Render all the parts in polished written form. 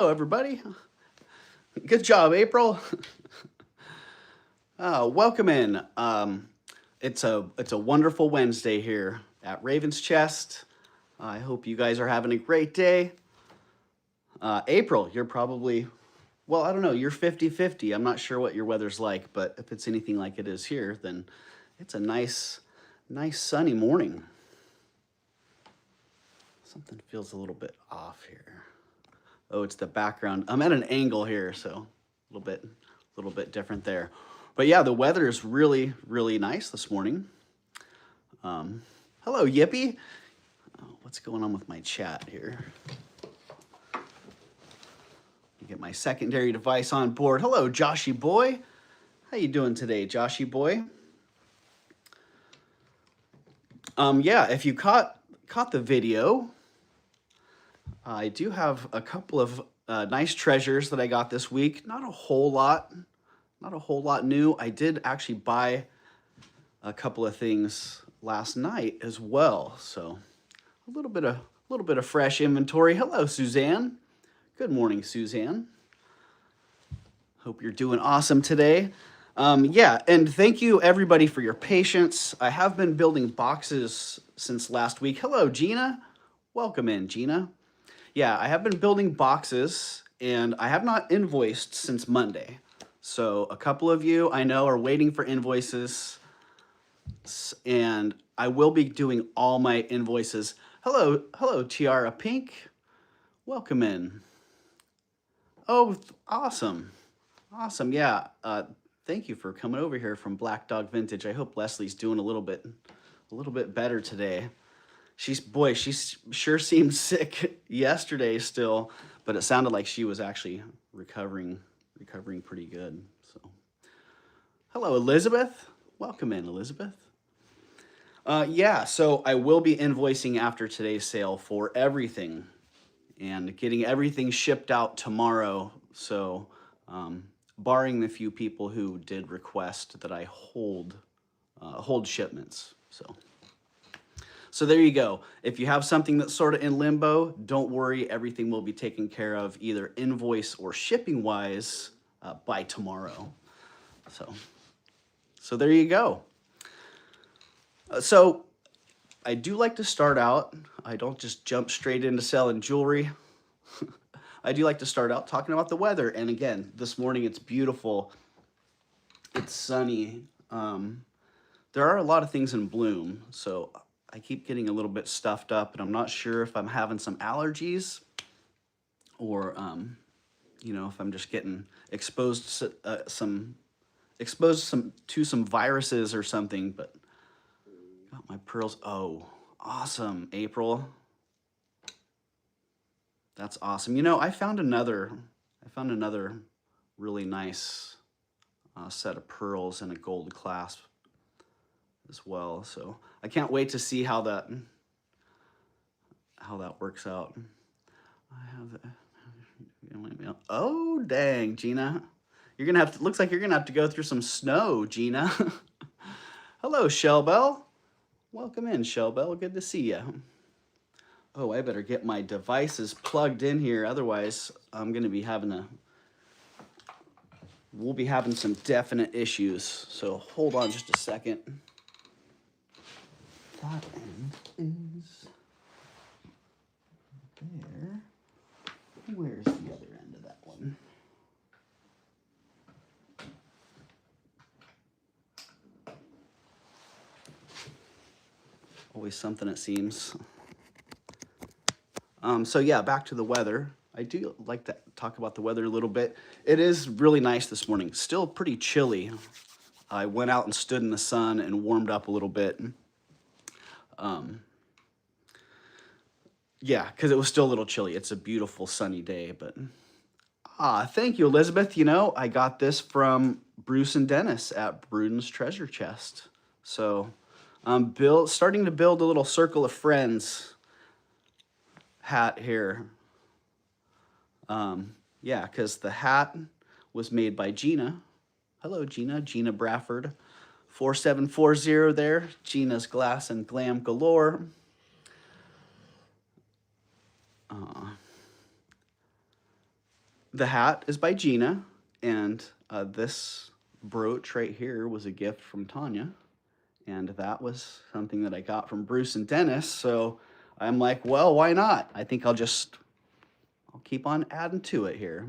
Hello, everybody. Good job, April. Welcome in. It's a wonderful Wednesday here at Raven's Chest. I hope you guys are having a great day. April, you're probably, well, I don't know, you're 50-50. I'm not sure what your weather's like, but if it's anything like it is here, then it's a nice sunny morning. Something feels a little bit off here. Oh, it's the background. I'm at an angle here, so a little bit different there. But yeah, the weather is really, really nice this morning. Hello, Yippee. Oh, what's going on with my chat here? Get my secondary device on board. Hello, Joshy boy. How you doing today, Joshy boy? Yeah, if you caught the video, I do have a couple of nice treasures that I got this week. Not a whole lot new. I did actually buy a couple of things last night as well, so a little bit of fresh inventory. Hello, Suzanne. Good morning, Suzanne. Hope you're doing awesome today. Yeah, and thank you everybody for your patience. I have been building boxes since last week. Hello, Gina. Welcome in, Gina. Yeah, I have been building boxes and I have not invoiced since Monday. So a couple of you I know are waiting for invoices, and I will be doing all my invoices. Hello, Tiara Pink. Welcome in. Oh, awesome. Awesome, yeah. Thank you for coming over here from Black Dog Vintage. I hope Leslie's doing a little bit better today. She sure seemed sick yesterday still, but it sounded like she was actually recovering pretty good. So, hello, Elizabeth. Welcome in, Elizabeth. Yeah, so I will be invoicing after today's sale for everything and getting everything shipped out tomorrow. So, barring the few people who did request that I hold shipments. So there you go. If you have something that's sort of in limbo, don't worry. Everything will be taken care of either invoice or shipping wise by tomorrow. So there you go. So I do like to start out. I don't just jump straight into selling jewelry. I do like to start out talking about the weather. And again, this morning it's beautiful. It's sunny. There are a lot of things in bloom. So I keep getting a little bit stuffed up, and I'm not sure if I'm having some allergies or, if I'm just getting exposed to some viruses or something. But got my pearls. Oh, awesome, April. That's awesome. I found another really nice set of pearls and a gold clasp as well. So I can't wait to see how that works out. I have that. Oh, dang, Gina. You're gonna have to, looks like you're gonna have to go through some snow, Gina. Hello, Shellbell. Welcome in, Shellbell. Good to see you. Oh, I better get my devices plugged in here. Otherwise, I'm gonna be we'll be having some definite issues. So hold on just a second. That end is there. Where's the other end of that one? Always something, it seems. So yeah, back to the weather. I do like to talk about the weather a little bit. It is really nice this morning. Still pretty chilly. I went out and stood in the sun and warmed up a little bit. Yeah, because it was still a little chilly. It's a beautiful sunny day, but thank you, Elizabeth. I got this from Bruce and Dennis at Bruden's Treasure Chest. So I'm starting to build a little circle of friends hat here. Yeah, because the hat was made by Gina. Hello, Gina. Gina Brafford. 4740 there. Gina's Glass and Glam Galore. The hat is by Gina, and this brooch right here was a gift from Tanya, and that was something that I got from Bruce and Dennis, so I'm like, well, why not? I think I'll keep on adding to it here.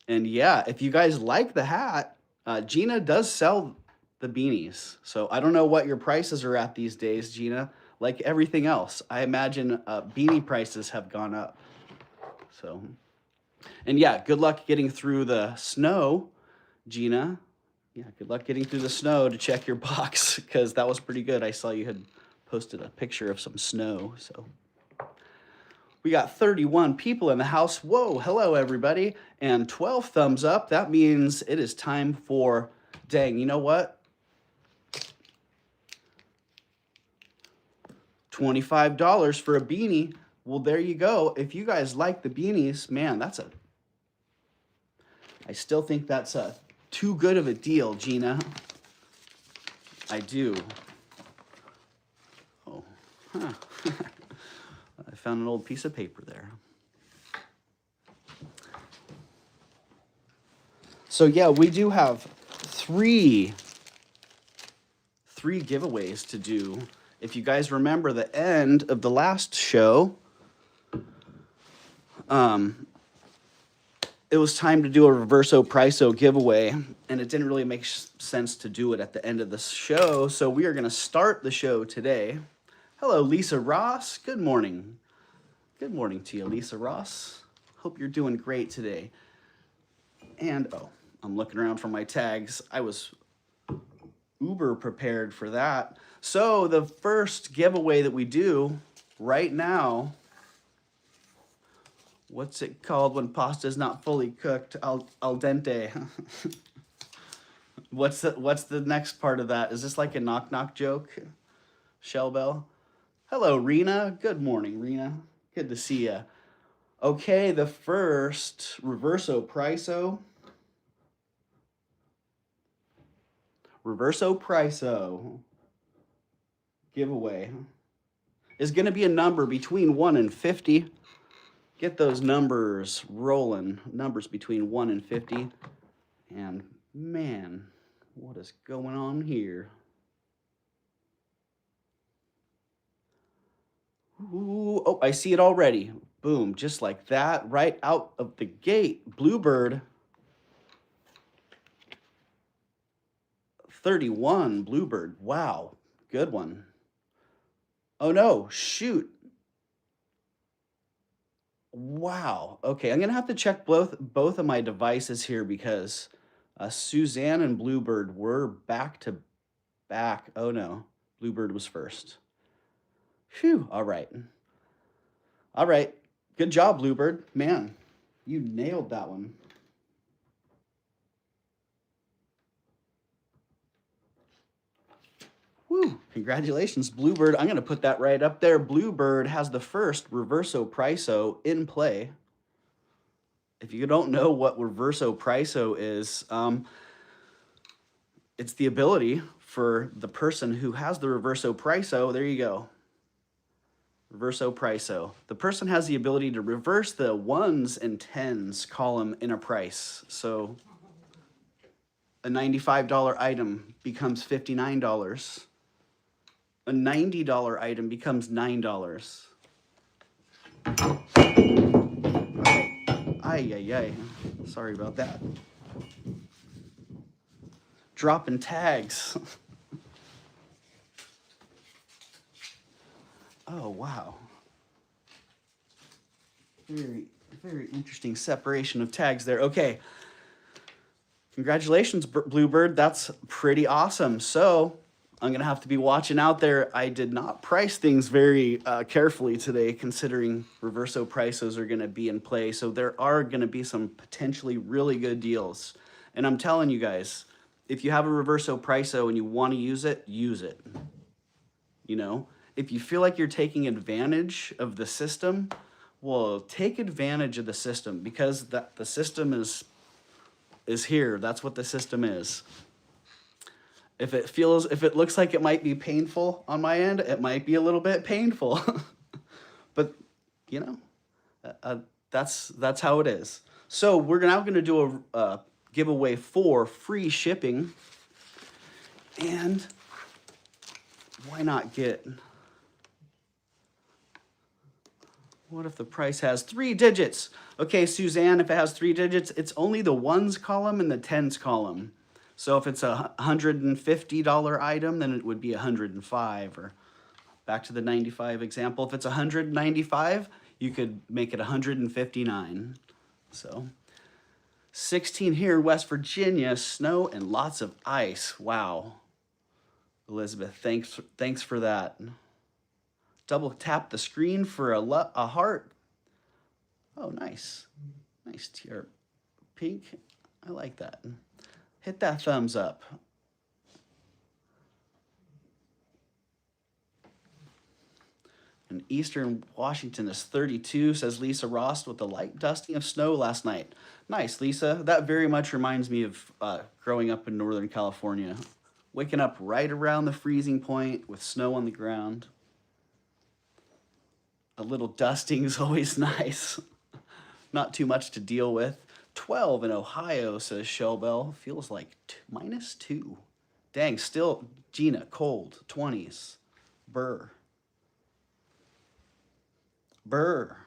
And yeah, if you guys like the hat, Gina does sell the beanies. So I don't know what your prices are at these days, Gina. Like everything else, I imagine beanie prices have gone up. So, and yeah, good luck getting through the snow, Gina. Yeah, good luck getting through the snow to check your box, because that was pretty good. I saw you had posted a picture of some snow, so. We got 31 people in the house. Whoa, hello everybody. And 12 thumbs up. That means it is time for, dang, you know what? $25 for a beanie. Well, there you go. If you guys like the beanies, man, I still think that's a too good of a deal, Gina. I do. Oh, huh. I found an old piece of paper there. So yeah, we do have three giveaways to do. If you guys remember the end of the last show, it was time to do a Reverso Priso giveaway, and it didn't really make sense to do it at the end of the show, so we are going to start the show today. Hello, Lisa Ross. Good morning. Good morning to you, Lisa Ross. Hope you're doing great today. And, oh, I'm looking around for my tags. I was uber prepared for that. So the first giveaway that we do right now, what's it called when pasta is not fully cooked? Al dente. What's the next part of that? Is this like a knock-knock joke? Shell bell? Hello, Rena. Good morning, Rena. Good to see ya. Okay, the first Reverso Priso giveaway is going to be a number between 1 and 50. Get those numbers rolling. Numbers between 1 and 50. And man, what is going on here? Ooh, oh, I see it already. Boom, just like that, right out of the gate. Bluebird. 31, Bluebird. Wow, good one. Oh no, shoot. Wow. Okay, I'm going to have to check both of my devices here, because Suzanne and Bluebird were back to back. Oh no, Bluebird was first. Phew, all right. All right, good job, Bluebird. Man, you nailed that one. Woo, congratulations, Bluebird. I'm going to put that right up there. Bluebird has the first Reverso Priso in play. If you don't know what Reverso Priso is, it's the ability for the person who has the Reverso Priso, there you go. Reverso Priso. The person has the ability to reverse the 1s and 10s column in a price. So a $95 item becomes $59. A $90 item becomes $9. Ay. Sorry about that. Dropping tags. Oh, wow. Very, very interesting separation of tags there. Okay. Congratulations, Bluebird. That's pretty awesome. So I'm going to have to be watching out there. I did not price things very carefully today, considering Reverso Prisos are going to be in play. So there are going to be some potentially really good deals. And I'm telling you guys, if you have a Reverso Priso and you want to use it, use it. You know, if you feel like you're taking advantage of the system, well, take advantage of the system, because the system is here. That's what the system is. If it looks like it might be painful on my end, it might be a little bit painful. But, you know, That's how it is. So we're now going to do a giveaway for free shipping. And why not get... What if the price has 3 digits? Okay, Suzanne, if it has 3 digits, it's only the ones column and the tens column. So if it's a $150 item, then it would be 105. Or back to the 95 example, if it's 195, you could make it 159. So 16 here in West Virginia, snow and lots of ice. Wow. Elizabeth, thanks for that. Double tap the screen for a heart. Oh, nice. Nice tier. Pink. I like that. Hit that thumbs up. And Eastern Washington is 32, says Lisa Rost, with a light dusting of snow last night. Nice, Lisa. That very much reminds me of growing up in Northern California. Waking up right around the freezing point with snow on the ground. A little dusting is always nice. Not too much to deal with. 12 in Ohio, says Shellbell. Feels like -2. Dang, still, Gina, cold. 20s. Burr. Burr.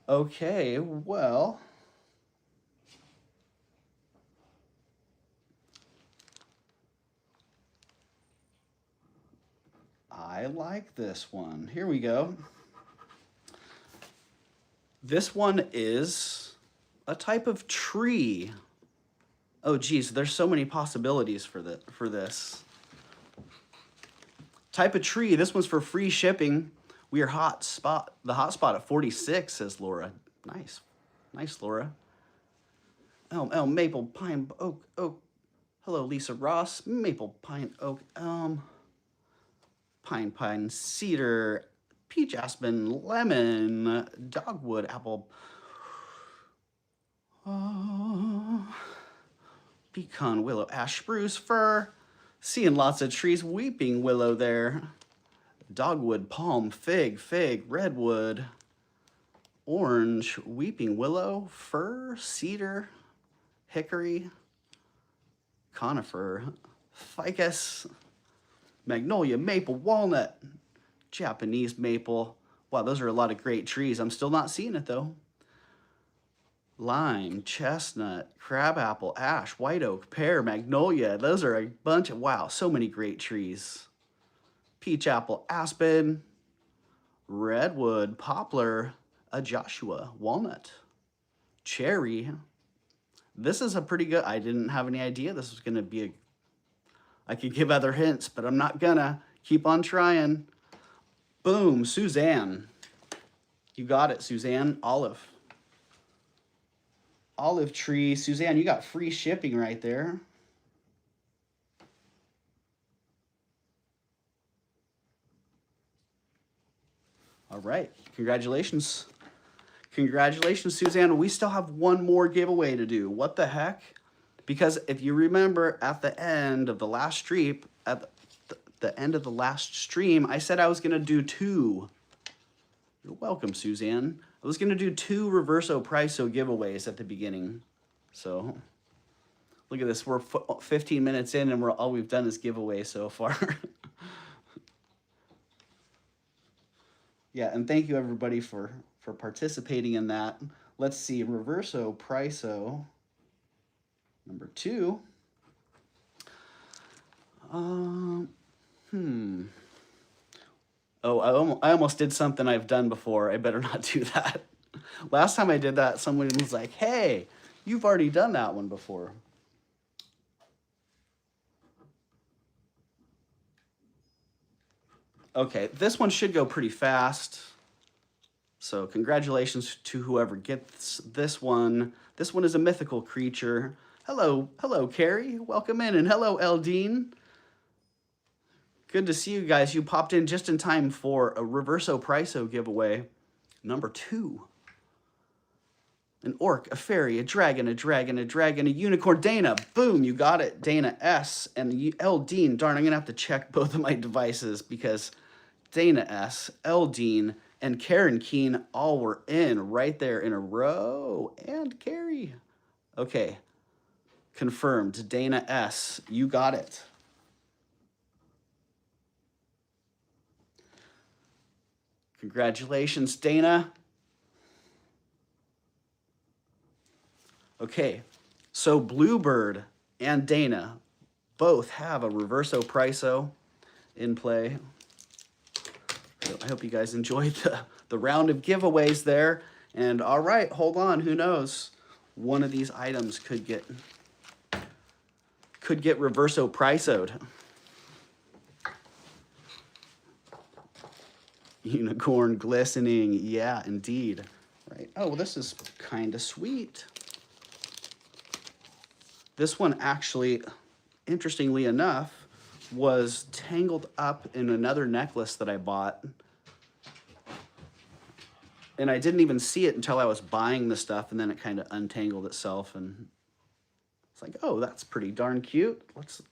Okay, well... I like this one. Here we go. This one is a type of tree. Oh geez, there's so many possibilities for this. Type of tree. This one's for free shipping. We are the hot spot at 46, says Laura. Nice. Nice, Laura. Oh, maple, pine, oak. Hello, Lisa Ross. Maple, pine, oak, elm. Pine, cedar, peach, aspen, lemon, dogwood, apple, pecan, willow, ash, spruce, fir. Seeing lots of trees. Weeping willow there. Dogwood, palm, fig, redwood, orange, weeping willow, fir, cedar, hickory, conifer, ficus, magnolia, maple, walnut, Japanese maple. Wow, those are a lot of great trees. I'm still not seeing it though. Lime, chestnut, crabapple, ash, white oak, pear, magnolia. Those are a bunch of, wow, so many great trees. Peach apple, aspen, redwood, poplar, a Joshua, walnut, cherry. This is a pretty good, I didn't have any idea this was gonna be I could give other hints, but I'm not gonna. Keep on trying. Boom, Suzanne. You got it, Suzanne. Olive. Olive tree. Suzanne, you got free shipping right there. All right, congratulations. Congratulations, Suzanne. We still have one more giveaway to do. What the heck? Because if you remember at the end of the last stream, I said I was going to do 2. You're welcome, Suzanne. I was going to do 2 Reverso Priceso giveaways at the beginning. So look at this. We're 15 minutes in and all we've done is giveaways so far. Yeah, and thank you everybody for participating in that. Let's see, Reverso Priceso number 2. Oh, I almost did something I've done before. I better not do that. Last time I did that, someone was like, hey, you've already done that one before. Okay, this one should go pretty fast. So congratulations to whoever gets this one. This one is a mythical creature. Hello, Carrie. Welcome in, and hello, Eldine. Good to see you guys. You popped in just in time for a Reverso Priceso giveaway. Number 2. An orc, a fairy, a dragon, a unicorn. Dana, boom, you got it. Dana S. And Eldine. Darn, I'm going to have to check both of my devices because Dana S., Eldine, and Karen Keen all were in right there in a row. And Carrie. Okay. Confirmed. Dana S. You got it. Congratulations, Dana. Okay. So Bluebird and Dana both have a Reverso Priso in play. I hope you guys enjoyed the round of giveaways there. And all right, hold on, who knows? One of these items could get Reverso Prisoed. Unicorn glistening, yeah, indeed. Right. Oh, well, this is kind of sweet. This one actually, interestingly enough, was tangled up in another necklace that I bought. And I didn't even see it until I was buying the stuff, and then it kind of untangled itself, and it's like, oh, that's pretty darn cute.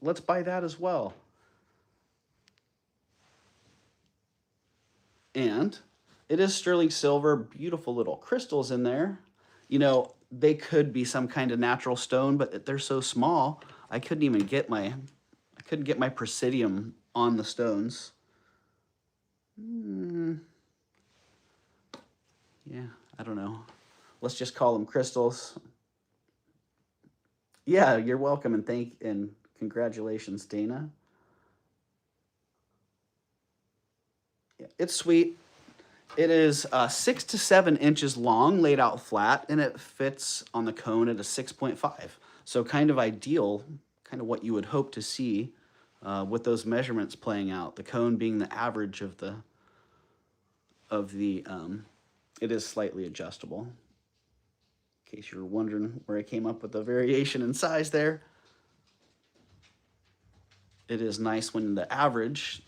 Let's buy that as well. And it is sterling silver, beautiful little crystals in there. You know, they could be some kind of natural stone, but they're so small, I couldn't even get my presidium on the stones. Yeah, I don't know. Let's just call them crystals. Yeah, you're welcome, and congratulations, Dana. Yeah, it's sweet. It is 6 to 7 inches long, laid out flat, and it fits on the cone at a 6.5. So kind of ideal, kind of what you would hope to see with those measurements playing out. The cone being the average of the it is slightly adjustable. In case you're wondering where I came up with the variation in size there. It is nice when the average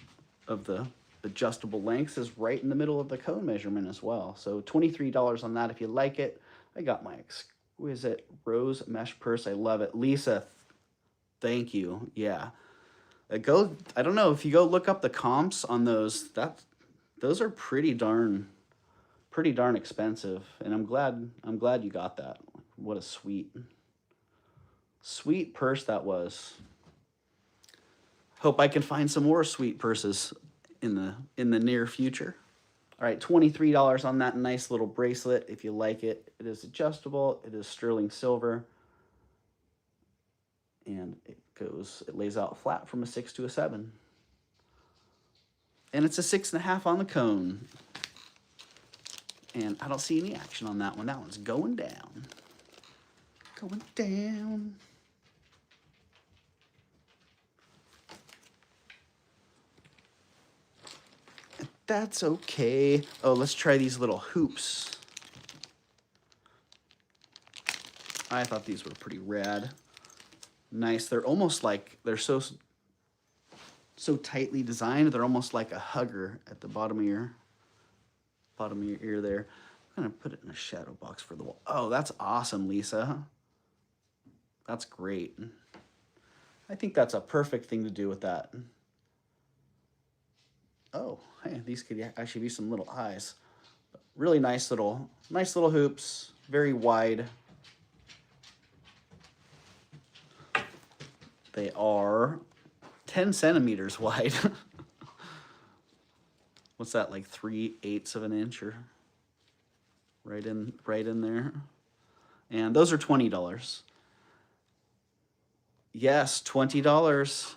of the adjustable lengths is right in the middle of the cone measurement as well. So $23 on that if you like it. I got my exquisite rose mesh purse. I love it. Lisa, thank you. Yeah. I don't know, if you go look up the comps on those, those are pretty darn expensive, and I'm glad you got that. What a sweet purse that was. Hope I can find some more sweet purses in the near future. All right, $23 on that nice little bracelet if you like it. It is adjustable. It is sterling silver, and it lays out flat from a 6 to a 7. And it's a 6.5 on the cone. And I don't see any action on that one. That one's going down. Going down. That's okay. Oh, let's try these little hoops. I thought these were pretty rad. Nice. They're almost like, they're so tightly designed. They're almost like a hugger at the bottom of your ear there. I'm gonna put it in a shadow box for the wall. Oh, that's awesome, Lisa. That's great. I think that's a perfect thing to do with that. Oh, hey, these could actually be some little eyes. Really nice little hoops, very wide. They are 10 centimeters wide. What's that, like 3/8 of an inch, or right in there? And those are $20. Yes, $20.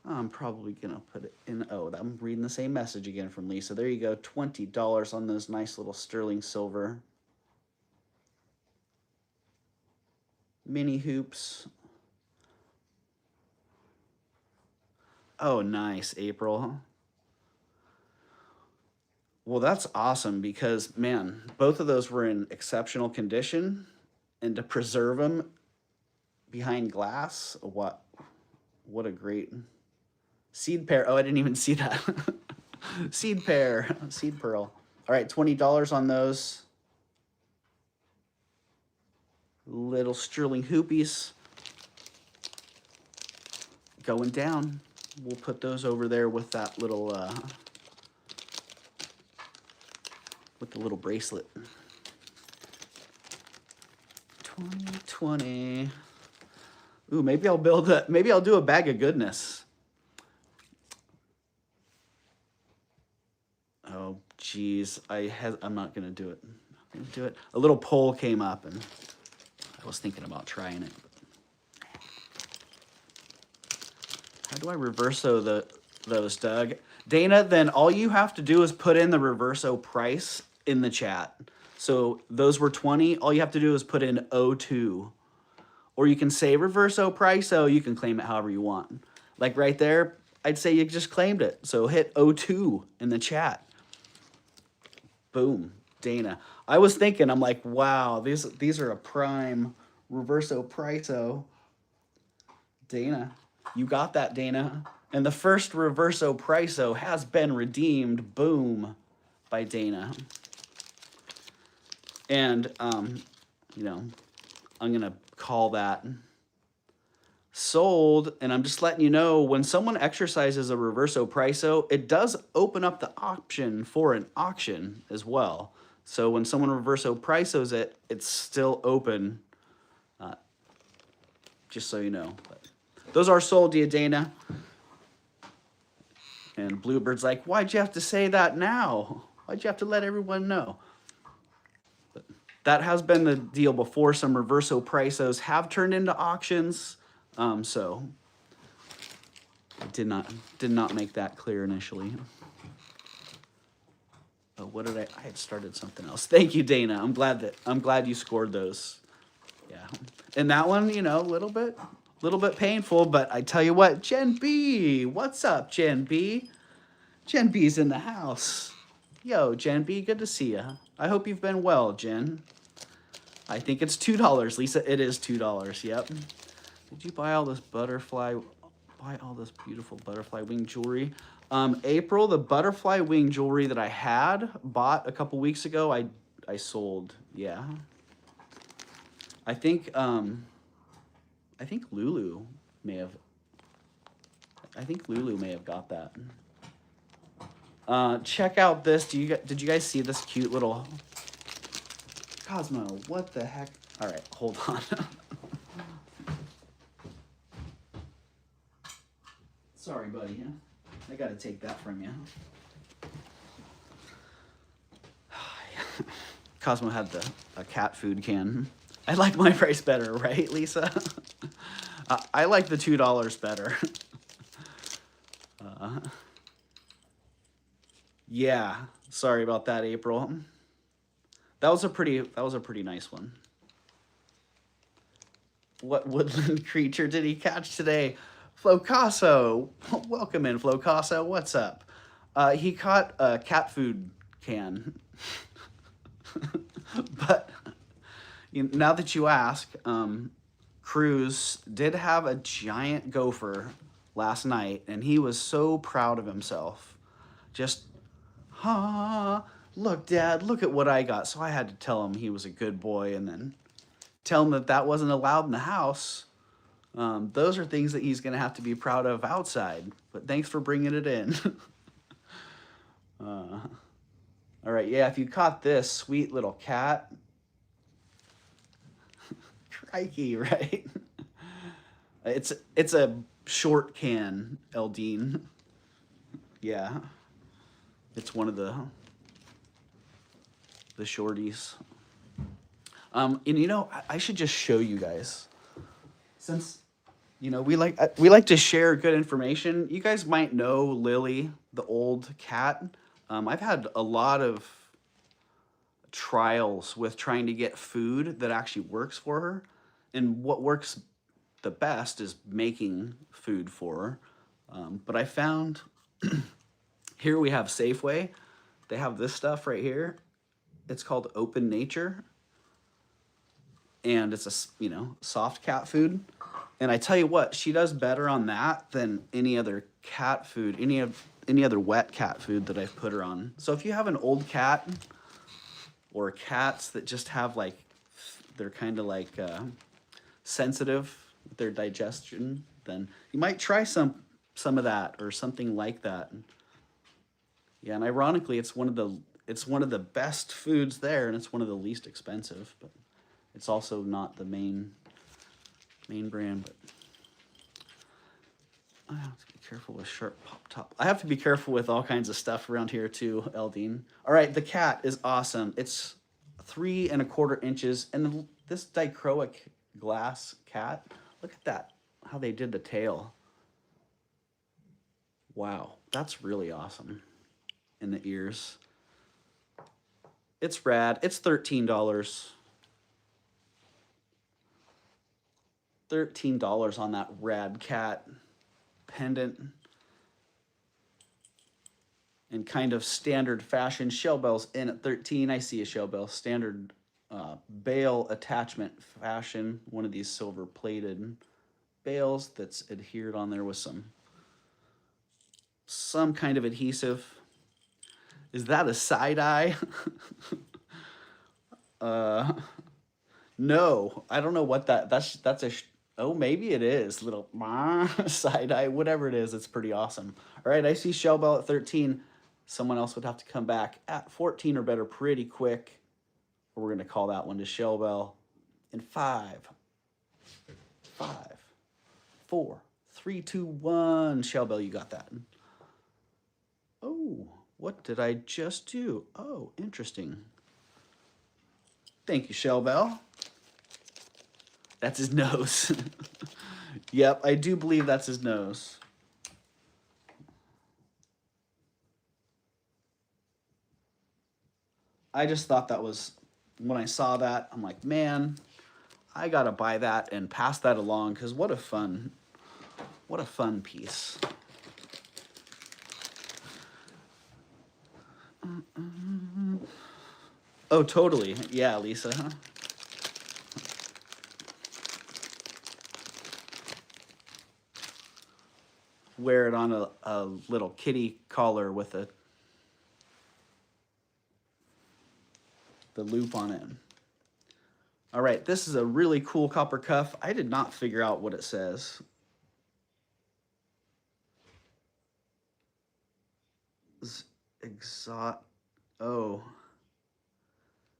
I'm probably gonna put it in. Oh, I'm reading the same message again from Lisa. There you go, $20 on those nice little sterling silver mini hoops. Oh, nice, April. Well, that's awesome, because, man, both of those were in exceptional condition, and to preserve them behind glass, what a great seed pair. Oh, I didn't even see that. Seed pair, seed pearl. All right, $20 on those little sterling hoopies. Going down. We'll put those over there with that little with the little bracelet. 2020. Ooh, maybe I'll do a bag of goodness. Oh, geez. I'm not going to do it. I'm going to do it. A little poll came up, and I was thinking about trying it. How do I reverso those, Doug? Dana, then all you have to do is put in the reverso price in the chat. So those were 20. All you have to do is put in 02. Or you can say reverso price, so you can claim it however you want. Like right there, I'd say you just claimed it. So hit 02 in the chat. Boom, Dana. I was thinking, I'm like, wow, these are a prime reverso price-o. Dana, you got that, Dana. And the first reverso price-o has been redeemed. Boom, by Dana. And, you know, I'm going to call that sold. And I'm just letting you know, when someone exercises a reverso price-o, it does open up the option for an auction as well. So when someone reverso price-os it, it's still open, just so you know. But those are sold to you, Dana. And Bluebird's like, why'd you have to say that now? Why'd you have to let everyone know? But that has been the deal before. Some reverso price-os have turned into auctions. So I did not make that clear initially. Oh, what did I had started something else. Thank you, Dana. I'm glad you scored those. Yeah. And that one, you know, a little bit painful, but I tell you what, Jen B, what's up, Jen B? Jen B's in the house. Yo, Jen B, good to see ya. I hope you've been well, Jen. I think it's $2, Lisa. It is $2. Yep. Did you buy all this beautiful butterfly wing jewelry? April, the butterfly wing jewelry that I had bought a couple weeks ago, I sold. Yeah. I think Lulu may have got that. Check out this. Did you guys see this cute little Cosmo? What the heck? All right, hold on. Sorry, buddy. I gotta take that from you. Cosmo had a cat food can. I like my price better, right, Lisa? I like the $2 better. Yeah, sorry about that, April. That was a pretty nice one. What woodland creature did he catch today? Flocasso, welcome in, Flocasso. What's up? He caught a cat food can. But now that you ask, Cruz did have a giant gopher last night, and he was so proud of himself. Just, look, Dad, look at what I got. So I had to tell him he was a good boy, and then tell him that wasn't allowed in the house. Those are things that he's going to have to be proud of outside. But thanks for bringing it in. All right, yeah, if you caught this sweet little cat. Crikey, right? It's a short can, Eldine. Yeah. It's one of the shorties. And you know, I should just show you guys. Since you know, we like to share good information. You guys might know Lily, the old cat. I've had a lot of trials with trying to get food that actually works for her. And what works the best is making food for her. But I found, here we have Safeway. They have this stuff right here. It's called Open Nature. And it's a, you know, soft cat food. And I tell you what, she does better on that than any other cat food, any other wet cat food that I've put her on. So if you have an old cat or cats that just have like, they're kind of like sensitive with their digestion, then you might try some of that or something like that. Yeah, and ironically, it's one of the it's one of the best foods there, and it's one of the least expensive, but it's also not the main brand. But I have to be careful with sharp pop top. I have to be careful with all kinds of stuff around here too, Eldine. All right, the cat is awesome. It's 3 1/4 inches, and this dichroic glass cat, look at that, how they did the tail. Wow, that's really awesome. In the ears. It's rad. It's $13. $13 on that rad cat pendant. And kind of standard fashion. Shell bells in at 13. I see a shell bell. Standard bail attachment fashion. One of these silver plated bails that's adhered on there with some kind of adhesive. Is that a side-eye? No, I don't know what that's a, oh, maybe it is. Little side-eye, whatever it is, it's pretty awesome. All right, I see shell bell at 13. Someone else would have to come back at 14 or better pretty quick. We're going to call that one to shell bell in 5, 4, 3, 2, 1. Shell bell, you got that. Oh, what did I just do? Oh, interesting. Thank you, Shell Bell. That's his nose. Yep, I do believe that's his nose. I just thought that was, when I saw that, I'm like, man, I gotta buy that and pass that along, because what a fun piece. Oh, totally. Yeah, Lisa, huh? Wear it on a little kitty collar with the loop on it. All right, this is a really cool copper cuff. I did not figure out what it says. Oh.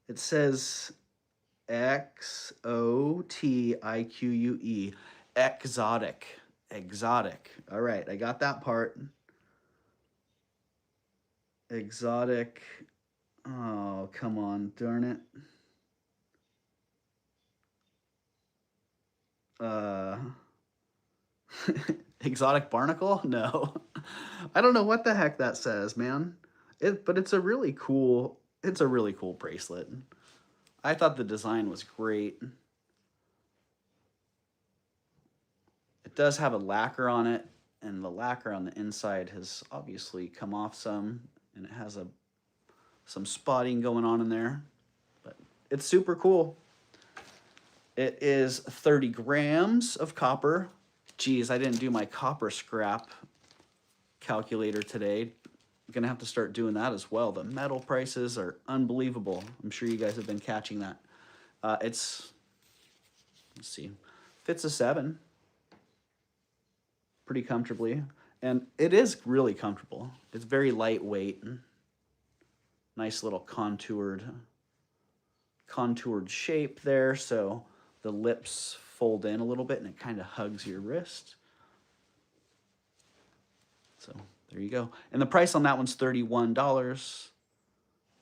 It says Xotique. Exotic. Exotic. All right, I got that part. Exotic. Oh, come on, darn it. Exotic barnacle? No. I don't know what the heck that says, man. But it's a really cool bracelet. I thought the design was great. It does have a lacquer on it, and the lacquer on the inside has obviously come off some, and it has some spotting going on in there. But it's super cool. It is 30 grams of copper. Geez, I didn't do my copper scrap calculator today. I'm gonna have to start doing that as well. The metal prices are unbelievable. I'm sure you guys have been catching that. Let's see, fits a 7 pretty comfortably, and it is really comfortable. It's very lightweight. Nice little contoured shape there, so the lips fold in a little bit and it kind of hugs your wrist. So there you go. And the price on that one's $31.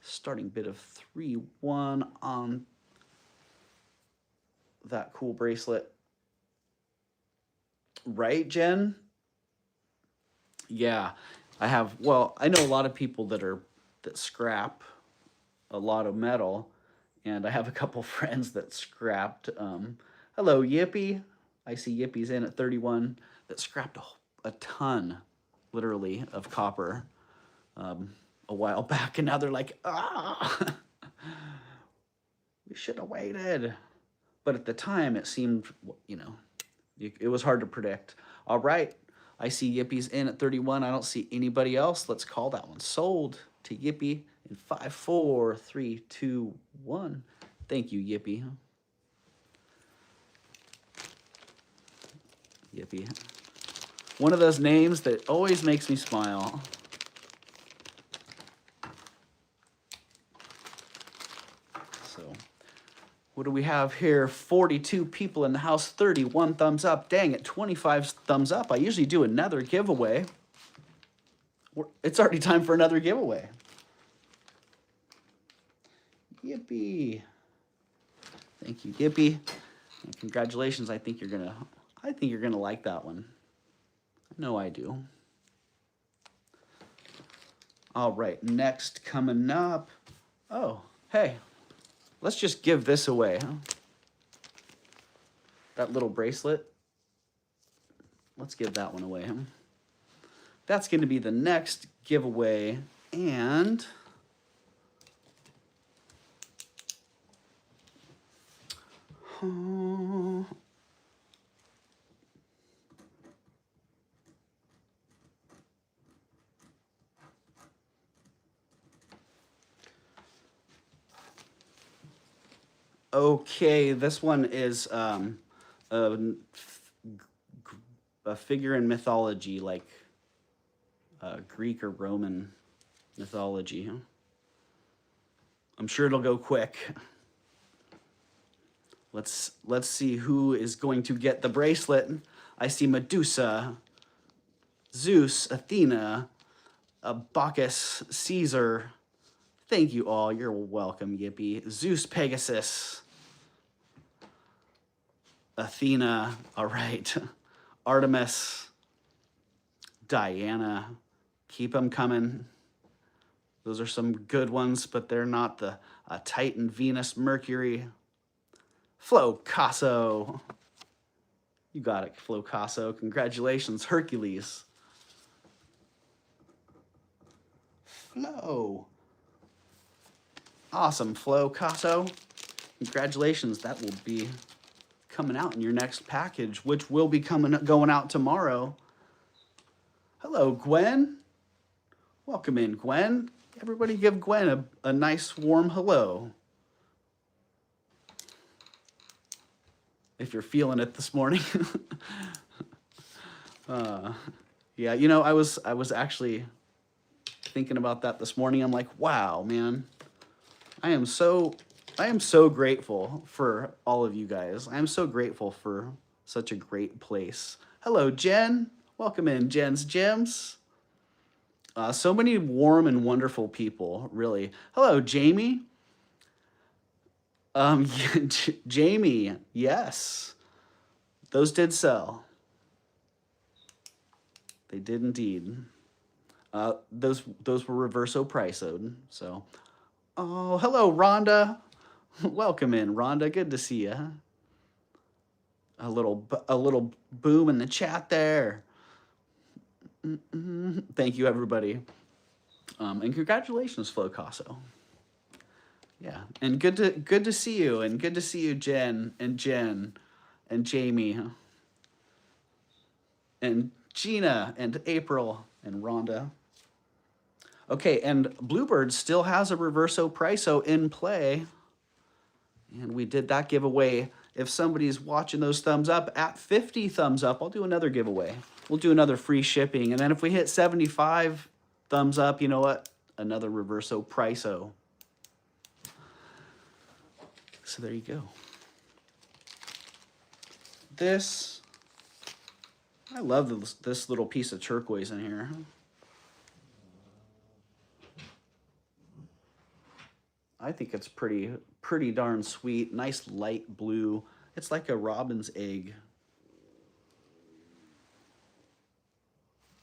Starting bid of 3.1 on that cool bracelet. Right, Jen? Yeah, I know a lot of people that scrap a lot of metal, and I have a couple friends that scrapped. Hello, Yippee. I see Yippie's in at 31 that scrapped a ton, literally, of copper a while back, and now they're like, we should have waited. But at the time, it seemed, it was hard to predict. All right, I see Yippie's in at 31. I don't see anybody else. Let's call that one sold to Yippie in 5, 4, 3, 2, 1. Thank you, Yippie. Yippie. One of those names that always makes me smile. So what do we have here? 42 people in the house, 31 thumbs up. Dang it, 25 thumbs up. I usually do another giveaway. It's already time for another giveaway. Yippee. Thank you, Yippee. And congratulations. I think you're gonna like that one. I know I do. All right, next coming up. Oh, hey, let's just give this away, huh? That little bracelet. Let's give that one away, huh? That's going to be the next giveaway, and okay, this one is a figure in mythology, like Greek or Roman mythology. Huh? I'm sure it'll go quick. Let's see who is going to get the bracelet. I see Medusa, Zeus, Athena, Bacchus, Caesar. Thank you all. You're welcome, Yippee. Zeus, Pegasus, Athena. All right. Artemis, Diana. Keep them coming. Those are some good ones, but they're not the Titan, Venus, Mercury. Flo Casso. You got it, Flo Casso. Congratulations, Hercules. Flo. Awesome, Flo Casso. Congratulations. That will be coming out in your next package, which will be going out tomorrow. Hello, Gwen. Welcome in, Gwen. Everybody give Gwen a nice warm hello. If you're feeling it this morning. Yeah, you know, I was actually thinking about that this morning. I'm like, wow, man. I am so grateful for all of you guys. I am so grateful for such a great place. Hello, Jen. Welcome in, Jen's Gems. So many warm and wonderful people, really. Hello, Jamie. Jamie, yes. Those did sell. They did indeed. Those were Reverso price-owed, so. Oh, hello, Rhonda. Welcome in, Rhonda. Good to see you. A little boom in the chat there. Thank you, everybody. And congratulations, Flo Casso. Yeah, and good to see you, and good to see you, Jen and Jamie, and Gina and April and Rhonda. Okay, and Bluebird still has a Reverso Priso in play, and we did that giveaway. If somebody's watching those thumbs up at 50 thumbs up, I'll do another giveaway. We'll do another free shipping, and then if we hit 75 thumbs up, you know what? Another Reverso Priso. So there you go. I love this little piece of turquoise in here. I think it's pretty darn sweet. Nice light blue. It's like a robin's egg.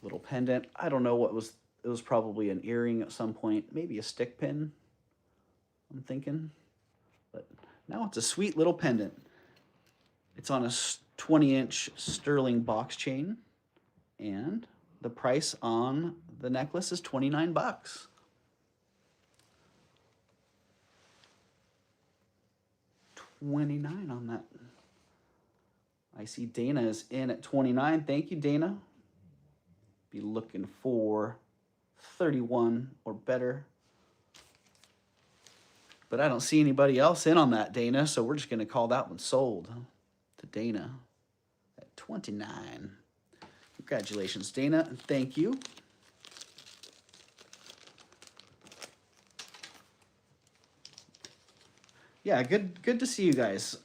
Little pendant. I don't know what was, it was probably an earring at some point. Maybe a stick pin, I'm thinking. But now it's a sweet little pendant. It's on a 20-inch sterling box chain, and the price on the necklace is 29 bucks. $29 on that. I see Dana is in at 29. Thank you, Dana. Be looking for 31 or better. But I don't see anybody else in on that, Dana, so we're just going to call that one sold to Dana at 29. Congratulations, Dana, and thank you. yeah, good to see you guys.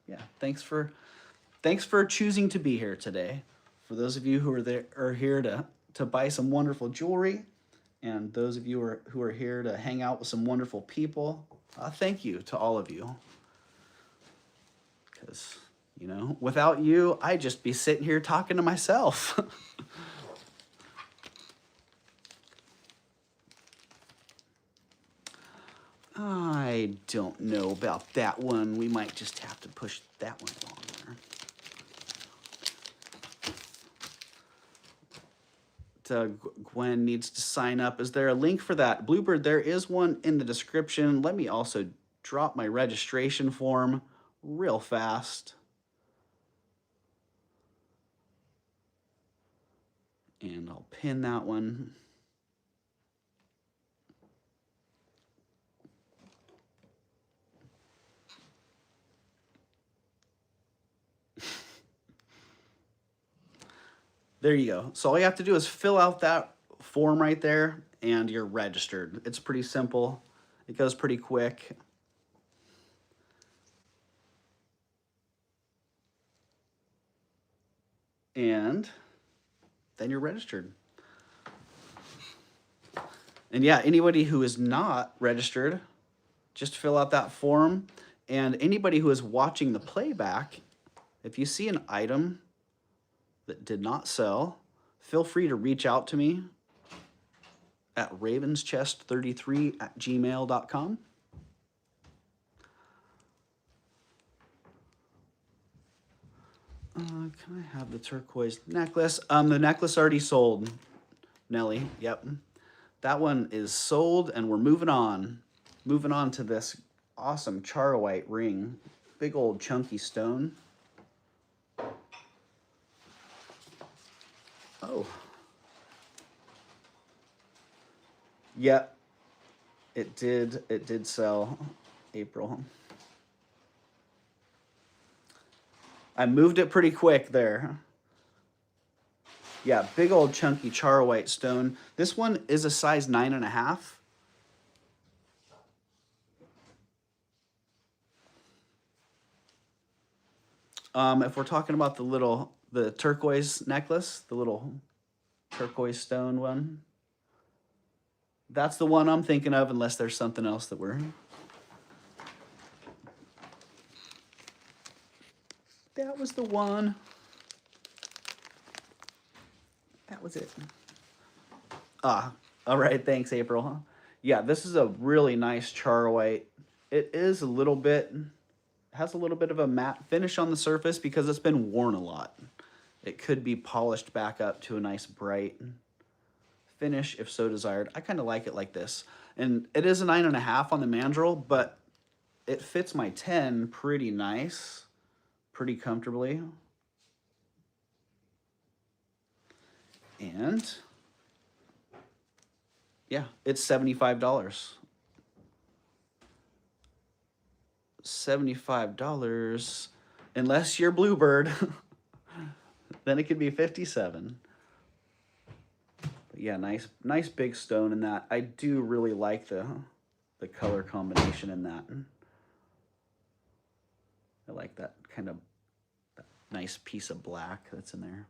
Yeah, thanks for choosing to be here today. For those of you who are here to buy some wonderful jewelry, and those of you who are here to hang out with some wonderful people, thank you to all of you. Because, you know, without you, I'd just be sitting here talking to myself. I don't know about that one. We might just have to push that one longer. Gwen needs to sign up. Is there a link for that? Bluebird, there is one in the description. Let me also drop my registration form real fast. And I'll pin that one. There you go. So all you have to do is fill out that form right there and you're registered. It's pretty simple. It goes pretty quick. And then you're registered. And yeah, anybody who is not registered, just fill out that form. And anybody who is watching the playback, if you see an item that did not sell, feel free to reach out to me at ravenschest33@gmail.com. Can I have the turquoise necklace? The necklace already sold, Nelly. Yep. That one is sold, and we're moving on. Moving on to this awesome Charoite ring. Big old chunky stone. Oh. Yep. It did sell, April. I moved it pretty quick there. Yeah, big old chunky Charoite stone. This one is a size 9.5. If we're talking about the turquoise necklace, the little turquoise stone one, that's the one I'm thinking of, unless there's something else that we're... That was the one. That was it. All right, thanks, April. Yeah, this is a really nice Charoite. It is a little bit, has a little bit of a matte finish on the surface because it's been worn a lot. It could be polished back up to a nice bright finish if so desired. I kind of like it like this. And it is a 9.5 on the mandrel, but it fits my 10 pretty nice, pretty comfortably. And yeah, it's $75. $75, unless you're Bluebird, then it could be $57. But yeah, nice big stone in that. I do really like the color combination in that. I like that kind of that nice piece of black that's in there.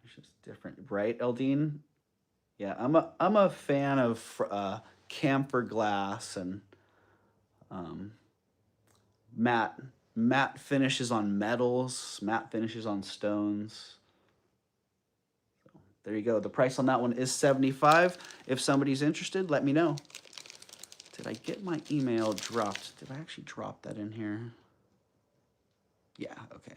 It's just different, right, Eldine? Yeah, I'm a fan of camphor glass and matte finishes on metals, matte finishes on stones. So there you go. The price on that one is $75. If somebody's interested, let me know. Did I get my email dropped? Did I actually drop that in here? Yeah, okay.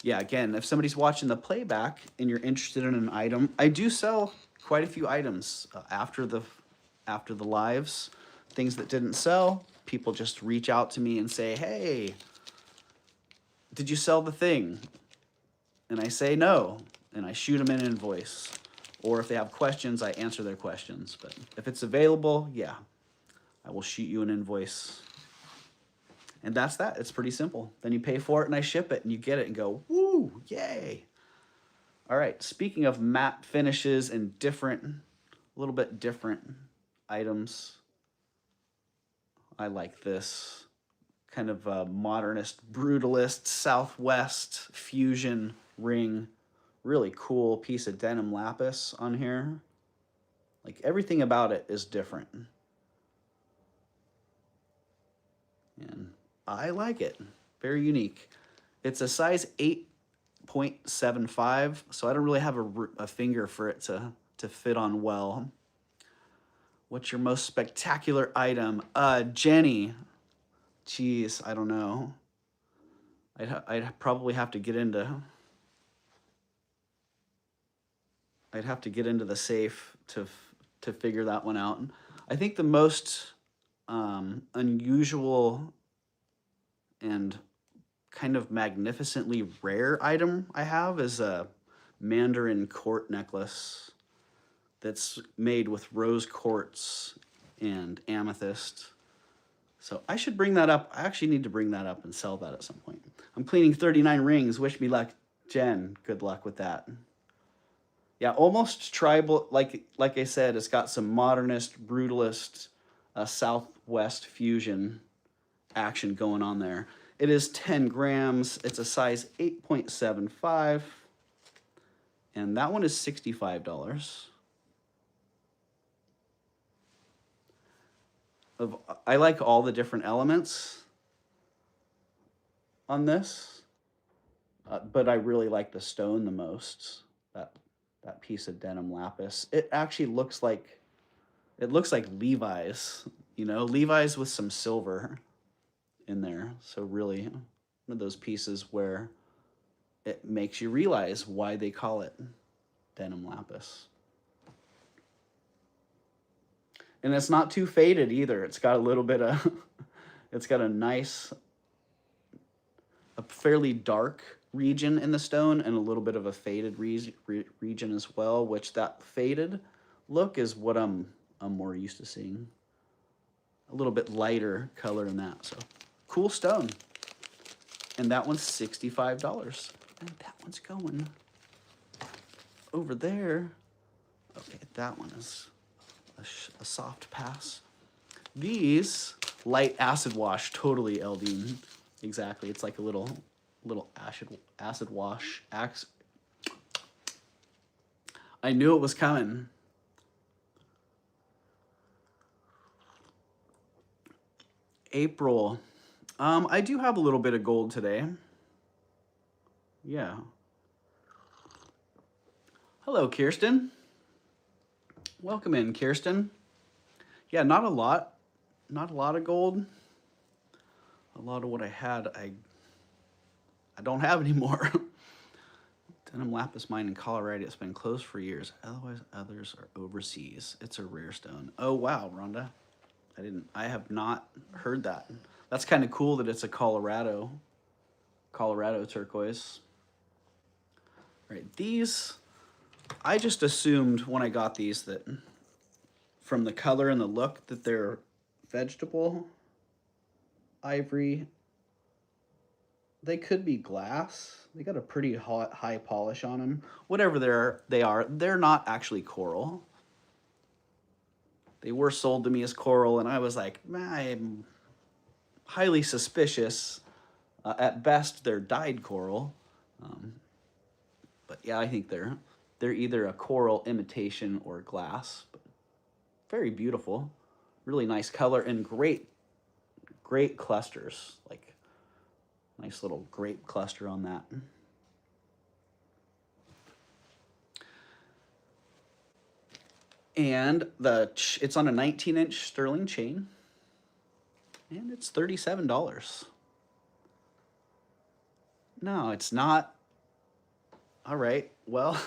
Yeah, again, if somebody's watching the playback and you're interested in an item, I do sell quite a few items after the lives. Things that didn't sell, people just reach out to me and say, hey, did you sell the thing? And I say no, and I shoot them an invoice. Or if they have questions, I answer their questions. But if it's available, yeah, I will shoot you an invoice. And that's that. It's pretty simple. Then you pay for it and I ship it and you get it and go, woo, yay. All right, speaking of matte finishes and different little bit different items. I like this kind of modernist, brutalist, Southwest fusion ring. Really cool piece of denim lapis on here. Like everything about it is different. And I like it. Very unique. It's a size 8.75, so I don't really have a finger for it to fit on well. What's your most spectacular item? Jenny. Geez, I don't know. I'd probably have to get into... I'd have to get into the safe to figure that one out. I think the most unusual and kind of magnificently rare item I have is a Mandarin Quart necklace that's made with rose quartz and amethyst. So I should bring that up. I actually need to bring that up and sell that at some point. I'm cleaning 39 rings. Wish me luck, Jen. Good luck with that. Yeah, almost tribal. Like I said, it's got some modernist, brutalist, Southwest fusion action going on there. It is 10 grams. It's a size 8.75. And that one is $65. I like all the different elements on this, but I really like the stone the most. That piece of denim lapis. It actually looks like Levi's, you know, Levi's with some silver in there. So really one of those pieces where it makes you realize why they call it denim lapis. And it's not too faded either. It's got a little bit of, it's got a nice, a fairly dark region in the stone and a little bit of a faded region as well, which that faded look is what I'm more used to seeing. A little bit lighter color in that. So cool stone. And that one's $65. And that one's going over there. Okay, that one is a soft pass. These light acid wash, totally Eldine. Exactly. It's like a little acid wash. I knew it was coming. April. I do have a little bit of gold today. Yeah. Hello, Kirsten. Welcome in, Kirsten. Yeah, not a lot of gold. A lot of what I had, I don't have anymore. Denim lapis mine in Colorado. It's been closed for years. Otherwise, others are overseas. It's a rare stone. Oh wow, Rhonda. I have not heard that. That's kind of cool that it's a Colorado turquoise. All right, these, I just assumed when I got these that from the color and the look that they're vegetable ivory. They could be glass. They got a pretty high polish on them. Whatever they are, they're not actually coral. They were sold to me as coral, and I was like, I'm highly suspicious. At best, they're dyed coral. But yeah, I think they're either a coral imitation or glass. But very beautiful, really nice color, and great clusters. Like nice little grape cluster on that. And it's on a 19-inch sterling chain, and it's $37. No, it's not. All right, well,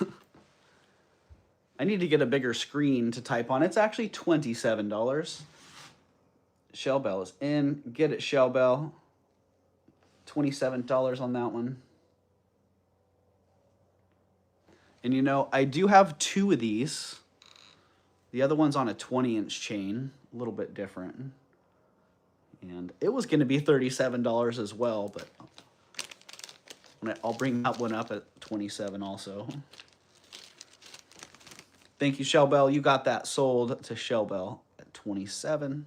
I need to get a bigger screen to type on. It's actually $27. Shell Bell is in. Get it, Shell Bell. $27 on that one. And you know, I do have two of these. The other one's on a 20-inch chain, a little bit different. And it was going to be $37 as well, but I'll bring that one up at $27 also. Thank you, Shellbell. You got that sold to Shellbell at 27.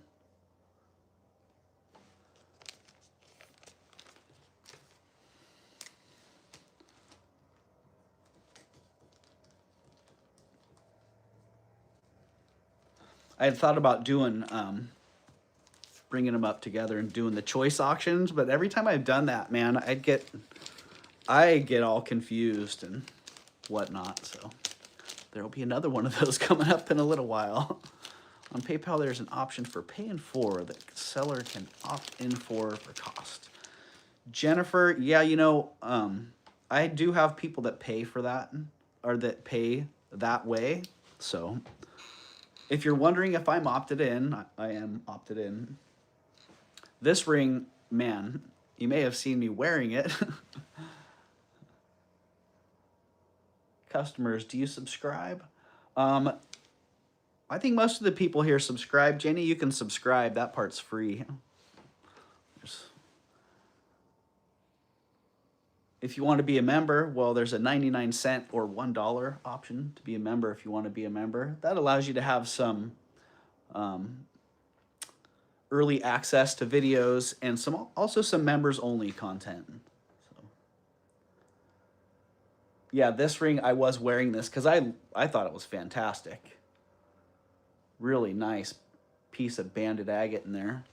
I had thought about doing, bringing them up together and doing the choice auctions, but every time I've done that, man, I get all confused and whatnot. So there'll be another one of those coming up in a little while. On PayPal, there's an option for pay in full that the seller can opt in for cost. Jennifer, yeah, you know, I do have people that pay for that, or that pay that way. So if you're wondering if I'm opted in, I am opted in. This ring, man, you may have seen me wearing it. Customers, do you subscribe? I think most of the people here subscribe. Jenny, you can subscribe. That part's free. If you want to be a member, well, there's a 99-cent or $1 option to be a member if you want to be a member. That allows you to have some early access to videos and also some members-only content. So, yeah, this ring, I was wearing this because I thought it was fantastic. Really nice piece of banded agate in there,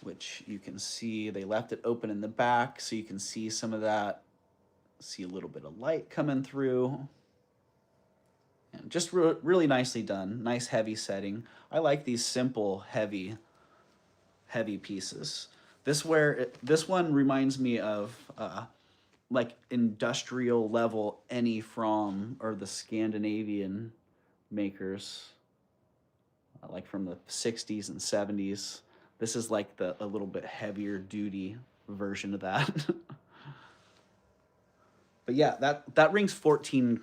which you can see they left it open in the back so you can see some of that. See a little bit of light coming through. And just really nicely done. Nice heavy setting. I like these simple, heavy pieces. This one reminds me of like industrial level any from, or the Scandinavian makers, like from the 60s and 70s. This is like a little bit heavier duty version of that. But yeah, that ring's 14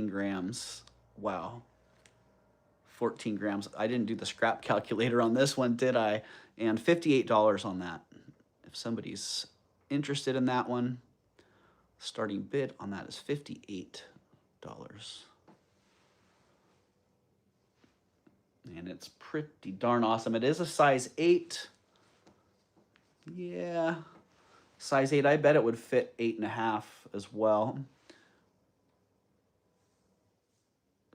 grams. Wow. 14 grams. I didn't do the scrap calculator on this one, did I? And $58 on that. If somebody's interested in that one, starting bid on that is $58. And it's pretty darn awesome. It is a size 8. Yeah. Size 8, I bet it would fit 8.5 as well.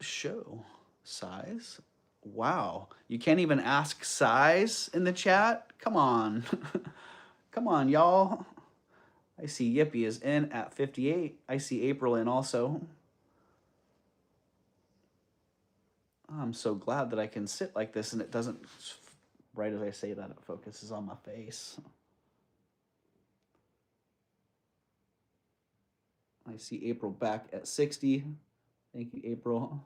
Show size. Wow. You can't even ask size in the chat? Come on. Come on, y'all. I see Yippee is in at 58. I see April in also. I'm so glad that I can sit like this and it doesn't, right as I say that, it focuses on my face. I see April back at 60. Thank you, April.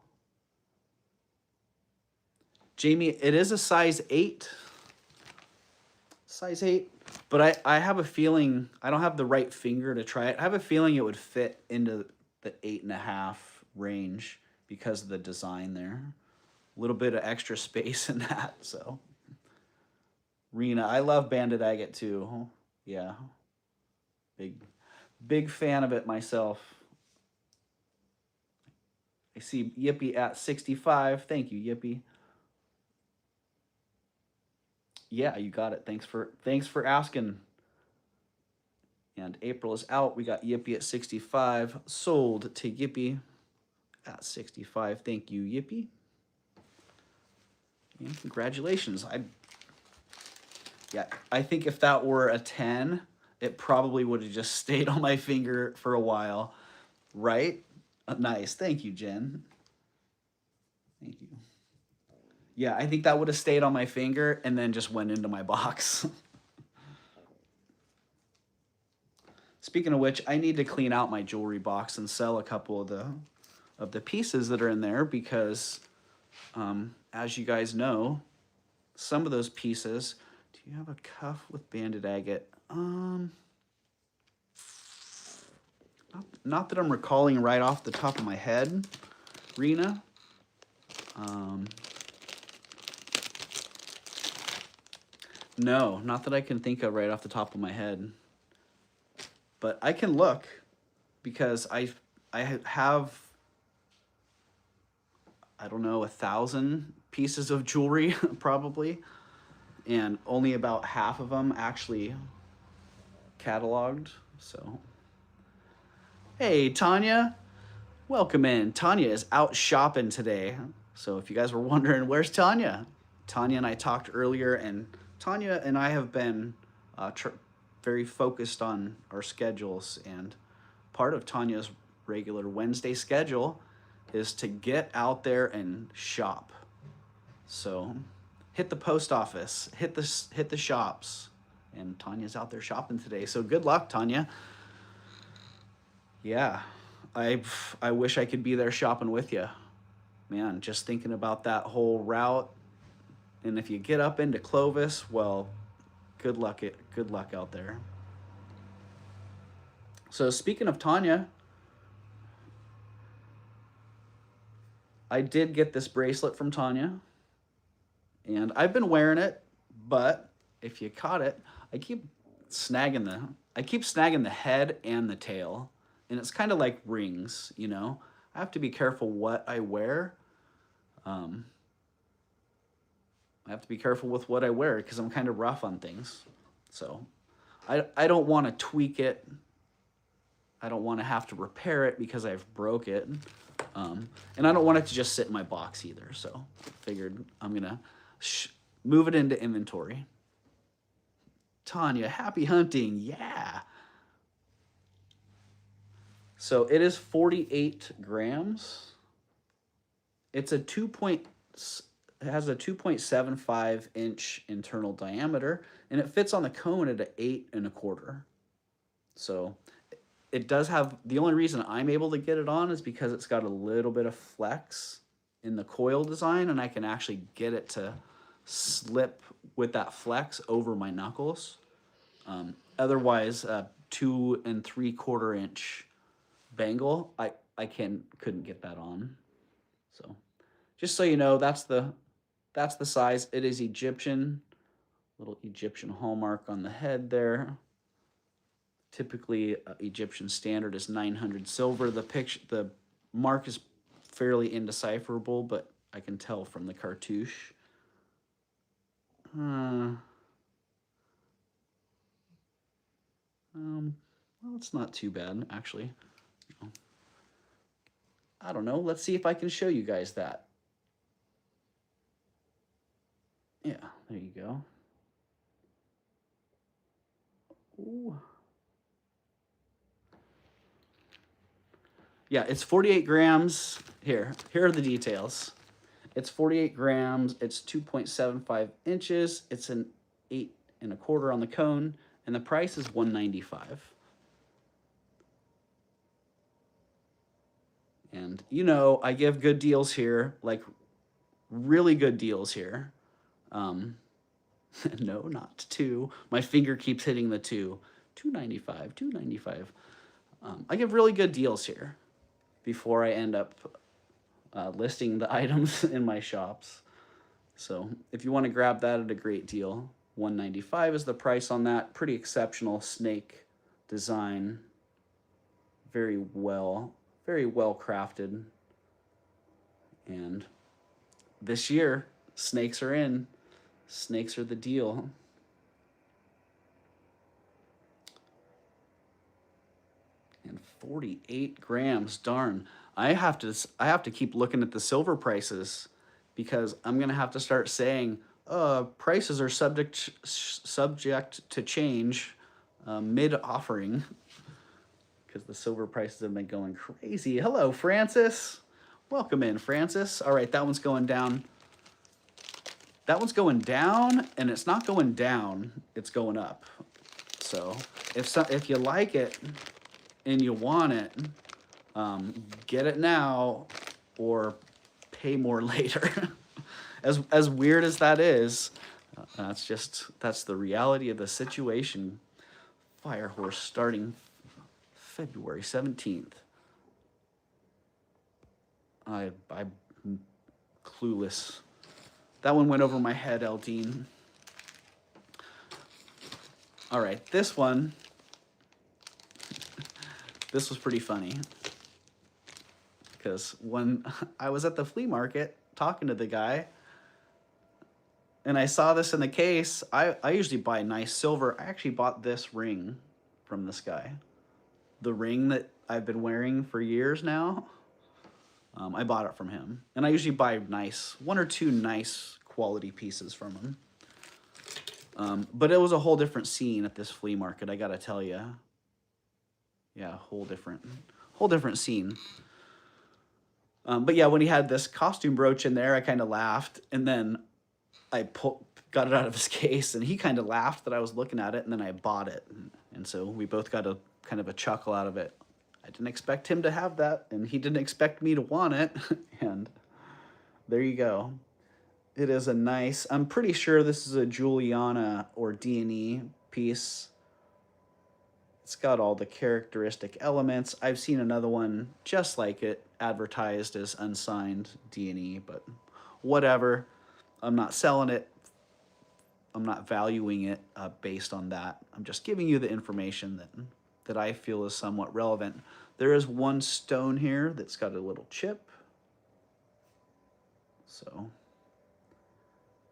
Jamie, it is a size 8. Size 8. But I have a feeling, I don't have the right finger to try it. I have a feeling it would fit into the 8.5 range because of the design there. A little bit of extra space in that, so. Rena, I love banded agate too. Yeah. Big fan of it myself. I see Yippee at 65. Thank you, Yippee. Yeah, you got it. Thanks for asking. And April is out. We got Yippee at 65. Sold to Yippee at 65. Thank you, Yippee. And congratulations. I think if that were a 10, it probably would have just stayed on my finger for a while, right? Nice. Thank you, Jen. Thank you. Yeah, I think that would have stayed on my finger and then just went into my box. Speaking of which, I need to clean out my jewelry box and sell a couple of the pieces that are in there because, as you guys know, some of those pieces. Do you have a cuff with banded agate? Not that I'm recalling right off the top of my head, Rena. No, not that I can think of right off the top of my head. But I can look because I I have, I don't know, 1,000 pieces of jewelry probably, and only about half of them actually cataloged. So, hey, Tanya, welcome in. Tanya is out shopping today. So if you guys were wondering, where's Tanya? Tanya and I talked earlier, and Tanya and I have been very focused on our schedules, and part of Tanya's regular Wednesday schedule is to get out there and shop. So hit the post office, hit the shops, and Tanya's out there shopping today. So good luck, Tanya. Yeah, I wish I could be there shopping with you. Man, just thinking about that whole route. And if you get up into Clovis, well, good luck out there. So speaking of Tanya, I did get this bracelet from Tanya, and I've been wearing it, but if you caught it, I keep snagging the head and the tail, and it's kind of like rings, you know. I have to be careful what I wear. I have to be careful with what I wear because I'm kind of rough on things. So I don't want to tweak it. I don't want to have to repair it because I've broke it. And I don't want it to just sit in my box either. So I figured I'm going to move it into inventory. Tanya, happy hunting. Yeah. So it is 48 grams. It's a it has a 2.75 inch internal diameter, and it fits on the cone at an 8 1/4. So it does have, the only reason I'm able to get it on is because it's got a little bit of flex in the coil design, and I can actually get it to slip with that flex over my knuckles. Otherwise, 2 3/4 inch bangle, I couldn't get that on. So just so you know, that's the size. It is Egyptian, little Egyptian hallmark on the head there. Typically, Egyptian standard is 900 silver. The mark is fairly indecipherable, but I can tell from the cartouche. Well, it's not too bad, actually. I don't know. Let's see if I can show you guys that. Yeah, there you go. Ooh. Yeah, it's 48 grams. Here are the details. It's 48 grams. It's 2.75 inches. It's an 8 1/4 on the cone, and the price is $195. And you know, I give good deals here, like really good deals here. No, not 2. My finger keeps hitting the 2. $295, $295. I give really good deals here before I end up listing the items in my shops. So if you want to grab that at a great deal, $195 is the price on that. Pretty exceptional snake design. Very well crafted. And this year, snakes are in. Snakes are the deal. And 48 grams, darn. I have to keep looking at the silver prices because I'm gonna have to start saying prices are subject to change mid-offering because the silver prices have been going crazy. Hello, Francis. Welcome in, Francis. All right, that one's going down. That one's going down, and it's not going down, it's going up. So if you like it and you want it, get it now or pay more later. As weird as that is, that's the reality of the situation. Firehorse starting February 17th. I'm clueless. That one went over my head, Eldine. All right, this one. This was pretty funny. because when I was at the flea market talking to the guy and I saw this in the case, I usually buy nice silver. I actually bought this ring from this guy. The ring that I've been wearing for years now. I bought it from him. And I usually buy nice, 1 or 2 nice quality pieces from him. But it was a whole different scene at this flea market, I gotta tell you. Yeah, whole different scene. But yeah, when he had this costume brooch in there, I kind of laughed, and then I got it out of his case, and he kind of laughed that I was looking at it, and then I bought it, and so we both got a kind of a chuckle out of it. I didn't expect him to have that, and he didn't expect me to want it, and there you go. It is a nice, I'm pretty sure this is a Juliana or D&E piece. It's got all the characteristic elements. I've seen another one just like it advertised as unsigned D&E, but whatever. I'm not selling it. I'm not valuing it based on that. I'm just giving you the information that I feel is somewhat relevant. There is one stone here that's got a little chip. So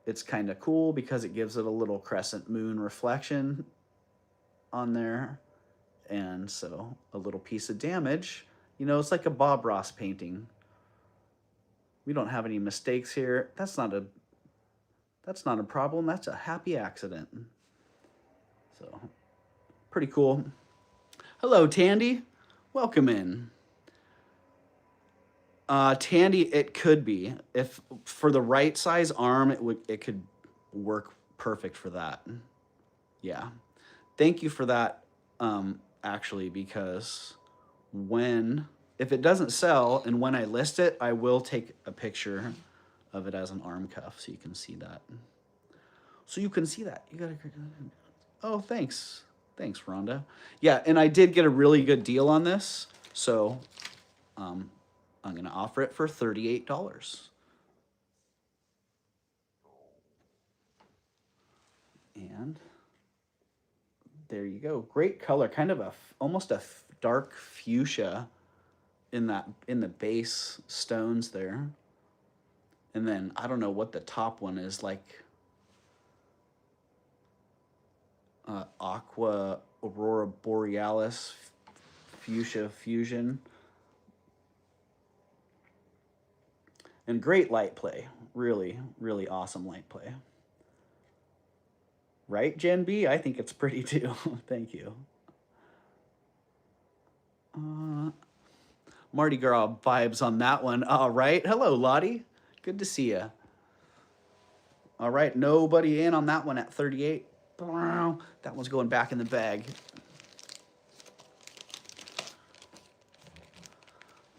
it's kind of cool because it gives it a little crescent moon reflection on there. And so a little piece of damage, you know, it's like a Bob Ross painting. We don't have any mistakes here. That's not a problem. That's a happy accident. So pretty cool. Hello, Tandy. Welcome in. Tandy, it could be. If for the right size arm, it could work perfect for that. Yeah. Thank you for that, actually, because if it doesn't sell and when I list it, I will take a picture of it as an arm cuff so you can see that. You gotta, oh, thanks. Thanks, Rhonda. Yeah, and I did get a really good deal on this, so I'm gonna offer it for $38. And there you go. Great color, kind of almost a dark fuchsia in the base stones there. And then I don't know what the top one is, like aqua aurora borealis fuchsia fusion. And great light play. Really, really awesome light play. Right, Gen B? I think it's pretty too. Thank you. Mardi Gras vibes on that one. All right. Hello, Lottie. Good to see you. All right. Nobody in on that one at 38. That one's going back in the bag.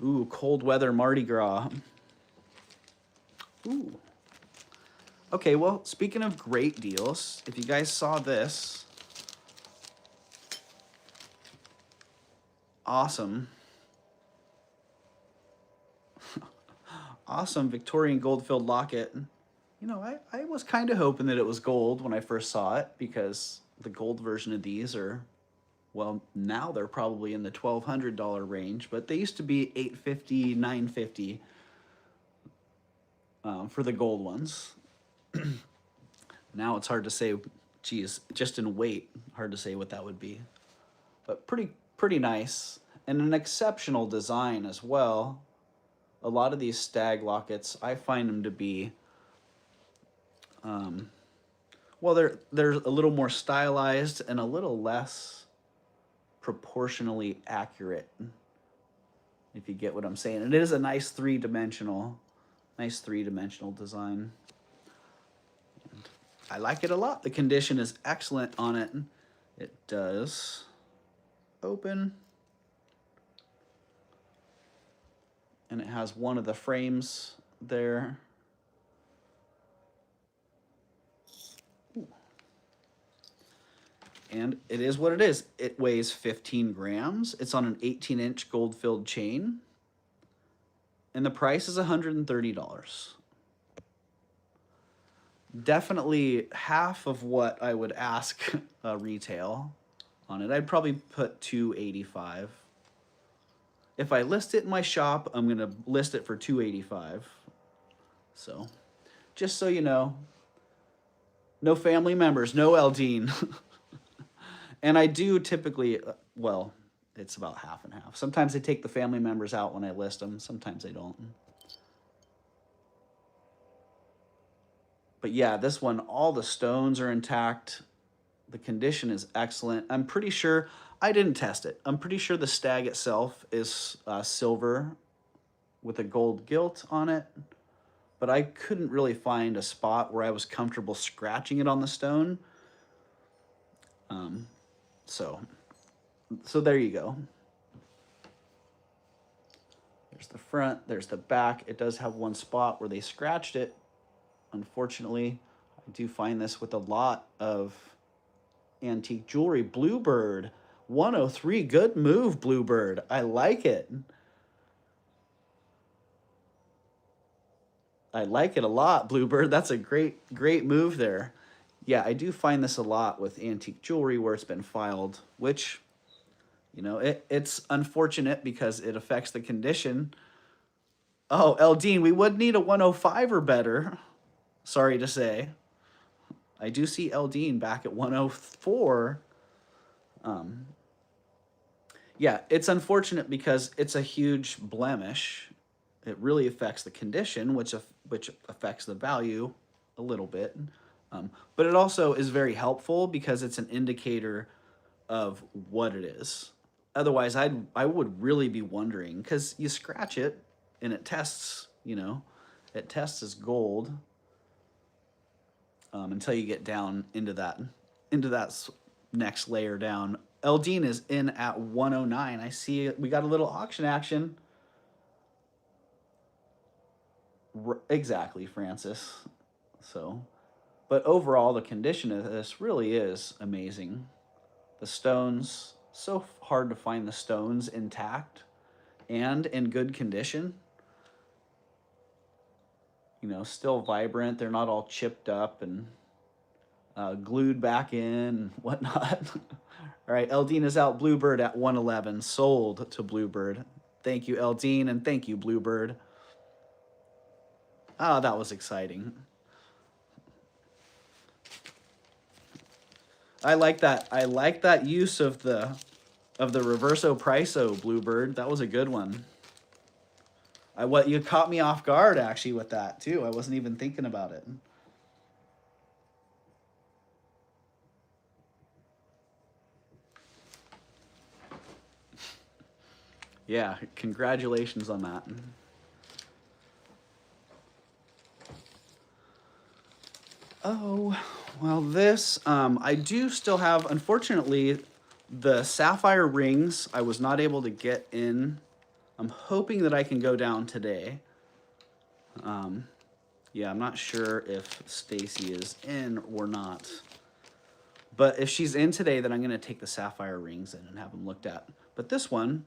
Ooh, cold weather Mardi Gras. Ooh. Okay, well, speaking of great deals, if you guys saw this, awesome Victorian gold-filled locket. You know, I was kind of hoping that it was gold when I first saw it because the gold version of these are, well, now they're probably in the $1,200 range, but they used to be $850, $950 for the gold ones. Now it's hard to say, geez, just in weight, hard to say what that would be. But pretty nice, and an exceptional design as well. A lot of these stag lockets, I find them to be, well, they're a little more stylized and a little less proportionally accurate, if you get what I'm saying. It is a nice three-dimensional design. I like it a lot. The condition is excellent on it. It does open. And it has one of the frames there. Ooh. And it is what it is. It weighs 15 grams. It's on an 18-inch gold-filled chain. And the price is $130. Definitely half of what I would ask retail on it. I'd probably put $285. If I list it in my shop, I'm gonna list it for $285. So, just so you know, no family members, no Eldine. And I do typically, well, it's about half and half. Sometimes I take the family members out when I list them. Sometimes I don't. But yeah, this one, all the stones are intact. The condition is excellent. I'm pretty sure, I didn't test it. I'm pretty sure the stag itself is silver with a gold gilt on it. But I couldn't really find a spot where I was comfortable scratching it on the stone. So there you go. There's the front, there's the back. It does have one spot where they scratched it. Unfortunately, I do find this with a lot of antique jewelry. Bluebird, 103, good move, Bluebird. I like it. I like it a lot, Bluebird. That's a great move there. Yeah, I do find this a lot with antique jewelry where it's been filed, which, you know, it's unfortunate because it affects the condition. Oh, Eldine, we would need a 105 or better. Sorry to say. I do see Eldine back at 104. Yeah, it's unfortunate because it's a huge blemish. It really affects the condition, which affects the value a little bit. But it also is very helpful because it's an indicator of what it is. Otherwise, I would really be wondering, because you scratch it and it tests, you know, it tests as gold until you get down into that next layer down. Eldine is in at 109. I see we got a little auction action. Exactly, Francis. So, but overall, the condition of this really is amazing. The stones, so hard to find the stones intact and in good condition. You know, still vibrant. They're not all chipped up and glued back in and whatnot. All right, Eldine is out. Bluebird at 111. Sold to Bluebird. Thank you, Eldine, and thank you, Bluebird. Ah, that was exciting. I like that. I like that use of the Reverso Priso, Bluebird. That was a good one. What you caught me off guard actually with that too. I wasn't even thinking about it. Yeah, congratulations on that. Oh, well, this, I do still have, unfortunately, the sapphire rings I was not able to get in. I'm hoping that I can go down today. Yeah, I'm not sure if Stacy is in or not. But if she's in today, then I'm going to take the sapphire rings in and have them looked at. But this one,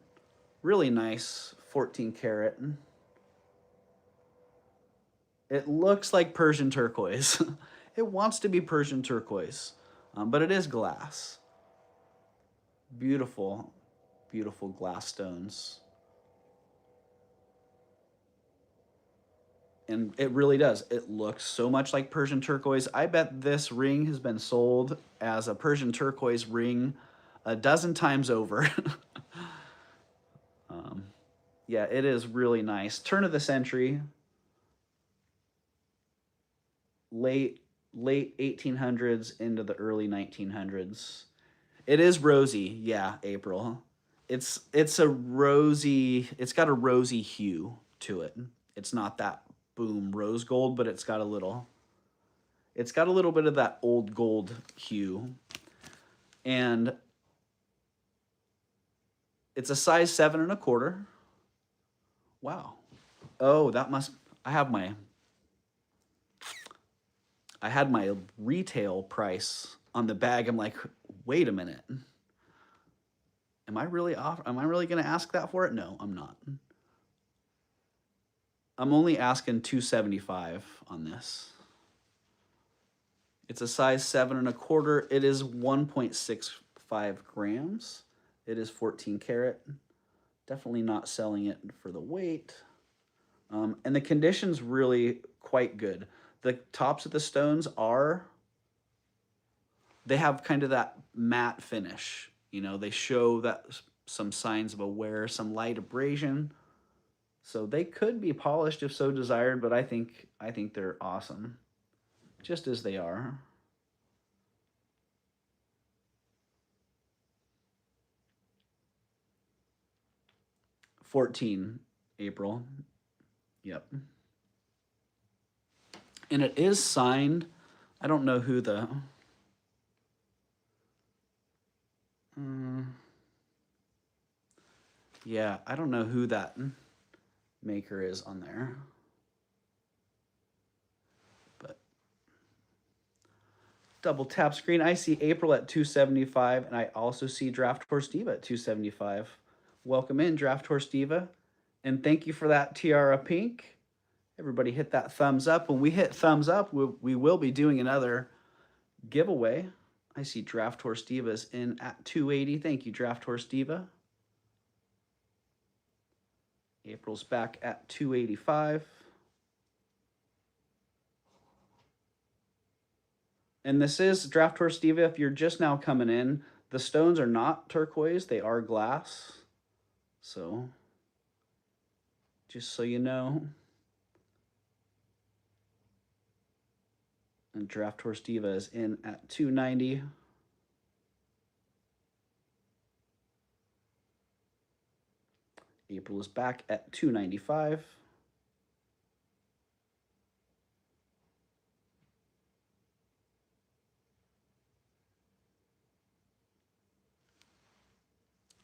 really nice, 14 karat. It looks like Persian turquoise. It wants to be Persian turquoise, but it is glass. Beautiful, beautiful glass stones. And it really does. It looks so much like Persian turquoise. I bet this ring has been sold as a Persian turquoise ring a dozen times over. Yeah, it is really nice. Turn of the century. Late 1800s into the early 1900s. It is rosy. Yeah, April. It's a rosy, it's got a rosy hue to it. It's not that boom rose gold, but it's got a little bit of that old gold hue. And it's a size 7.25. Wow. Oh, that must, I had my retail price on the bag. I'm like, wait a minute. Am I really going to ask that for it? No, I'm not. I'm only asking $275 on this. It's a size 7.25. It is 1.65 grams. It is 14 karat. Definitely not selling it for the weight. And the condition's really quite good. The tops of the stones they have kind of that matte finish. You know, they show that some signs of a wear, some light abrasion. So they could be polished if so desired, but I think they're awesome, just as they are. $14, April. Yep. And it is signed. I don't know who the... yeah, I don't know who that maker is on there. But double tap screen. I see April at 275, and I also see Draft Horse Diva at 275. Welcome in, Draft Horse Diva. And thank you for that Tiara Pink. Everybody hit that thumbs up. When we hit thumbs up, we will be doing another giveaway. I see Draft Horse Diva's in at 280. Thank you, Draft Horse Diva. April's back at 285. And this is Draft Horse Diva. If you're just now coming in, the stones are not turquoise. They are glass. So, just so you know. And Draft Horse Diva is in at 290. April is back at 295.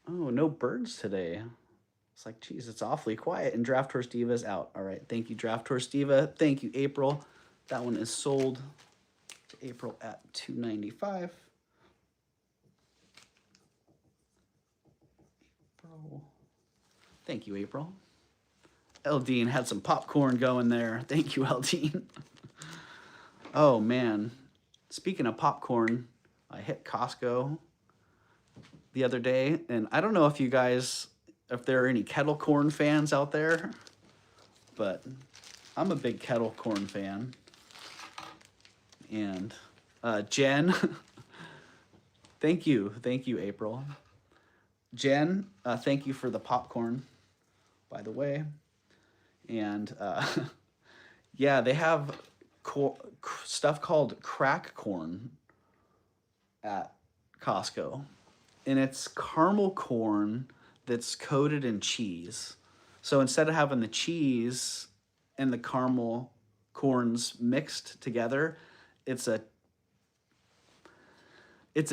Oh, no birds today. It's like, geez, it's awfully quiet. And Draft Horse Diva is out. All right, thank you, Draft Horse Diva. Thank you, April. That one is sold to April at 295. April. Thank you, April. Eldine had some popcorn going there. Thank you, Eldine. Oh, man. Speaking of popcorn, I hit Costco the other day, and I don't know if you guys, if there are any kettle corn fans out there, but I'm a big kettle corn fan. And Jen, thank you, April. Jen, thank you for the popcorn, by the way. And yeah, they have stuff called crack corn at Costco. And it's caramel corn that's coated in cheese. So instead of having the cheese and the caramel corns mixed together, it's a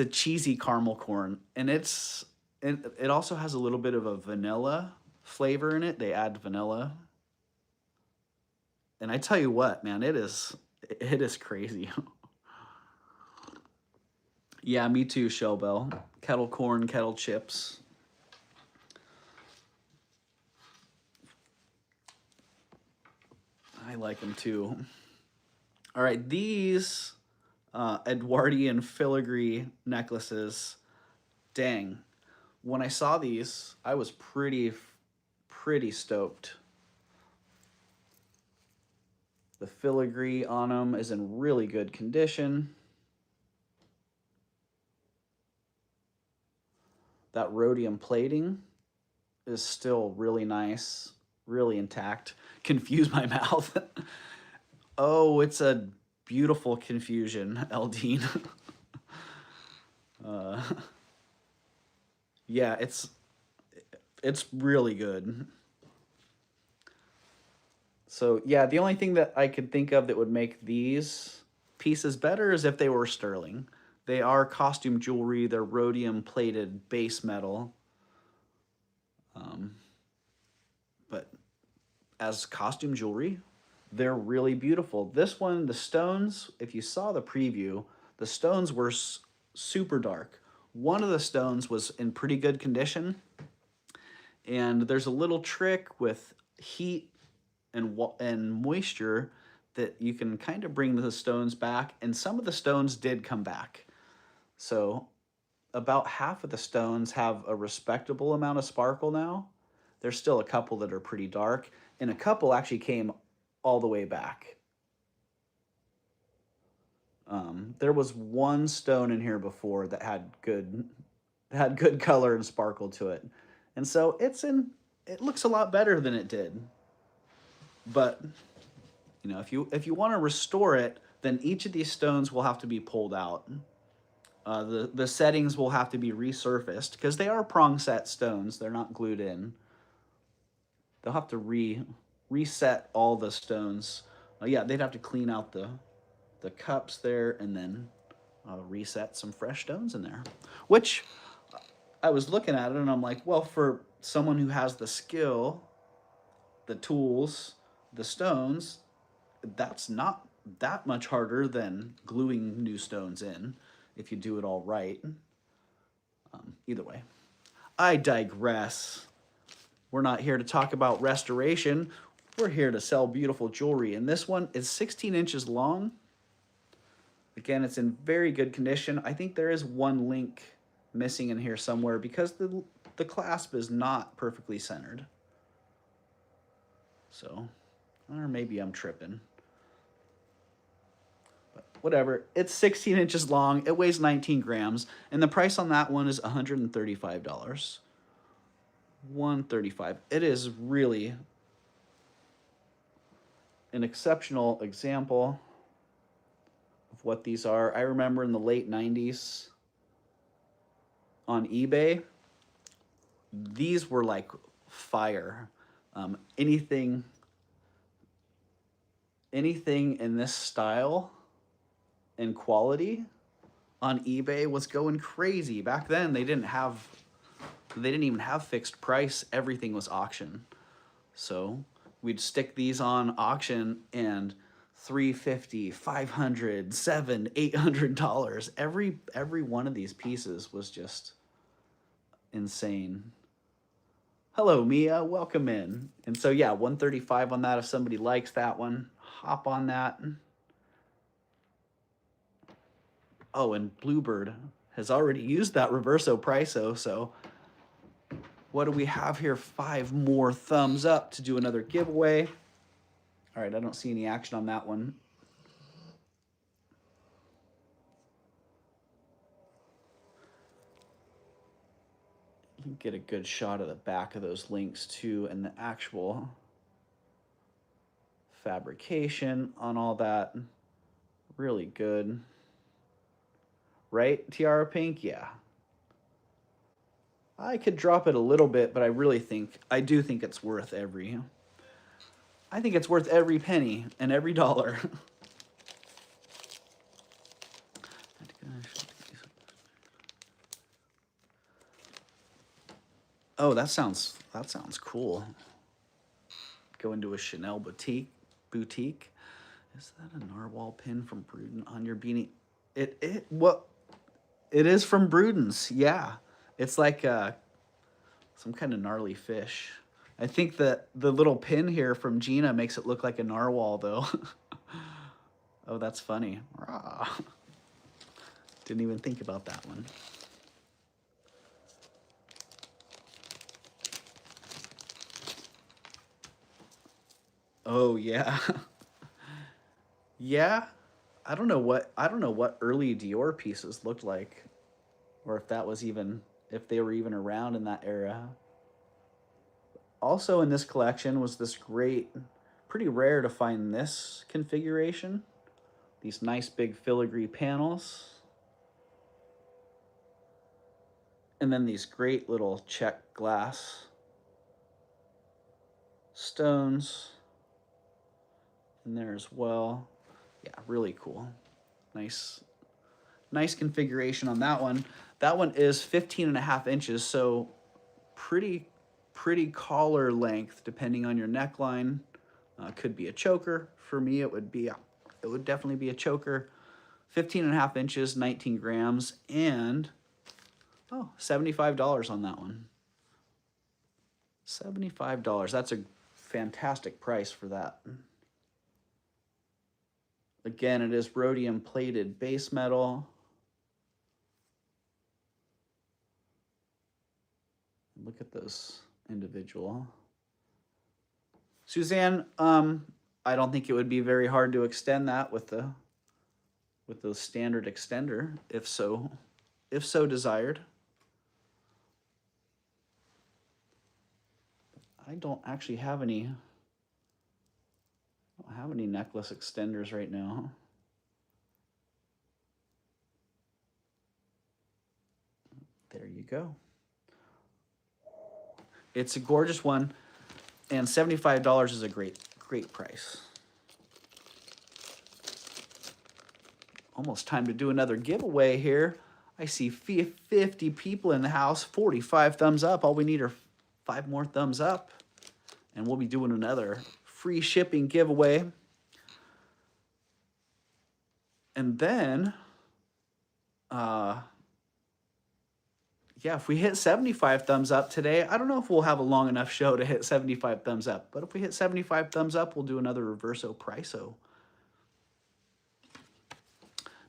cheesy caramel corn. And it also has a little bit of a vanilla flavor in it. They add vanilla. And I tell you what, man, it is crazy. Yeah, me too, Shellbell. Kettle corn, kettle chips. I like them too. All right, these Edwardian filigree necklaces, dang. When I saw these, I was pretty stoked. The filigree on them is in really good condition. That rhodium plating is still really nice, really intact. Confuse my mouth. Oh, it's a beautiful confusion, Eldine. Yeah, it's really good. So yeah, the only thing that I could think of that would make these pieces better is if they were sterling. They are costume jewelry. They're rhodium plated base metal. But as costume jewelry, they're really beautiful. This one, the stones, if you saw the preview, the stones were super dark. One of the stones was in pretty good condition. And there's a little trick with heat and moisture that you can kind of bring the stones back. And some of the stones did come back. So about half of the stones have a respectable amount of sparkle now. There's still a couple that are pretty dark, and a couple actually came all the way back. There was one stone in here before that had good color and sparkle to it. And so it looks a lot better than it did. But you know, if you want to restore it, then each of these stones will have to be pulled out. The settings will have to be resurfaced because they are prong set stones. They're not glued in. They'll have to reset all the stones. Yeah, they'd have to clean out the cups there and then reset some fresh stones in there. Which I was looking at it and I'm like, well, for someone who has the skill, the tools, the stones, that's not that much harder than gluing new stones in if you do it all right. Either way, I digress. We're not here to talk about restoration. We're here to sell beautiful jewelry. And this one is 16 inches long. Again, it's in very good condition. I think there is one link missing in here somewhere because the clasp is not perfectly centered. So, or maybe I'm tripping. But whatever. It's 16 inches long. It weighs 19 grams. And the price on that one is $135. $135. It is really an exceptional example of what these are. I remember in the late 90s on eBay, these were like fire. Anything in this style and quality on eBay was going crazy. Back then, they didn't even have fixed price. Everything was auction. So we'd stick these on auction and $350, $500, $700, $800. Every one of these pieces was just insane. Hello, Mia. Welcome in. And so, yeah, $135 on that. If somebody likes that one, hop on that. Oh, and Bluebird has already used that Reverso Priso. So what do we have here? 5 more thumbs up to do another giveaway. All right, I don't see any action on that one. You can get a good shot of the back of those links too and the actual fabrication on all that. Really good. Right, Tiara Pink? Yeah. I could drop it a little bit, but I do think it's worth I think it's worth every penny and every dollar. Oh, that sounds cool. Go into a Chanel boutique. Is that a narwhal pin from Bruden on your beanie? It is from Bruden's. Yeah, it's like some kind of gnarly fish. I think that the little pin here from Gina makes it look like a narwhal, though. Oh, that's funny. Didn't even think about that one. Oh yeah. Yeah. I don't know what early Dior pieces looked like, or if they were even around in that era. Also in this collection was this pretty rare to find this configuration. These nice big filigree panels. And then these great little check glass stones in there as well. Yeah, really cool. Nice configuration on that one. That one is 15.5 inches, so pretty collar length depending on your neckline. Could be a choker. For me, it would definitely be a choker. 15.5 inches, 19 grams, and $75 on that one. $75. That's a fantastic price for that. Again, it is rhodium plated base metal. Look at those individual. Suzanne, I don't think it would be very hard to extend that with the standard extender, if so desired. I don't actually have any. I don't have any necklace extenders right now. There you go. It's a gorgeous one, and $75 is a great price. Almost time to do another giveaway here. I see 50 people in the house, 45 thumbs up. All we need are 5 more thumbs up, and we'll be doing another free shipping giveaway. And then, yeah, if we hit 75 thumbs up today, I don't know if we'll have a long enough show to hit 75 thumbs up, but if we hit 75 thumbs up, we'll do another Reverso Priso.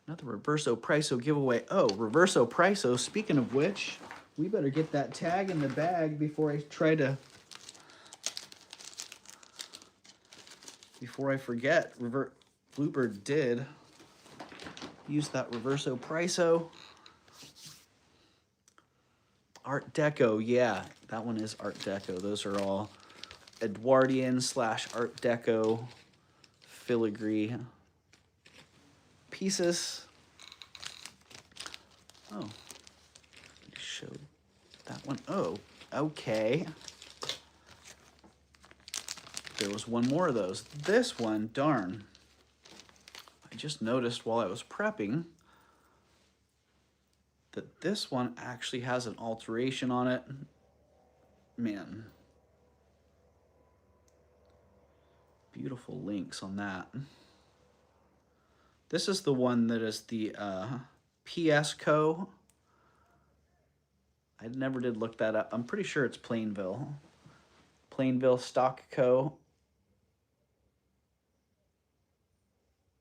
Another Reverso Priso giveaway. Oh, Reverso Priso, speaking of which, we better get that tag in the bag before I forget. Bluebird did use that Reverso Priso. Art Deco, yeah, that one is Art Deco. Those are all Edwardian / Art Deco filigree pieces. Oh, showed that one. Oh, okay. There was one more of those. This one, darn. I just noticed while I was prepping that this one actually has an alteration on it. Man. Beautiful links on that. This is the one that is the PS Co. I never did look that up. I'm pretty sure it's Plainville. Plainville Stock Co.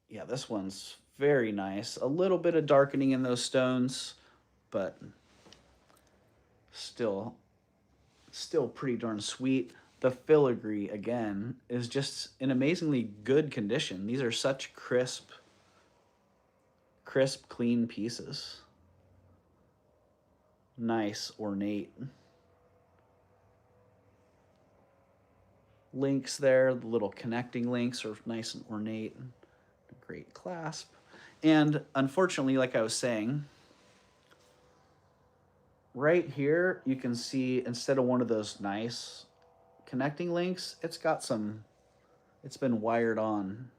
Yeah, this one's very nice. A little bit of darkening in those stones, but still pretty darn sweet. The filigree, again, is just in amazingly good condition. These are such crisp, clean pieces. Nice, ornate links there. The little connecting links are nice and ornate. Great clasp. And unfortunately, like I was saying, right here, you can see instead of one of those nice connecting links, it's been wired on.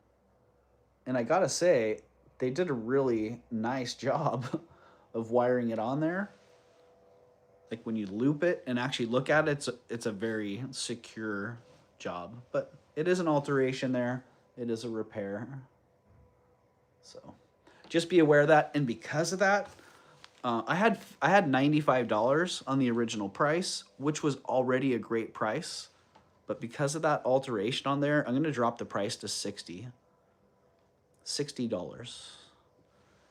And I gotta say, they did a really nice job of wiring it on there. Like when you loop it and actually look at it, it's a very secure job. But it is an alteration there. It is a repair. So just be aware of that. And because of that, I had $95 on the original price, which was already a great price. But because of that alteration on there, I'm going to drop the price to $60. $60.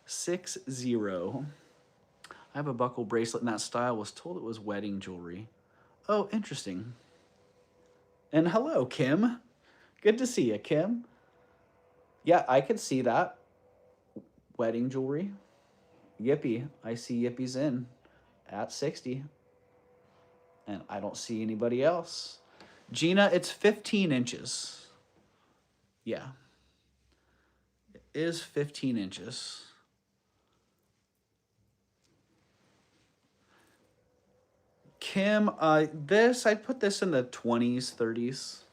60. I have a buckle bracelet in that style. Was told it was wedding jewelry. Oh, interesting. And hello, Kim. Good to see you, Kim. Yeah, I could see that. Wedding jewelry. Yippee. I see Yippie's in at 60. And I don't see anybody else. Gina, it's 15 inches. Yeah. It is 15 inches. Kim, I'd put this in the 20s, 30s.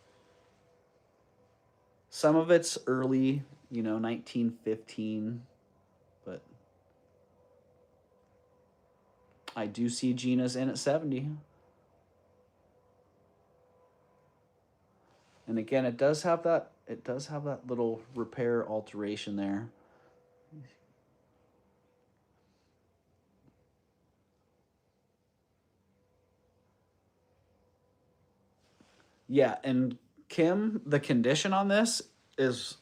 Some of it's early, 1915, but I do see Gina's in at 70. And again, it does have that little repair alteration there. Yeah, and Kim, the condition on this is,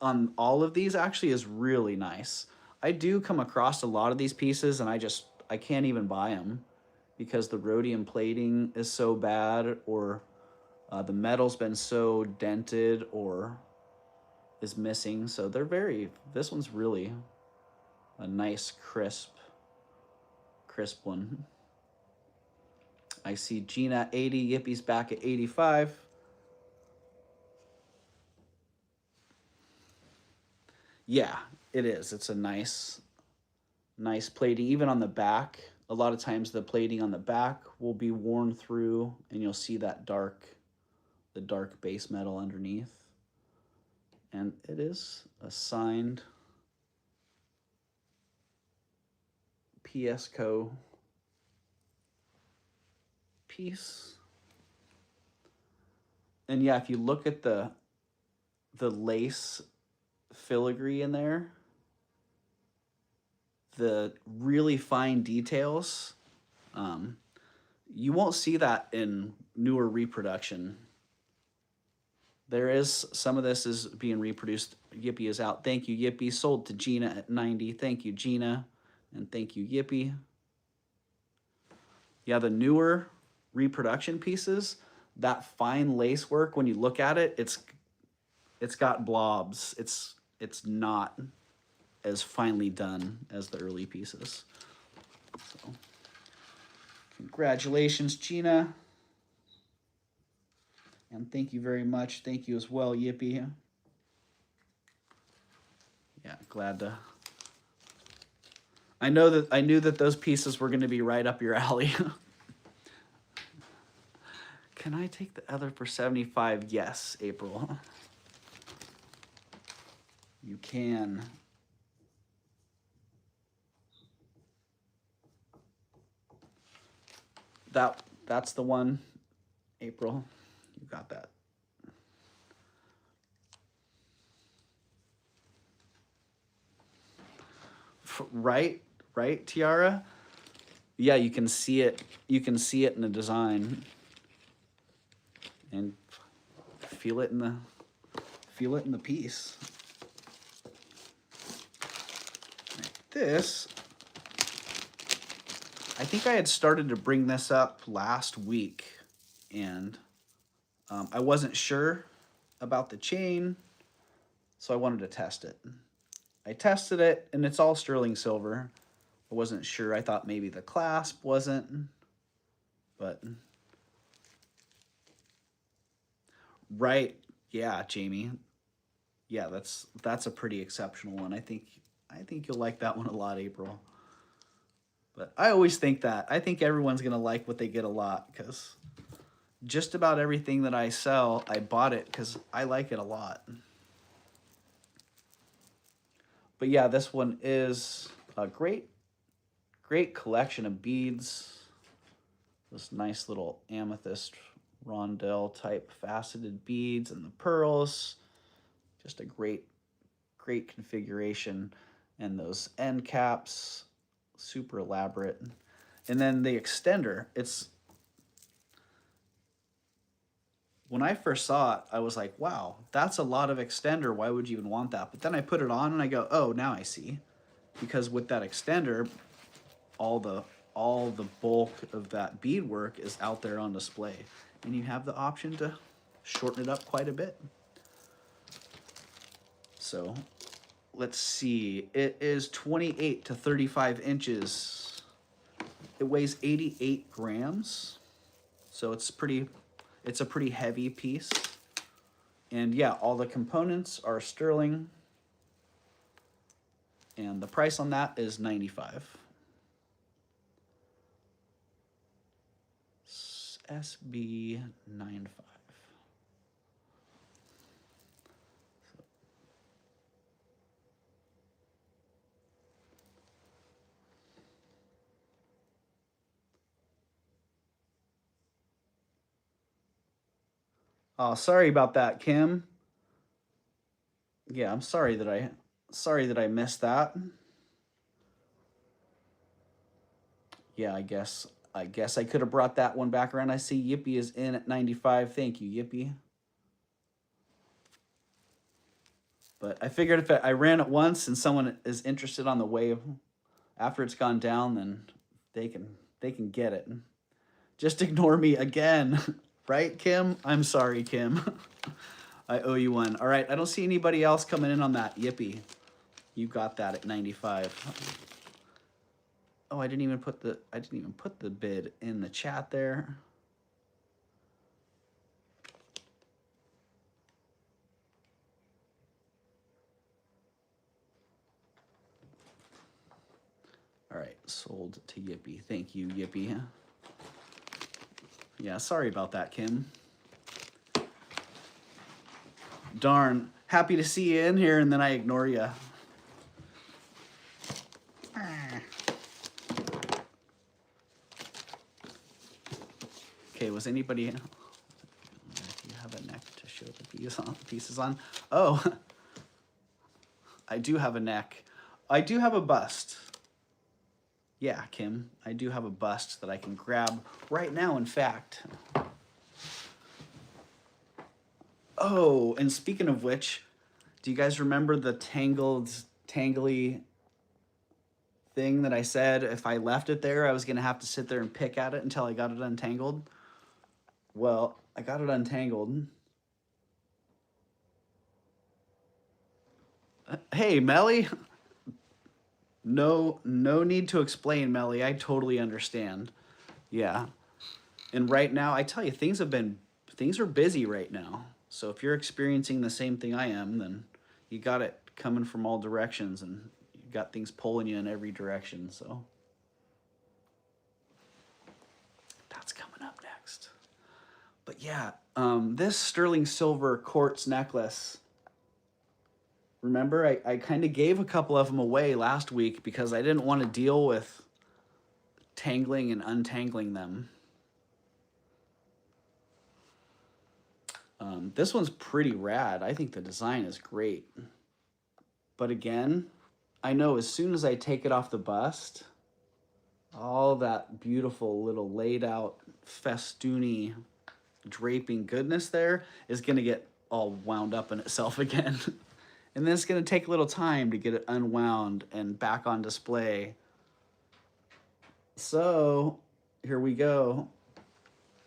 on all of these actually, is really nice. I do come across a lot of these pieces and I can't even buy them because the rhodium plating is so bad, or the metal's been so dented or is missing. So they're this one's really a nice crisp one. I see Gina at 80, Yippie's back at 85. Yeah, it is. It's a nice plating. Even on the back, a lot of times the plating on the back will be worn through and you'll see that the dark base metal underneath. And it is a signed PSCO piece. And yeah, if you look at the lace filigree in there, the really fine details, you won't see that in newer reproduction. There is, some of this is being reproduced. Yippie is out. Thank you, Yippie. Sold to Gina at 90. Thank you, Gina. And thank you, Yippie. Yeah, the newer reproduction pieces, that fine lace work, when you look at it, it's got blobs. It's not as finely done as the early pieces. So, congratulations, Gina. And thank you very much. Thank you as well, Yippie. Yeah, glad to. I knew that those pieces were going to be right up your alley. Can I take the other for 75? Yes, April. You can. That's the one, April. You got that. Right, Tiara? Yeah, you can see it. You can see it in the design. And feel it in the piece. This, I think I had started to bring this up last week, and I wasn't sure about the chain, so I wanted to test it. I tested it, and it's all sterling silver. I wasn't sure. I thought maybe the clasp wasn't, but right, yeah, Jamie. Yeah, that's a pretty exceptional one. I think you'll like that one a lot, April. But I always think that. I think everyone's gonna like what they get a lot, because just about everything that I sell, I bought it because I like it a lot. But yeah, this one is a great collection of beads. This nice little amethyst rondelle type faceted beads and the pearls. Just a great configuration. And those end caps, super elaborate. And then the extender, when I first saw it, I was like, wow, that's a lot of extender. Why would you even want that? But then I put it on and I go, oh, now I see. Because with that extender, all the bulk of that beadwork is out there on display. And you have the option to shorten it up quite a bit. So let's see. It is 28 to 35 inches. It weighs 88 grams. So it's a pretty heavy piece. And yeah, all the components are sterling. And the price on that is $95. SB95. Oh, sorry about that, Kim. Yeah, I'm sorry that I missed that. Yeah, I guess I could have brought that one back around. I see Yippie is in at 95. Thank you, Yippie. But I figured if I ran it once and someone is interested on the wave after it's gone down, then they can get it. Just ignore me again. Right, Kim? I'm sorry, Kim. I owe you one. All right, I don't see anybody else coming in on that. Yippee. You got that at 95. Oh, I didn't even put the bid in the chat there. All right, sold to Yippee. Thank you, Yippee. Yeah, sorry about that, Kim. Darn, happy to see you in here, and then I ignore you. Okay, was anybody... Do you have a neck to show the pieces on? Oh, I do have a neck. I do have a bust. Yeah, Kim, I do have a bust that I can grab right now, in fact. Oh, and speaking of which, do you guys remember the tangly thing that I said if I left it there, I was going to have to sit there and pick at it until I got it untangled? Well, I got it untangled. Hey, Melly. No need to explain, Melly. I totally understand. Yeah. And right now, I tell you, things are busy right now. So if you're experiencing the same thing I am, then you got it coming from all directions, and you got things pulling you in every direction. So that's coming up next. But yeah, this sterling silver quartz necklace. Remember, I kind of gave a couple of them away last week because I didn't want to deal with tangling and untangling them. This one's pretty rad. I think the design is great. But again, I know as soon as I take it off the bust, all that beautiful little laid out festoony draping goodness there is going to get all wound up in itself again. And then it's going to take a little time to get it unwound and back on display. So here we go.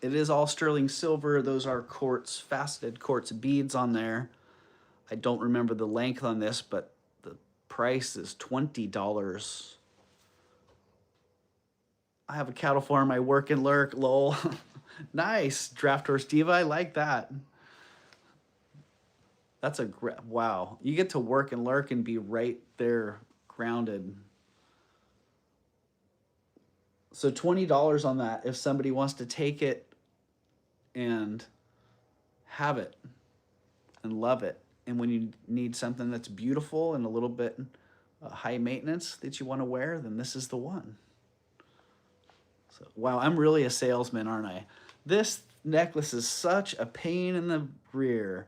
It is all sterling silver. Those are quartz, faceted quartz beads on there. I don't remember the length on this, but the price is $20. I have a cattle farm. I work and lurk, lol. Nice, Draft Horse Diva. I like that. That's a great, wow. You get to work and lurk and be right there grounded. So $20 on that if somebody wants to take it and have it and love it. And when you need something that's beautiful and a little bit high maintenance that you want to wear, then this is the one. So, wow, I'm really a salesman, aren't I? This necklace is such a pain in the rear.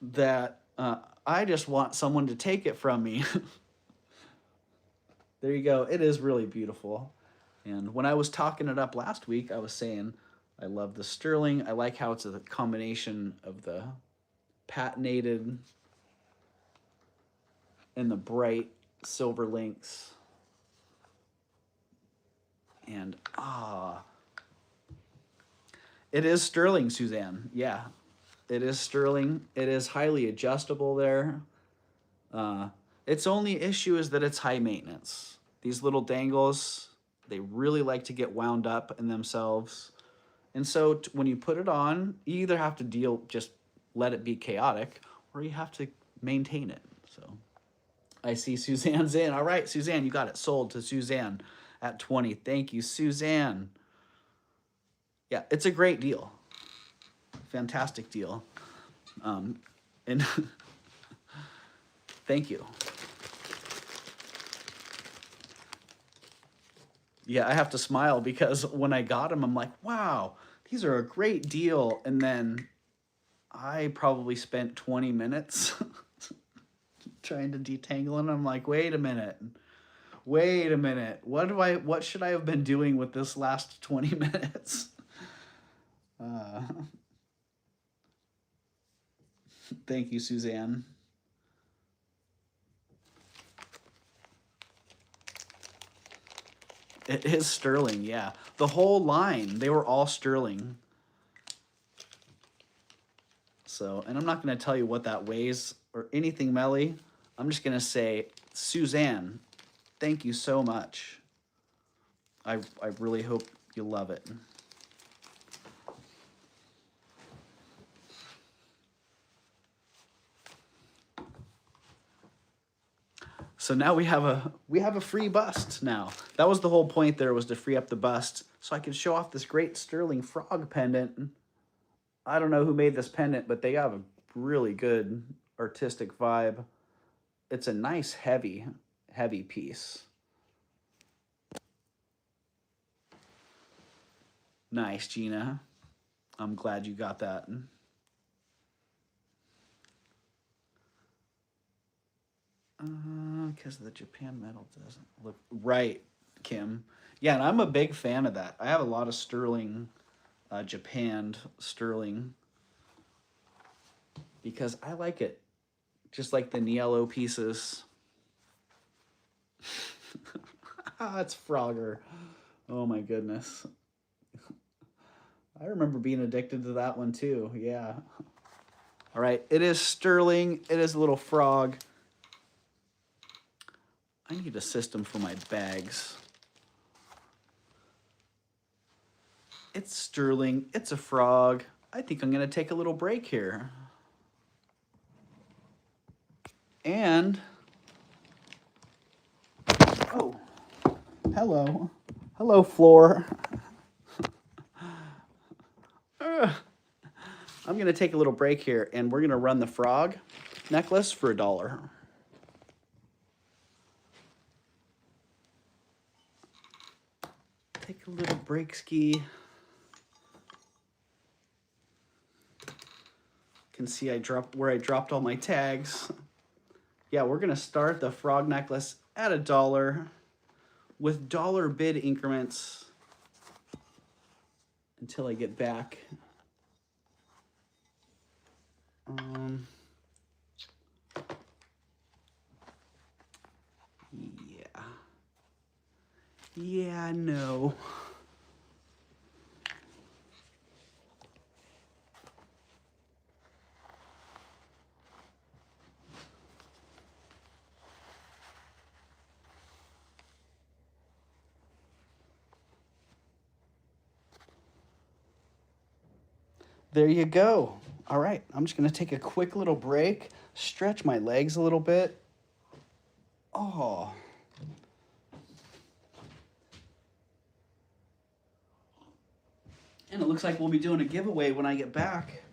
That I just want someone to take it from me. There you go. It is really beautiful. And when I was talking it up last week, I was saying I love the sterling. I like how it's a combination of the patinated and the bright silver links. And it is sterling, Suzanne. Yeah, it is sterling. It is highly adjustable there. Its only issue is that it's high maintenance. These little dangles, they really like to get wound up in themselves. And so when you put it on, you either have to just let it be chaotic, or you have to maintain it. So I see Suzanne's in. All right, Suzanne, you got it sold to Suzanne at 20. Thank you, Suzanne. Yeah, it's a great deal. Fantastic deal. And thank you. Yeah, I have to smile because when I got them, I'm like, wow, these are a great deal. And then I probably spent 20 minutes trying to detangle them. I'm like, wait a minute. What should I have been doing with this last 20 minutes? Thank you, Suzanne. It is sterling, yeah. The whole line, they were all sterling. So, and I'm not going to tell you what that weighs or anything, Melly. I'm just going to say, Suzanne, thank you so much. I really hope you love it. So now we have a free bust now. That was the whole point there, was to free up the bust so I could show off this great sterling frog pendant. I don't know who made this pendant, but they have a really good artistic vibe. It's a nice heavy piece. Nice, Gina. I'm glad you got that. Because the Japan metal doesn't look right, Kim. Yeah, and I'm a big fan of that. I have a lot of sterling, Japanned sterling, because I like it. Just like the Niello pieces. It's Frogger. Oh my goodness. I remember being addicted to that one too, yeah. All right, it is sterling. It is a little frog. I need a system for my bags. It's sterling. It's a frog. I think I'm going to take a little break here. And, oh, hello. Hello, floor. I'm going to take a little break here, and we're going to run the frog necklace for $1. Take a little break ski. Can see where I dropped all my tags. Yeah, we're going to start the frog necklace at $1 with dollar bid increments until I get back. Yeah, no. There you go. All right, I'm just going to take a quick little break, stretch my legs a little bit. Oh. And it looks like we'll be doing a giveaway when I get back.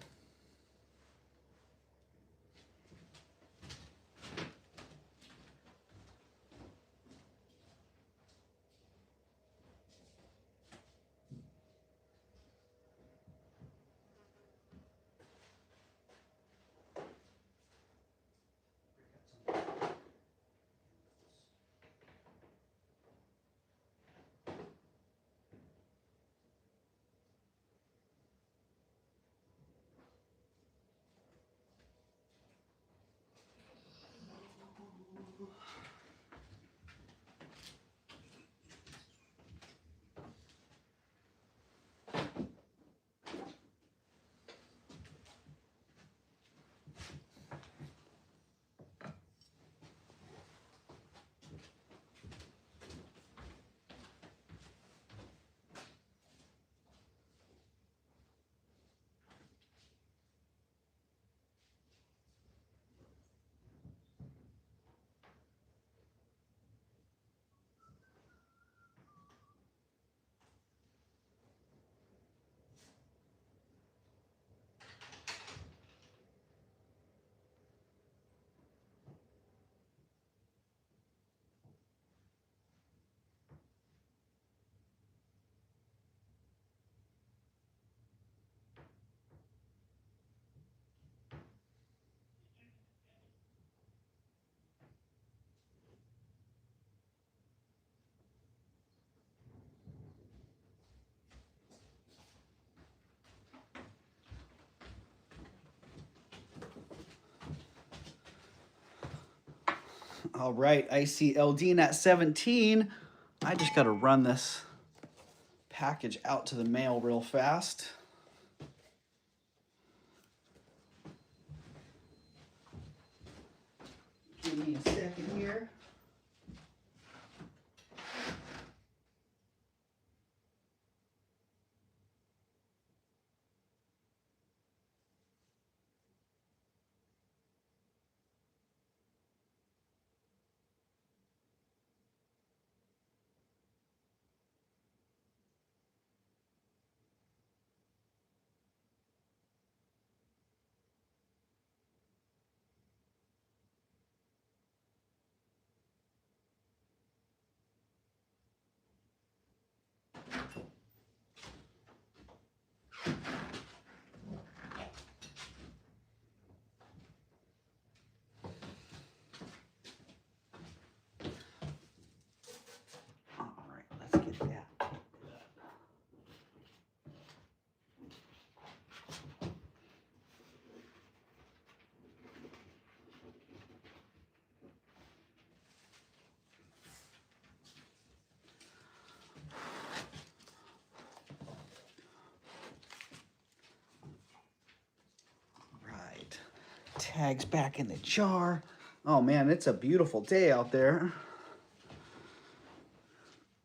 All right, I see Eldine at 17. I just got to run this package out to the mail real fast. Give me a second here. Tags back in the jar. Oh man, it's a beautiful day out there.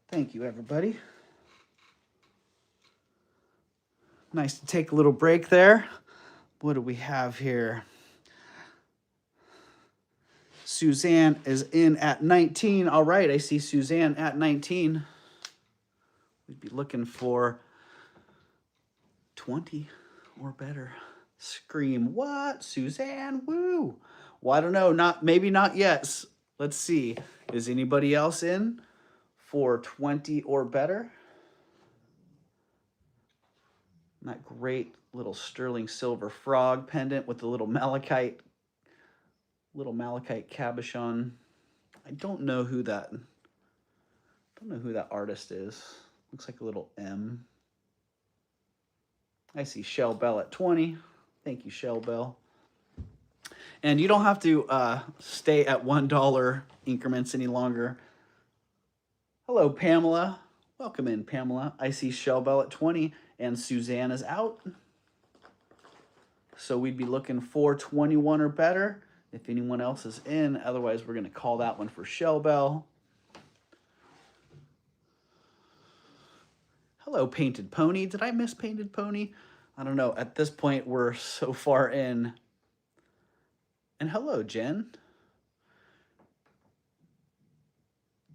Thank you, everybody. Nice to take a little break there. What do we have here? Suzanne is in at 19. All right, I see Suzanne at 19. We'd be looking for 20 or better. Scream, what? Suzanne, woo. Well, I don't know, maybe not yet. Let's see. Is anybody else in for 20 or better? That great little sterling silver frog pendant with the little malachite cabochon. I don't know who that artist is. Looks like a little M. I see Shell Bell at 20. Thank you, Shell Bell. And you don't have to stay at $1 increments any longer. Hello, Pamela. Welcome in, Pamela. I see Shell Bell at 20 and Suzanne is out. So we'd be looking for 21 or better if anyone else is in. Otherwise, we're going to call that one for Shell Bell. Hello, Painted Pony. Did I miss Painted Pony? I don't know. At this point, we're so far in. And hello, Jen.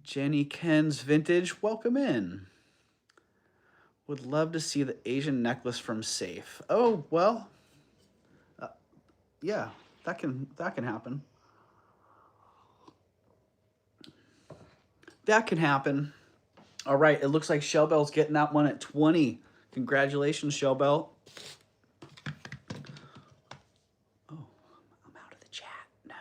Jenny Ken's Vintage, welcome in. Would love to see the Asian necklace from Safe. Oh, well, yeah, that can happen. That can happen. All right, it looks like Shell Bell's getting that one at 20. Congratulations, Shell Bell. Oh, I'm out of the chat. No.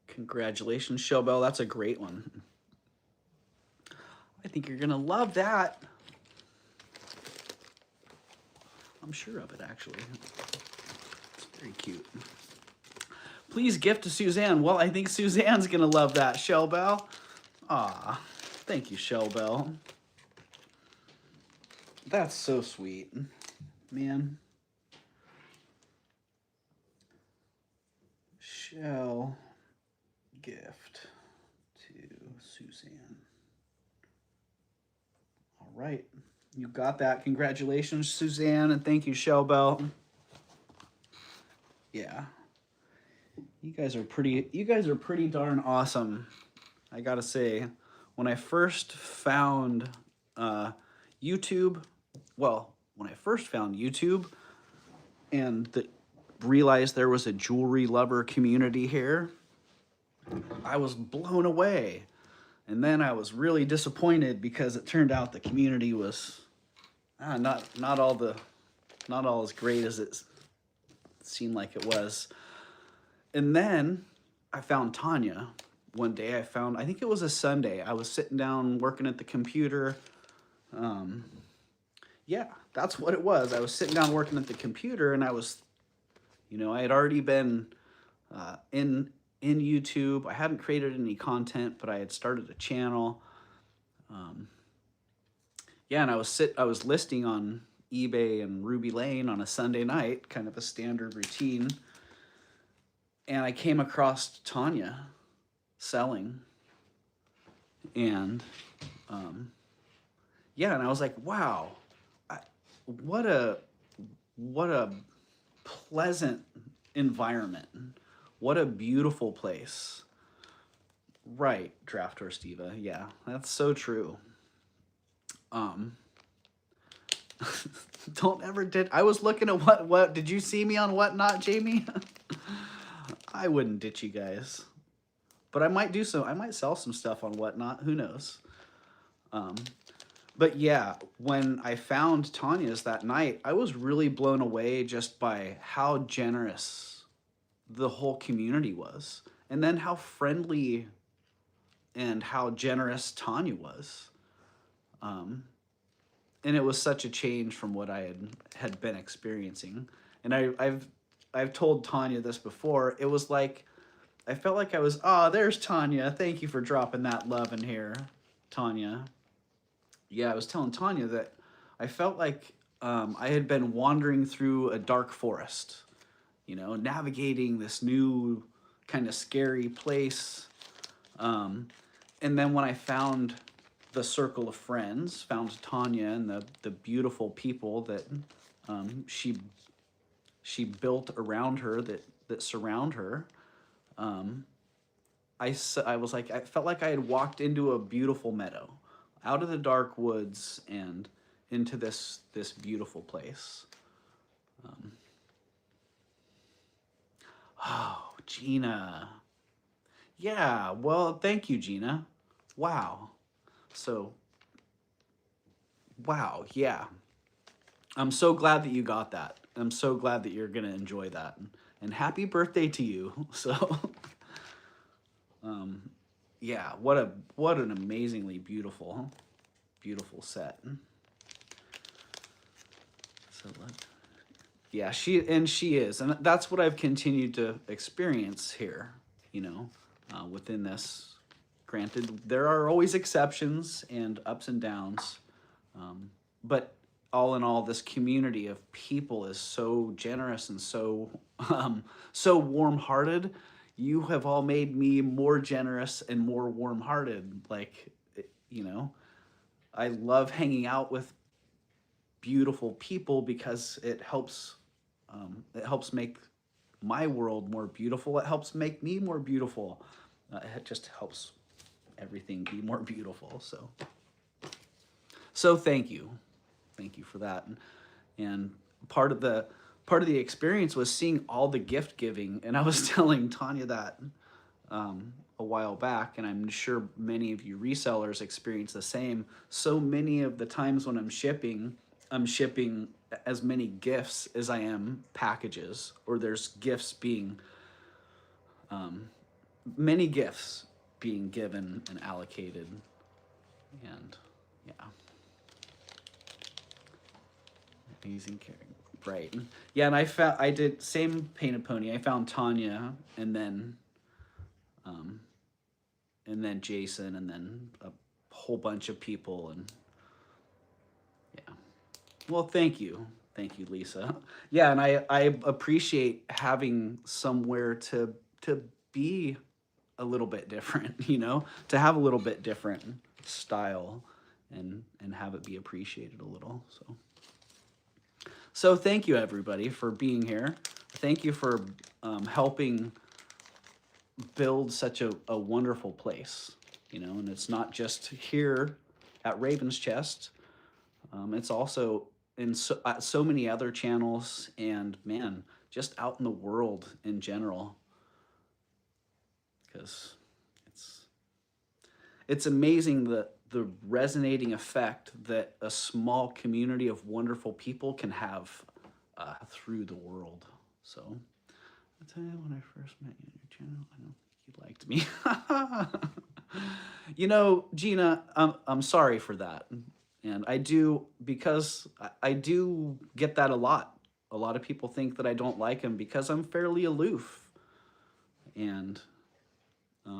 Congratulations, Shell Bell. That's a great one. I think you're going to love that. I'm sure of it, actually. It's very cute. Please gift to Suzanne. Well, I think Suzanne's going to love that, Shell Bell. Aw, thank you, Shell Bell. That's so sweet, man. Shell gift to Suzanne. All right, you got that. Congratulations, Suzanne, and thank you, Shell Bell. Yeah. You guys are pretty darn awesome. I gotta say, when I first found YouTube and realized there was a jewelry lover community here, I was blown away. And then I was really disappointed because it turned out the community was not all as great as it seemed like it was. And then I found Tanya. One day I think it was a Sunday. I was sitting down working at the computer. Yeah, that's what it was. I was sitting down working at the computer and I was, I had already been in in YouTube. I hadn't created any content, but I had started a channel. Yeah, and I was listing on eBay and Ruby Lane on a Sunday night, kind of a standard routine. And I came across Tanya selling. And yeah, and I was like, wow, what a pleasant environment. What a beautiful place. Right, Draft or Steva. Yeah, that's so true. Don't ever ditch. I was looking at what did you see me on Whatnot, Jamie? I wouldn't ditch you guys. But I might do so. I might sell some stuff on Whatnot. Who knows? But yeah, when I found Tanya's that night, I was really blown away just by how generous the whole community was. And then how friendly and how generous Tanya was. And it was such a change from what I had been experiencing. And I've told Tanya this before. It was like, I felt like I was, there's Tanya. Thank you for dropping that love in here, Tanya. Yeah, I was telling Tanya that I felt like I had been wandering through a dark forest, you know, navigating this new kind of scary place. And then when I found the circle of friends, found Tanya and the beautiful people that she built around her that surround her, I was like, I felt like I had walked into a beautiful meadow, out of the dark woods and into this beautiful place. Oh, Gina. Yeah, well, thank you, Gina. Wow. So, wow, yeah. I'm so glad that you got that. I'm so glad that you're going to enjoy that. And happy birthday to you. So, yeah, what an amazingly beautiful set. So, yeah, she is. And that's what I've continued to experience here, you know, within this. Granted, there are always exceptions and ups and downs, but all in all, this community of people is so generous and so so warm-hearted. You have all made me more generous and more warm-hearted. Like, you know, I love hanging out with beautiful people because it helps make my world more beautiful. It helps make me more beautiful. It just helps everything be more beautiful. So thank you for that. And part of the experience was seeing all the gift giving, and I was telling Tanya that a while back, and I'm sure many of you resellers experience the same. So many of the times when I'm shipping as many gifts as I am packages, or there's gifts being many gifts being given and allocated. And yeah, amazing caring, right? Yeah, and I did same painted pony. I found Tanya, and then Jason, and then a whole bunch of people. And yeah, well, thank you, Lisa. Yeah, and I appreciate having somewhere to be a little bit different, you know, to have a little bit different style and have it be appreciated a little. So thank you, everybody, for being here. Thank you for helping build such a wonderful place, you know, and it's not just here at Raven's Chest. It's also in so many other channels, and man, just out in the world in general. Because it's amazing the resonating effect that a small community of wonderful people can have through the world. So I'll tell you, when I first met you on your channel, I don't think you liked me. You know, Gina, I'm sorry for that. And I do, because I do get that a lot. A lot of people think that I don't like them because I'm fairly aloof. And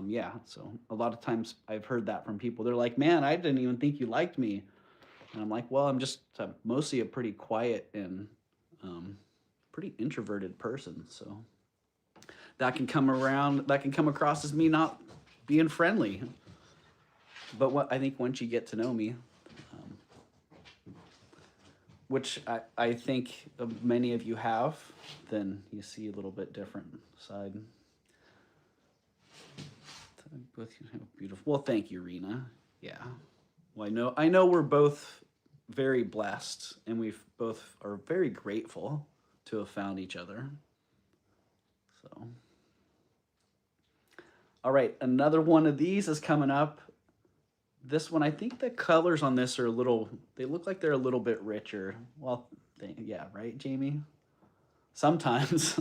Yeah, so a lot of times I've heard that from people. They're like, man, I didn't even think you liked me. And I'm like, well, I'm just mostly a pretty quiet and pretty introverted person. So that can come across as me not being friendly. But what I think once you get to know me, which I think many of you have, then you see a little bit different side. Both you have beautiful. Well, thank you, Rena. Yeah. Well, I know we're both very blessed, and we both are very grateful to have found each other. So, all right, another one of these is coming up. This one, I think the colors on this are a little, they look like they're a little bit richer. Well, yeah, right, Jamie? Sometimes.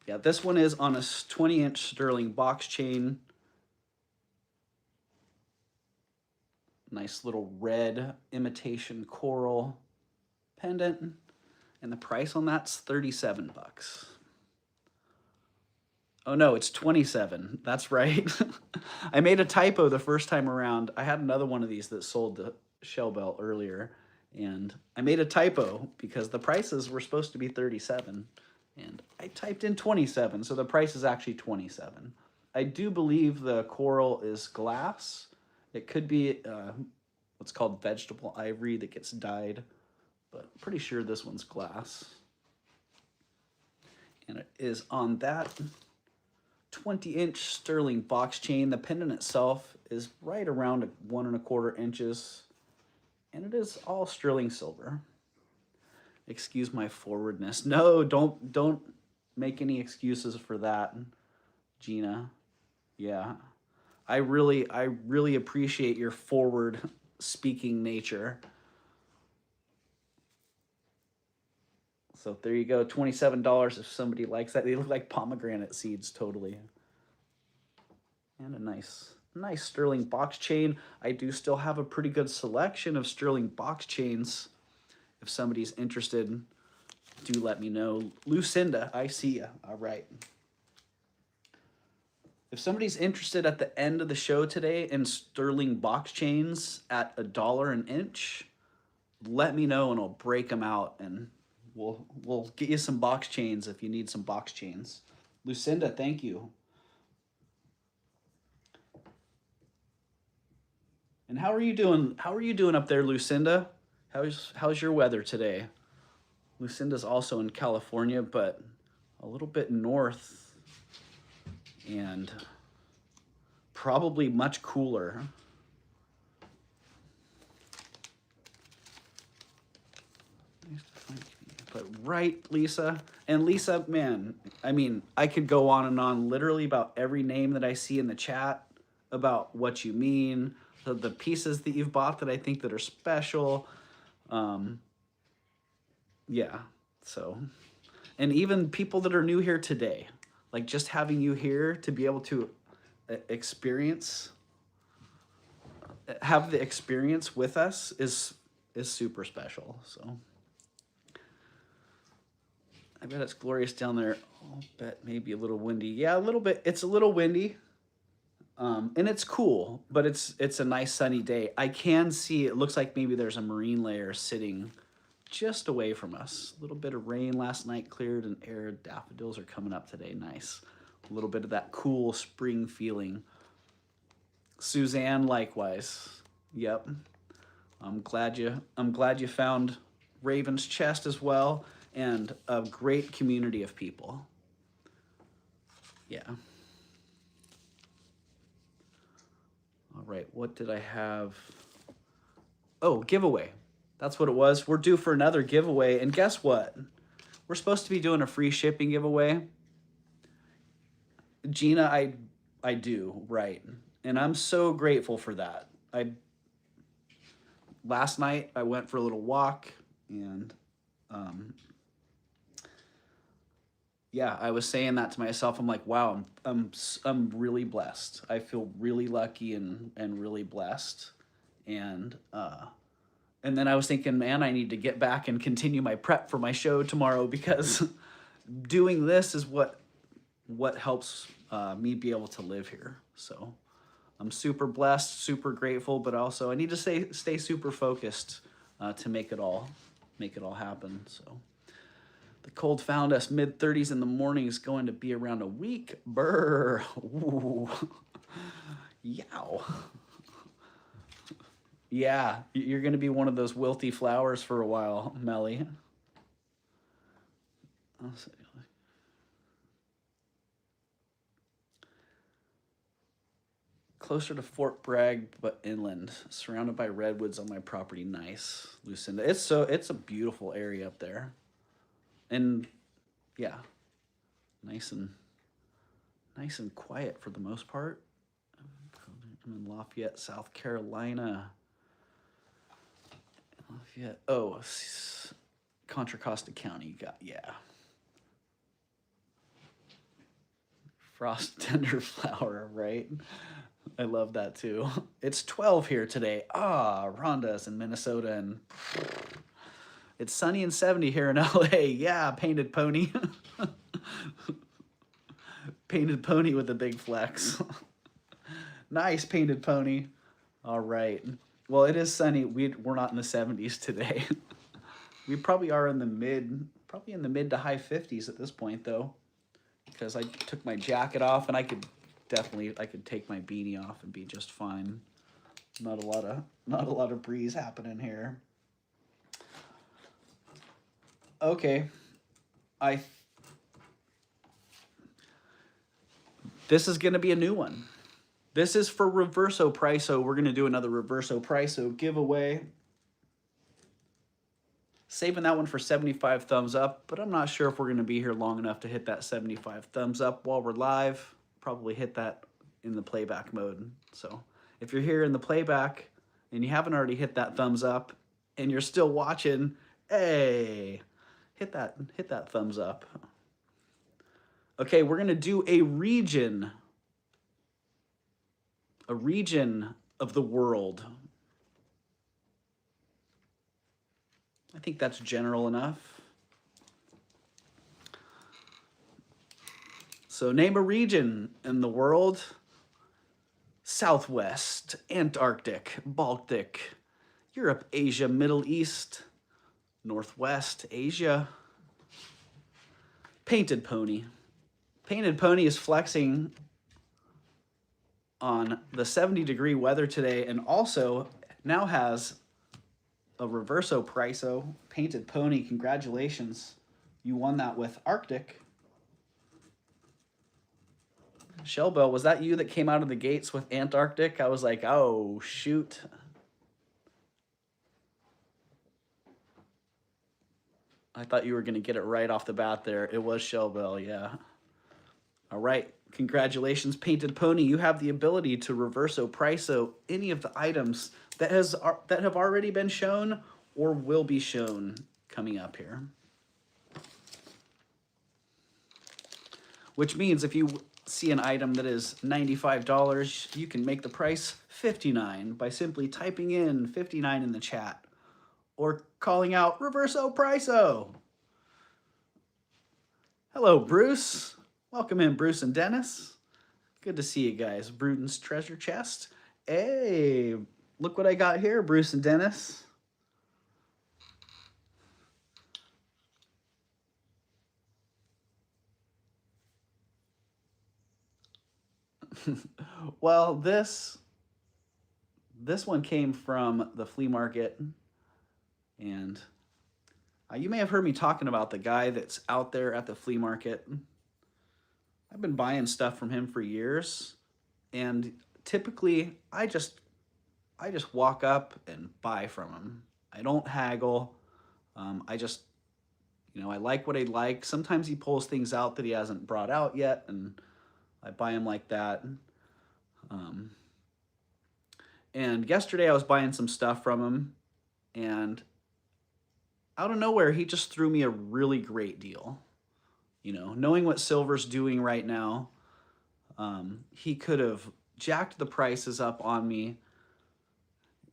Yeah, this one is on a 20-inch sterling box chain. Nice little red imitation coral pendant. And the price on that's 37 bucks. Oh no, it's 27. That's right. I made a typo the first time around. I had another one of these that sold the shell bell earlier, and I made a typo because the prices were supposed to be 37, and I typed in 27, so the price is actually 27. I do believe the coral is glass. It could be what's called vegetable ivory that gets dyed, but I'm pretty sure this one's glass. And it is on that 20-inch sterling box chain. The pendant itself is right around 1¼ inches, and it is all sterling silver. Excuse my forwardness. No, don't make any excuses for that, Gina. Yeah, I really appreciate your forward speaking nature. So there you go, $27 if somebody likes that. They look like pomegranate seeds, totally. And a nice sterling box chain. I do still have a pretty good selection of sterling box chains. If somebody's interested, do let me know. Lucinda, I see ya. All right. If somebody's interested at the end of the show today in sterling box chains at $1 an inch, let me know and I'll break them out and we'll get you some box chains if you need some box chains. Lucinda, thank you. And how are you doing? How are you doing up there, Lucinda? How's your weather today? Lucinda's also in California, but a little bit north and probably much cooler. But right, Lisa. And Lisa, man, I mean, I could go on and on literally about every name that I see in the chat, about what you mean, the pieces that you've bought that I think that are special. Yeah, so, and even people that are new here today, like just having you here to be able to have the experience with us is super special, so. I bet it's glorious down there. I'll bet maybe a little windy. Yeah, a little bit. It's a little windy. And it's cool, but it's a nice sunny day. I can see, it looks like maybe there's a marine layer sitting just away from us. A little bit of rain last night cleared and arid. Daffodils are coming up today. Nice. A little bit of that cool spring feeling. Suzanne, likewise. Yep. I'm glad you found Raven's Chest as well. And a great community of people. Yeah. All right, what did I have? Oh, giveaway. That's what it was. We're due for another giveaway, and guess what? We're supposed to be doing a free shipping giveaway. Gina, I do, right. And I'm so grateful for that. Last night, I went for a little walk, and yeah, I was saying that to myself. I'm like, wow, I'm really blessed. I feel really lucky and really blessed. And then I was thinking, man, I need to get back and continue my prep for my show tomorrow because doing this is what what helps me be able to live here. So I'm super blessed, super grateful, but also I need to stay super focused to make it all happen. So the cold found us mid-30s in the morning, is going to be around a week. Brr. Ooh. Yow. Yeah, you're going to be one of those wilty flowers for a while, Melly. Closer to Fort Bragg, but inland, surrounded by redwoods on my property. Nice, Lucinda. It's a beautiful area up there, and yeah, nice and quiet for the most part. I'm in Lafayette, South Carolina. Lafayette. Oh, Contra Costa County. Yeah. Frost tender flower, right? I love that too. It's 12 here today. Rhonda's in Minnesota, and it's sunny and 70 here in LA. Yeah, painted pony. Painted pony with a big flex. Nice, painted pony. All right. Well, it is sunny. We're not in the 70s today. We probably are in the mid to high 50s at this point, though, because I took my jacket off, and I could take my beanie off and be just fine. Not a lot of breeze happening here. Okay. This is going to be a new one. This is for Reverso Priso. We're going to do another Reverso Priso giveaway. Saving that one for 75 thumbs up, but I'm not sure if we're going to be here long enough to hit that 75 thumbs up while we're live. Probably hit that in the playback mode. So if you're here in the playback and you haven't already hit that thumbs up and you're still watching, hey, hit that thumbs up. Okay, we're going to do a region of the world. I think that's general enough. So name a region in the world. Southwest, Antarctic, Baltic, Europe, Asia, Middle East, Northwest Asia. Painted pony. Painted pony is flexing on the 70-degree weather today, and also now has a Reverso Priso painted pony. Congratulations. You won that with Arctic. Shellbell, was that you that came out of the gates with Antarctic? I was like, oh, shoot. I thought you were going to get it right off the bat there. It was Shellbell, yeah. All right. Congratulations, Painted Pony. You have the ability to Reverso Priso any of the items that have already been shown or will be shown coming up here. Which means if you see an item that is $95, you can make the price $59 by simply typing in 59 in the chat or calling out Reverso Priso. Hello, Bruce. Welcome in, Bruce and Dennis. Good to see you guys. Bruton's treasure chest. Hey, look what I got here, Bruce and Dennis. Well, this one came from the flea market, and you may have heard me talking about the guy that's out there at the flea market. I've been buying stuff from him for years, and typically I just walk up and buy from him. I don't haggle. I just, I like what I like. Sometimes he pulls things out that he hasn't brought out yet, and I buy him like that. And yesterday I was buying some stuff from him, and out of nowhere, he just threw me a really great deal. Knowing what silver's doing right now, he could have jacked the prices up on me,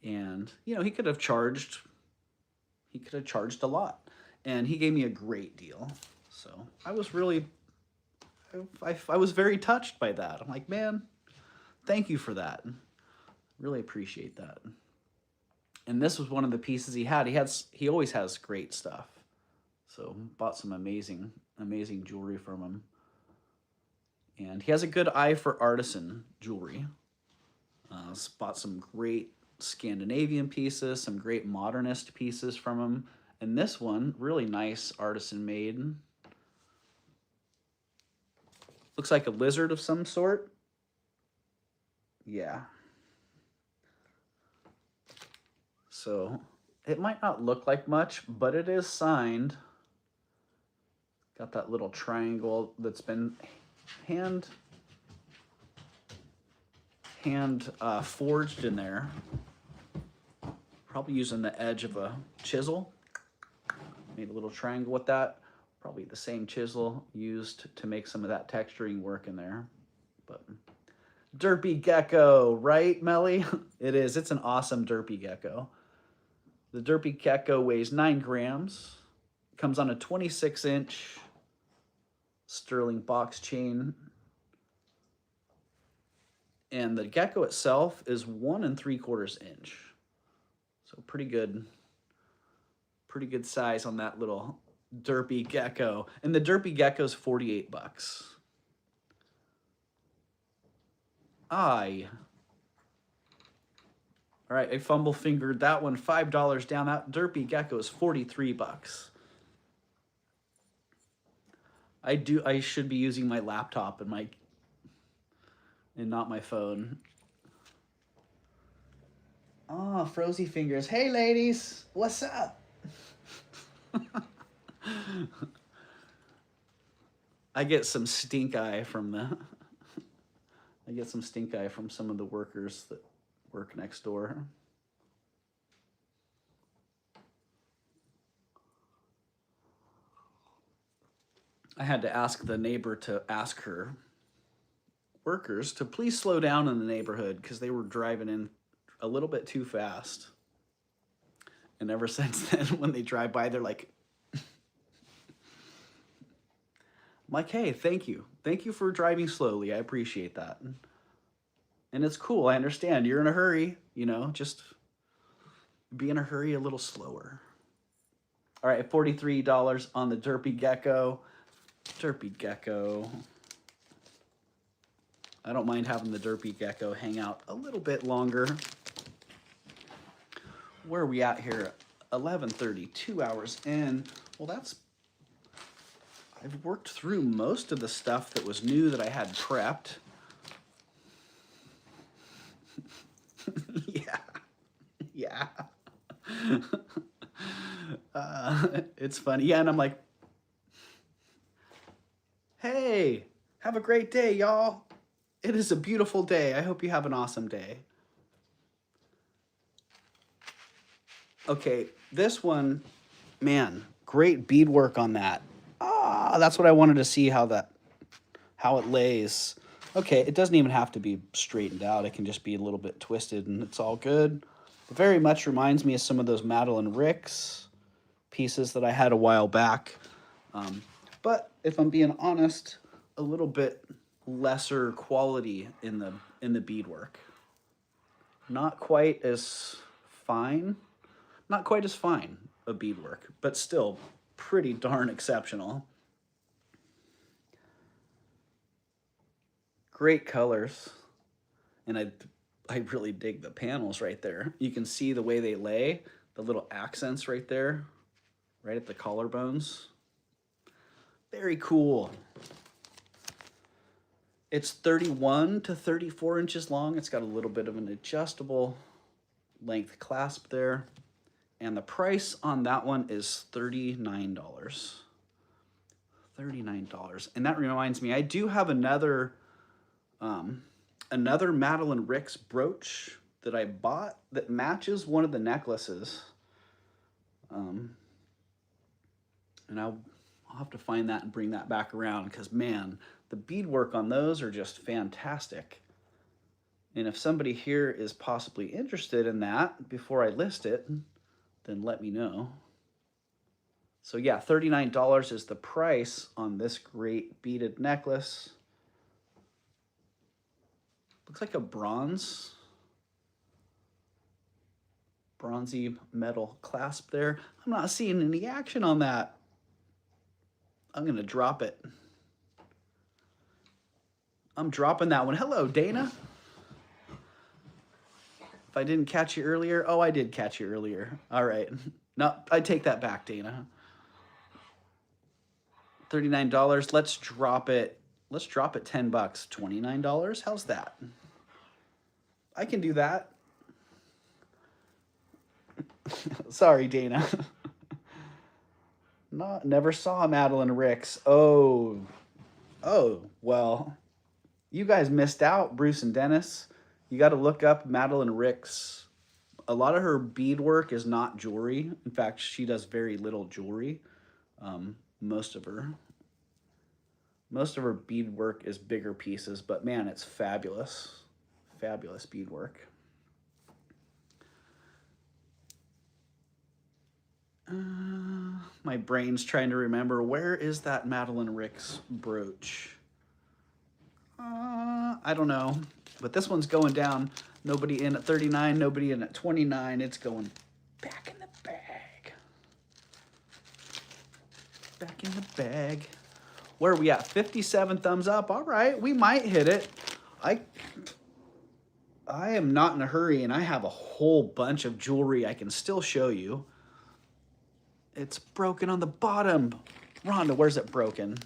and, he could have charged a lot, and he gave me a great deal. So I was really I was very touched by that. I'm like, man, thank you for that. Really appreciate that. And this was one of the pieces he had. He always has great stuff. So bought some amazing jewelry from him. And he has a good eye for artisan jewelry. Bought some great Scandinavian pieces, some great modernist pieces from him. And this one, really nice artisan made. Looks like a lizard of some sort. Yeah. So it might not look like much, but it is signed. Got that little triangle that's been hand forged in there. Probably using the edge of a chisel. Made a little triangle with that. Probably the same chisel used to make some of that texturing work in there. But derpy gecko, right, Melly? It is. It's an awesome derpy gecko. The derpy gecko weighs 9 grams. Comes on a 26-inch sterling box chain. And the gecko itself is 1 3/4 inch. So pretty good size on that little derpy gecko. And the derpy gecko is $48. All right, I fumble fingered that one. $5 down. That derpy gecko is $43. I should be using my laptop and not my phone. Oh, Frozy Fingers. Hey, ladies. What's up? I get some stink eye from some of the workers that work next door. I had to ask the neighbor to ask her workers to please slow down in the neighborhood because they were driving in a little bit too fast. And ever since then, when they drive by, they're like, I'm like, hey, thank you. Thank you for driving slowly. I appreciate that. And it's cool. I understand. You're in a hurry, you know, just be in a hurry a little slower. All right, $43 on the derpy gecko. Derpy gecko. I don't mind having the derpy gecko hang out a little bit longer. Where are we at here? 11:30, 2 hours in. Well, I've worked through most of the stuff that was new that I had prepped. Yeah. It's funny. Yeah, and I'm like, hey, have a great day, y'all. It is a beautiful day. I hope you have an awesome day. Okay, this one, man, great beadwork on that. That's what I wanted to see how it lays. Okay, it doesn't even have to be straightened out. It can just be a little bit twisted and it's all good. It very much reminds me of some of those Madeline Ricks pieces that I had a while back. But if I'm being honest, a little bit lesser quality in the beadwork. Not quite as fine a beadwork, but still pretty darn exceptional. Great colors. And I really dig the panels right there. You can see the way they lay, the little accents right there, right at the collarbones. Very cool. It's 31 to 34 inches long. It's got a little bit of an adjustable length clasp there. And the price on that one is $39. $39. And that reminds me, I do have another Madeline Ricks brooch that I bought that matches one of the necklaces. And I'll have to find that and bring that back around because, man, the beadwork on those are just fantastic. And if somebody here is possibly interested in that before I list it, then let me know. So yeah, $39 is the price on this great beaded necklace. Looks like a bronzy metal clasp there. I'm not seeing any action on that. I'm gonna drop it. I'm dropping that one. Hello, Dana. If I didn't catch you earlier, oh, I did catch you earlier. All right. No, I take that back, Dana. $39. Let's drop it. Let's drop it 10 bucks. $29. How's that? I can do that. Sorry, Dana. Never saw Madeline Ricks. Oh, well, you guys missed out, Bruce and Dennis. You got to look up Madeline Ricks. A lot of her beadwork is not jewelry. In fact, she does very little jewelry. Most of her beadwork is bigger pieces, but man, it's fabulous. Fabulous beadwork. My brain's trying to remember, where is that Madeline Ricks brooch? I don't know, but this one's going down. Nobody in at 39, nobody in at 29. It's going back in the bag. Back in the bag. Where are we at? 57 thumbs up. All right, we might hit it. I am not in a hurry, and I have a whole bunch of jewelry I can still show you. It's broken on the bottom. Rhonda, where's it broken?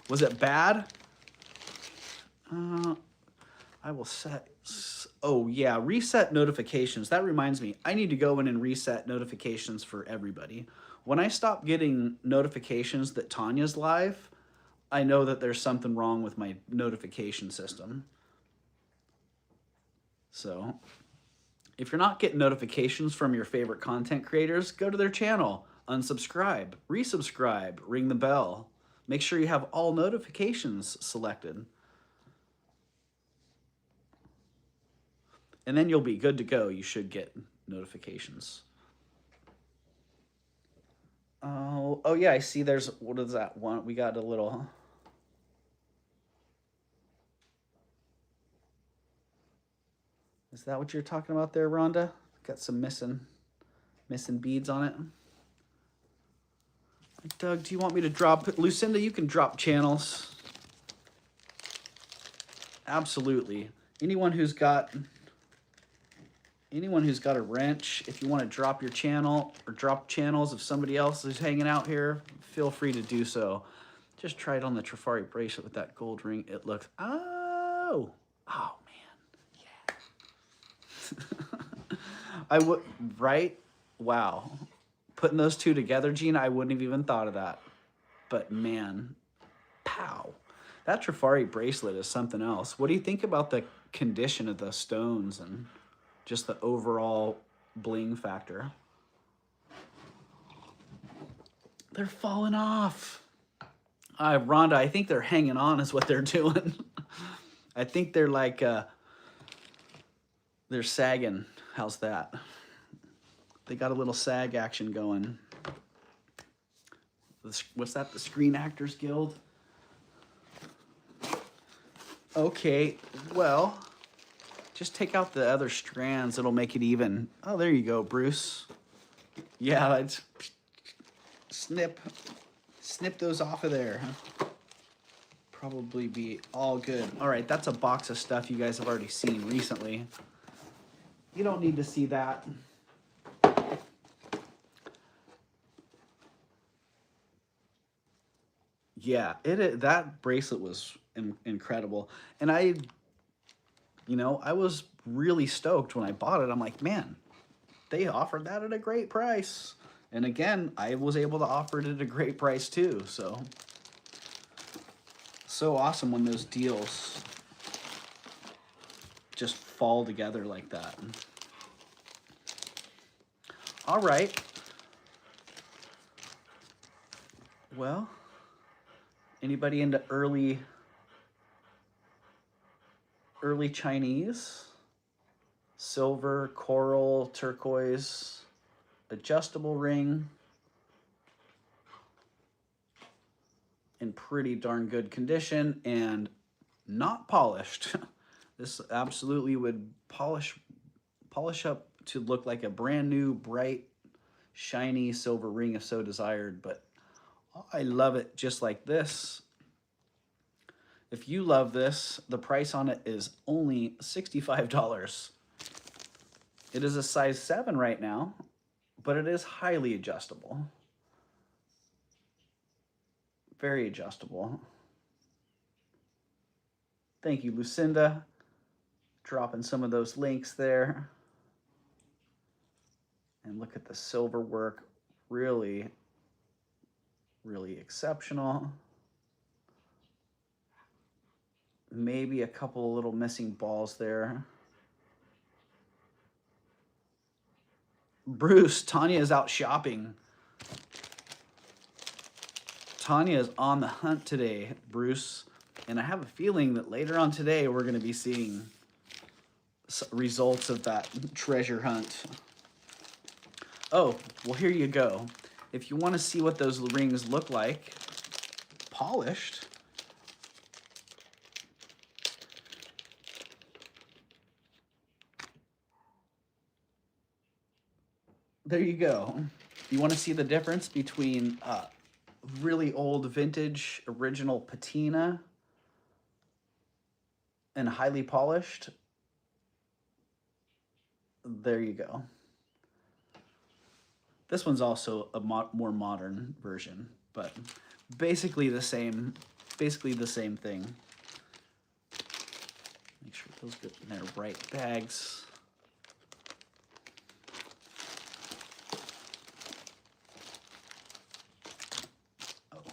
Was it bad? I will set... Oh, yeah, reset notifications. That reminds me. I need to go in and reset notifications for everybody. When I stop getting notifications that Tanya's live, I know that there's something wrong with my notification system. So, if you're not getting notifications from your favorite content creators, go to their channel, unsubscribe, resubscribe, ring the bell. Make sure you have all notifications selected. And then you'll be good to go. You should get notifications. Oh yeah, I see there's, what is that one? We got a little... Is that what you're talking about there, Rhonda? Got some missing beads on it. Doug, do you want me to drop... Lucinda, you can drop channels. Absolutely. Anyone who's got a wrench, if you want to drop your channel or drop channels of somebody else who's hanging out here, feel free to do so. Just try it on the Trifari bracelet with that gold ring. It looks... Oh man. Yeah. I would... Right? Wow. Putting those two together, Gina, I wouldn't have even thought of that. But man, pow. That Trifari bracelet is something else. What do you think about the condition of the stones and just the overall bling factor? They're falling off. Rhonda, I think they're hanging on is what they're doing. I think they're like, they're sagging. How's that? They got a little sag action going. What's that? The Screen Actors Guild? Okay, well, just take out the other strands. It'll make it even. Oh, there you go, Bruce. Yeah, it's snip those off of there. Probably be all good. All right, that's a box of stuff you guys have already seen recently. You don't need to see that. Yeah, that bracelet was incredible. And I was really stoked when I bought it. I'm like, man, they offered that at a great price. And again, I was able to offer it at a great price too. So awesome when those deals just fall together like that. All right. Well, anybody into early Chinese? Silver, coral, turquoise, adjustable ring in pretty darn good condition and not polished. This absolutely would polish up to look like a brand new, bright, shiny silver ring if so desired, but I love it just like this. If you love this, the price on it is only $65. It is a size 7 right now, but it is highly adjustable. Very adjustable. Thank you, Lucinda. Dropping some of those links there. And look at the silver work. Really, really exceptional. Maybe a couple of little missing balls there. Bruce, Tanya is out shopping. Tanya is on the hunt today, Bruce. And I have a feeling that later on today, we're going to be seeing results of that treasure hunt. Oh, well, here you go. If you want to see what those rings look like, polished, there you go. You want to see the difference between really old vintage original patina and highly polished? There you go. This one's also a more modern version, but basically the same thing. Make sure those get in their right bags. Oh,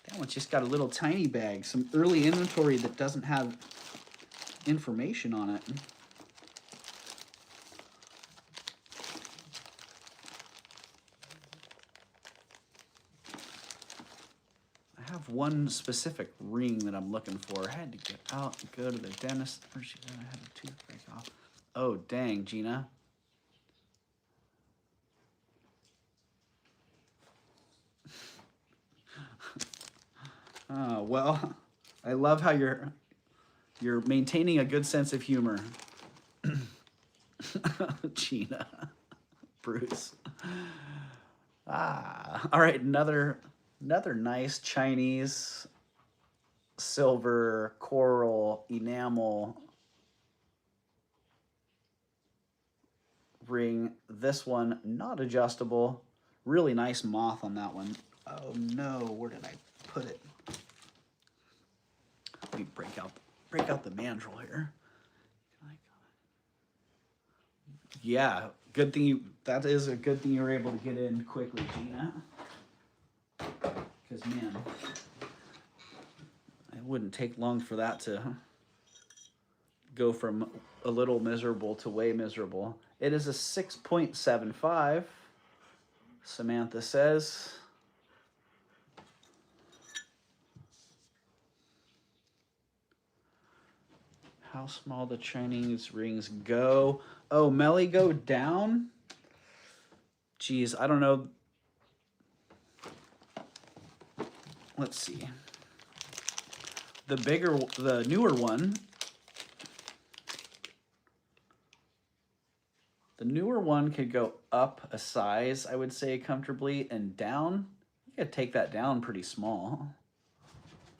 that one's just got a little tiny bag, some early inventory that doesn't have information on it. One specific ring that I'm looking for. I had to get out and go to the dentist. I had a tooth break off. Oh, dang, Gina. Well, I love how you're maintaining a good sense of humor. Gina. Bruce. All right, another nice Chinese silver coral enamel ring. This one not adjustable. Really nice moth on that one. Oh no, where did I put it? Let me break out the mandrel here. Yeah, good thing that is a good thing you were able to get in quickly, Gina. Because, man, it wouldn't take long for that to go from a little miserable to way miserable. It is a 6.75, Samantha says. How small the Chinese rings go. Oh, Melly, go down? Geez, I don't know. Let's see. The newer one. The newer one could go up a size, I would say, comfortably, and down. You gotta take that down pretty small.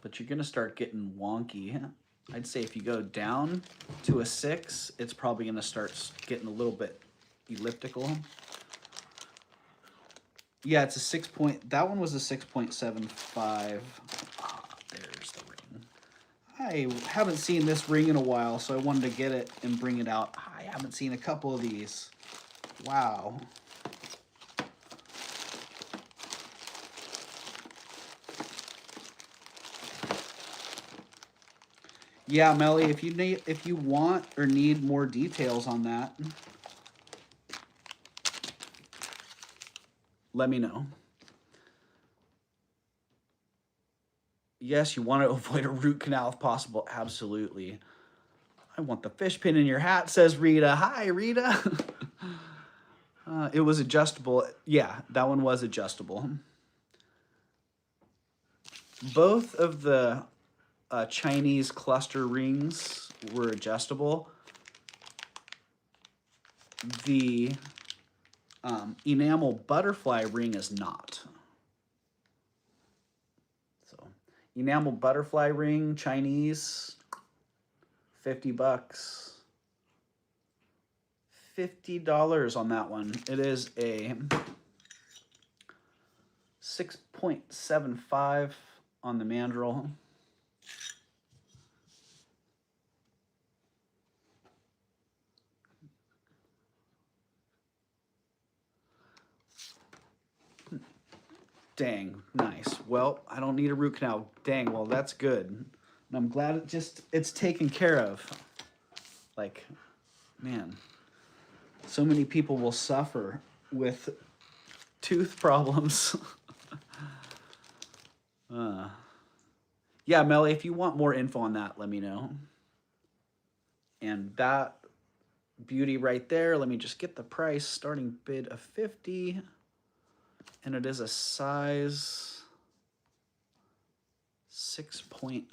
But you're gonna start getting wonky. I'd say if you go down to a 6, it's probably gonna start getting a little bit elliptical. Yeah, it's a 6 point. That one was a 6.75. There's the ring. I haven't seen this ring in a while, so I wanted to get it and bring it out. I haven't seen a couple of these. Wow. Yeah, Melly, if you want or need more details on that, let me know. Yes, you want to avoid a root canal if possible. Absolutely. I want the fish pin in your hat, says Rita. Hi, Rita. It was adjustable. Yeah, that one was adjustable. Both of the Chinese cluster rings were adjustable. The enamel butterfly ring is not. So, enamel butterfly ring, Chinese, 50 bucks. $50 on that one. It is a 6.75 on the mandrel. Dang, nice. Well, I don't need a root canal. Dang, well, that's good. And I'm glad it's taken care of. Like, man, so many people will suffer with tooth problems. Yeah, Melly, if you want more info on that, let me know. And that beauty right there, let me just get the price. Starting bid of 50. And it is a size 6.75.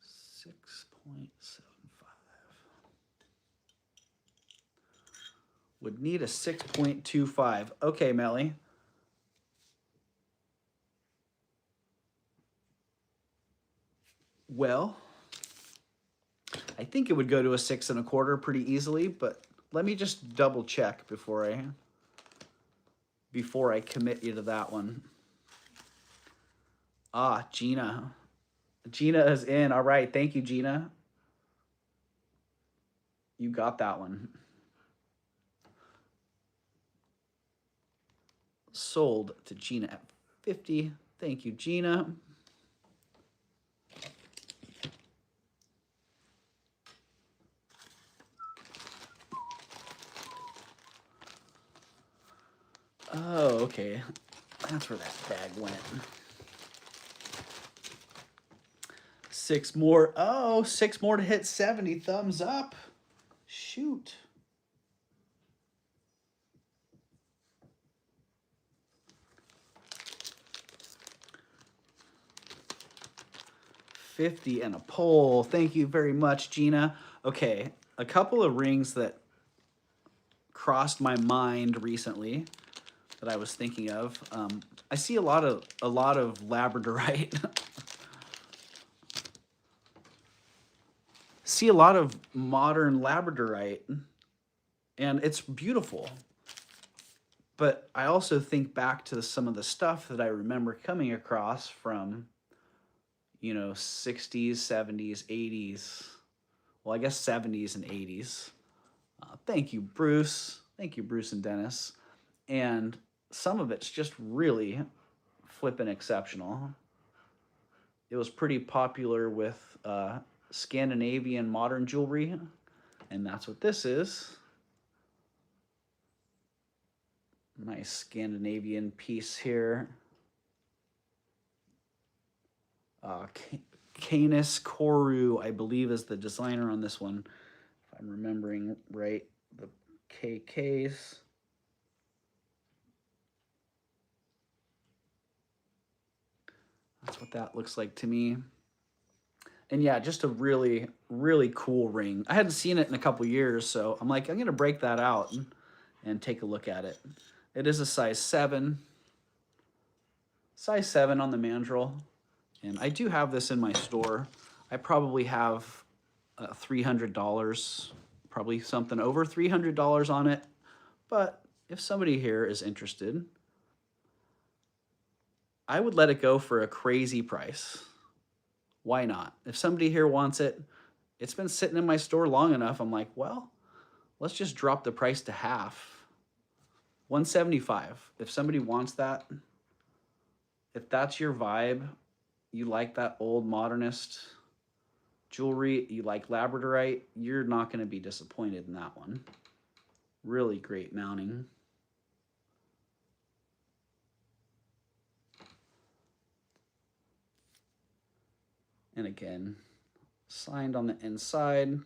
6.75. Would need a 6.25. Okay, Melly. Well, I think it would go to a 6 1/4 pretty easily, but let me just double check before I commit you to that one. Ah, Gina. Gina is in. All right, thank you, Gina. You got that one. Sold to Gina at 50. Thank you, Gina. Oh, okay. That's where that bag went. 6 more. Oh, 6 more to hit 70. Thumbs up. Shoot. $50 and a pole. Thank you very much, Gina. Okay, a couple of rings that crossed my mind recently that I was thinking of. I see a lot of labradorite. See a lot of modern labradorite, and it's beautiful. But I also think back to some of the stuff that I remember coming across from, you know, 60s, 70s, 80s. Well, I guess 70s and 80s. Thank you, Bruce. Thank you, Bruce and Dennis. And some of it's just really flippin' exceptional. It was pretty popular with Scandinavian modern jewelry, and that's what this is. Nice Scandinavian piece here. Canis Koru, I believe, is the designer on this one. If I'm remembering right, the KKs. That's what that looks like to me. And yeah, just a really, really cool ring. I hadn't seen it in a couple years, so I'm like, I'm going to break that out and take a look at it. It is a size 7. Size 7 on the mandrel. And I do have this in my store. I probably have $300, probably something over $300 on it. But if somebody here is interested, I would let it go for a crazy price. Why not? If somebody here wants it, it's been sitting in my store long enough. I'm like, well, let's just drop the price to half. $175. If somebody wants that, if that's your vibe, you like that old modernist jewelry, you like labradorite, you're not going to be disappointed in that one. Really great mounting. And again, signed on the inside.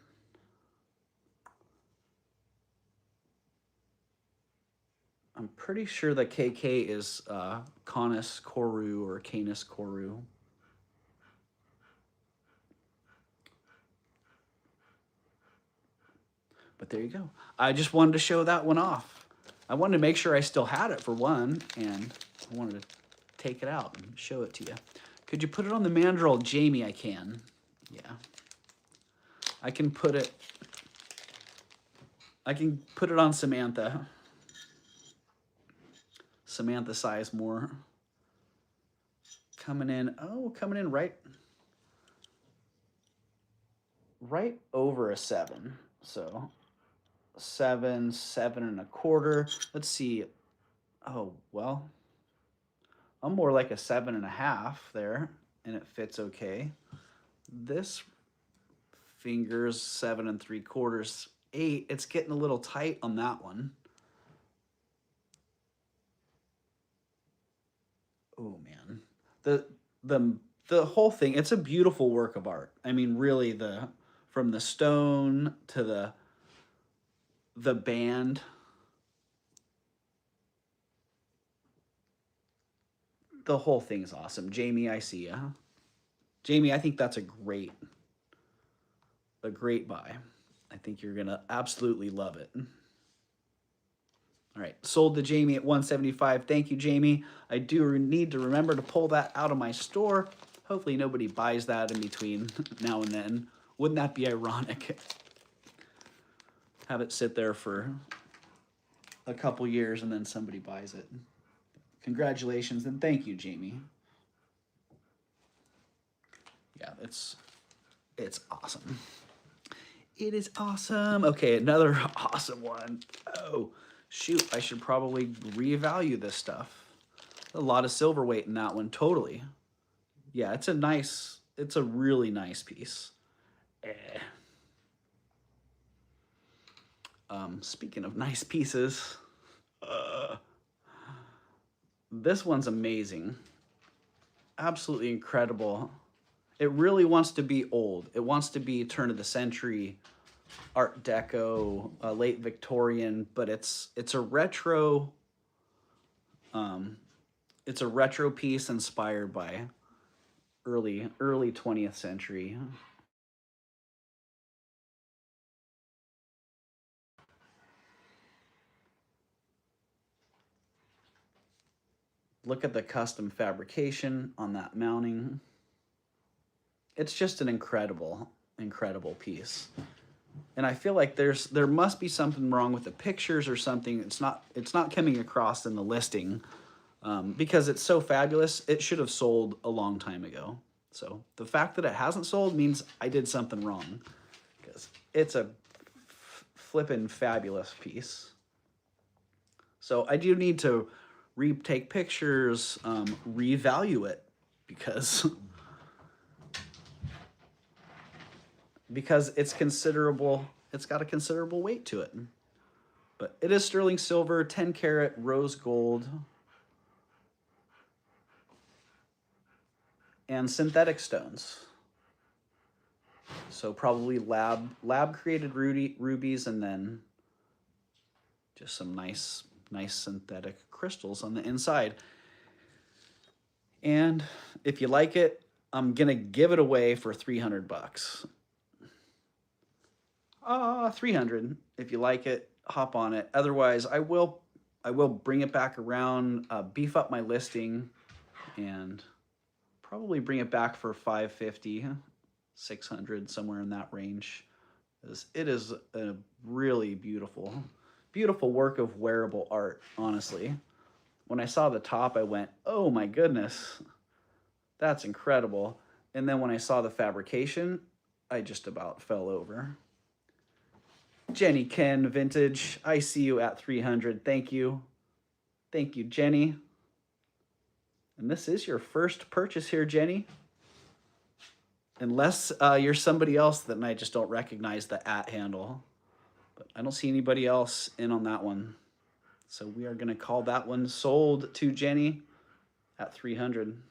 I'm pretty sure the KK is Canis Koru or Canis Koru. But there you go. I just wanted to show that one off. I wanted to make sure I still had it for one, and I wanted to take it out and show it to you. Could you put it on the mandrel? Jamie, I can. Yeah. I can put it on Samantha. Samantha Sizemore. Coming in right over a 7. So 7, 7.25. Let's see. Oh, well, I'm more like a 7.5 there, and it fits okay. This finger's 7.75, 8. It's getting a little tight on that one. Oh man, the whole thing. It's a beautiful work of art. I mean, really, from the stone to the band. The whole thing's awesome. Jamie, I see ya. Jamie, I think that's a great buy. I think you're gonna absolutely love it. All right, sold to Jamie at 175. Thank you, Jamie. I do need to remember to pull that out of my store. Hopefully nobody buys that in between now and then. Wouldn't that be ironic? Have it sit there for a couple years and then somebody buys it. Congratulations and thank you, Jamie. Yeah, it's awesome. It is awesome. Okay, another awesome one. Oh, shoot, I should probably revalue this stuff. A lot of silver weight in that one, totally. Yeah, it's a really nice piece. Speaking of nice pieces, this one's amazing. Absolutely incredible. It really wants to be old. It wants to be turn of the century, Art Deco, late Victorian, but it's a retro. It's a retro piece inspired by early 20th century. Look at the custom fabrication on that mounting. It's just an incredible piece. And I feel like there must be something wrong with the pictures or something. It's not coming across in the listing because it's so fabulous. It should have sold a long time ago. So the fact that it hasn't sold means I did something wrong because it's a flippin' fabulous piece. So I do need to retake pictures, revalue it because it's considerable. It's got a considerable weight to it. But it is sterling silver, 10 karat rose gold, and synthetic stones. So probably lab created rubies, and then just some nice synthetic crystals on the inside. And if you like it, I'm gonna give it away for 300 bucks. 300. If you like it, hop on it. Otherwise, I will bring it back around, beef up my listing, and probably bring it back for 550, 600, somewhere in that range. It is a really beautiful work of wearable art, honestly. When I saw the top, I went, oh my goodness, that's incredible. And then when I saw the fabrication, I just about fell over. Jenny Ken Vintage, I see you at 300. Thank you. Thank you, Jenny. And this is your first purchase here, Jenny. Unless you're somebody else that I just don't recognize the @ handle. But I don't see anybody else in on that one. So we are going to call that one sold to Jenny at 300.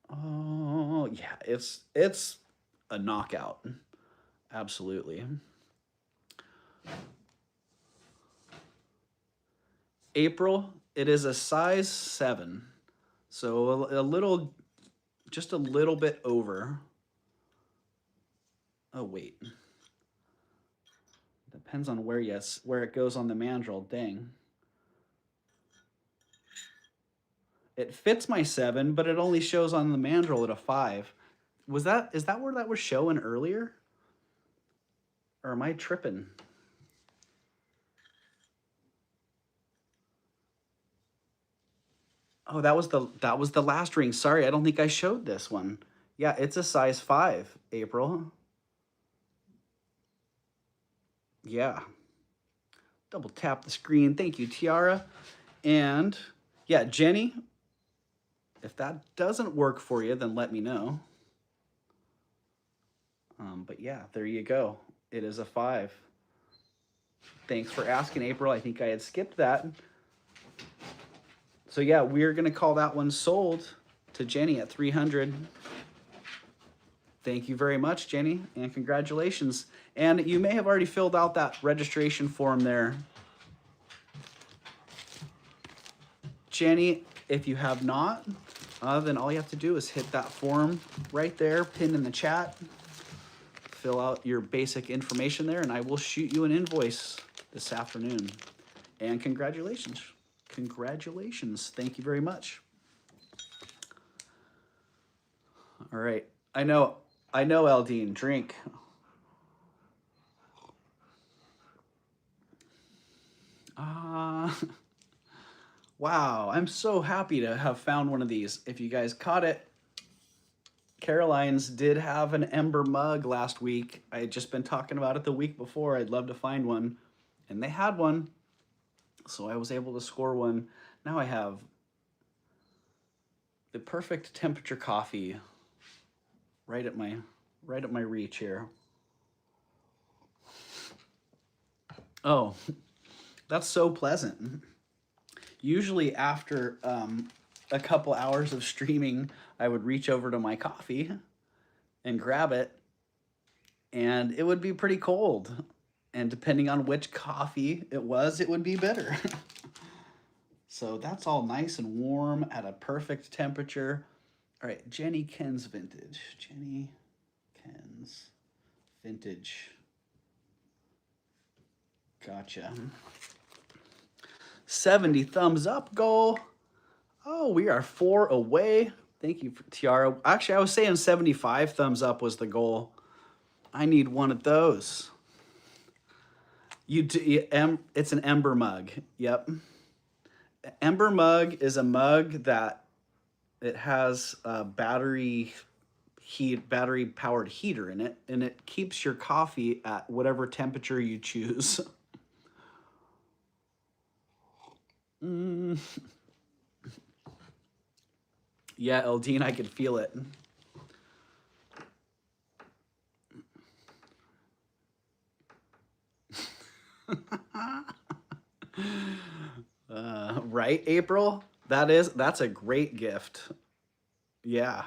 Oh, yeah, it's a knockout. Absolutely. April, it is a size 7. So a little, just a little bit over. Oh, wait. Depends on where it goes on the mandrel. Dang. It fits my 7, but it only shows on the mandrel at a 5. Is that where that was showing earlier? Or am I tripping? Oh, that was the last ring. Sorry, I don't think I showed this one. Yeah, it's a size 5, April. Yeah. Double tap the screen. Thank you, Tiara. And yeah, Jenny, if that doesn't work for you, then let me know. But yeah, there you go. It is a 5. Thanks for asking, April. I think I had skipped that. So yeah, we're going to call that one sold to Jenny at 300. Thank you very much, Jenny, and congratulations. And you may have already filled out that registration form there. Jenny, if you have not, then all you have to do is hit that form right there, pinned in the chat. Fill out your basic information there, and I will shoot you an invoice this afternoon. And congratulations. Congratulations. Thank you very much. All right. I know, Eldine, drink. Wow, I'm so happy to have found one of these. If you guys caught it, Caroline's did have an ember mug last week. I had just been talking about it the week before. I'd love to find one. And they had one. So I was able to score one. Now I have the perfect temperature coffee right at my reach here. Oh, that's so pleasant. Usually after a couple hours of streaming, I would reach over to my coffee and grab it, and it would be pretty cold. And depending on which coffee it was, it would be bitter. So that's all nice and warm at a perfect temperature. All right, Jenny Ken's Vintage. Jenny Ken's Vintage. Gotcha. 70 thumbs up goal. Oh, we are 4 away. Thank you, Tiara. Actually, I was saying 75 thumbs up was the goal. I need one of those. It's an ember mug. Yep. Ember mug is a mug that it has a battery powered heater in it, and it keeps your coffee at whatever temperature you choose. Yeah, Eldine, I could feel it. Right, April? That's a great gift. Yeah.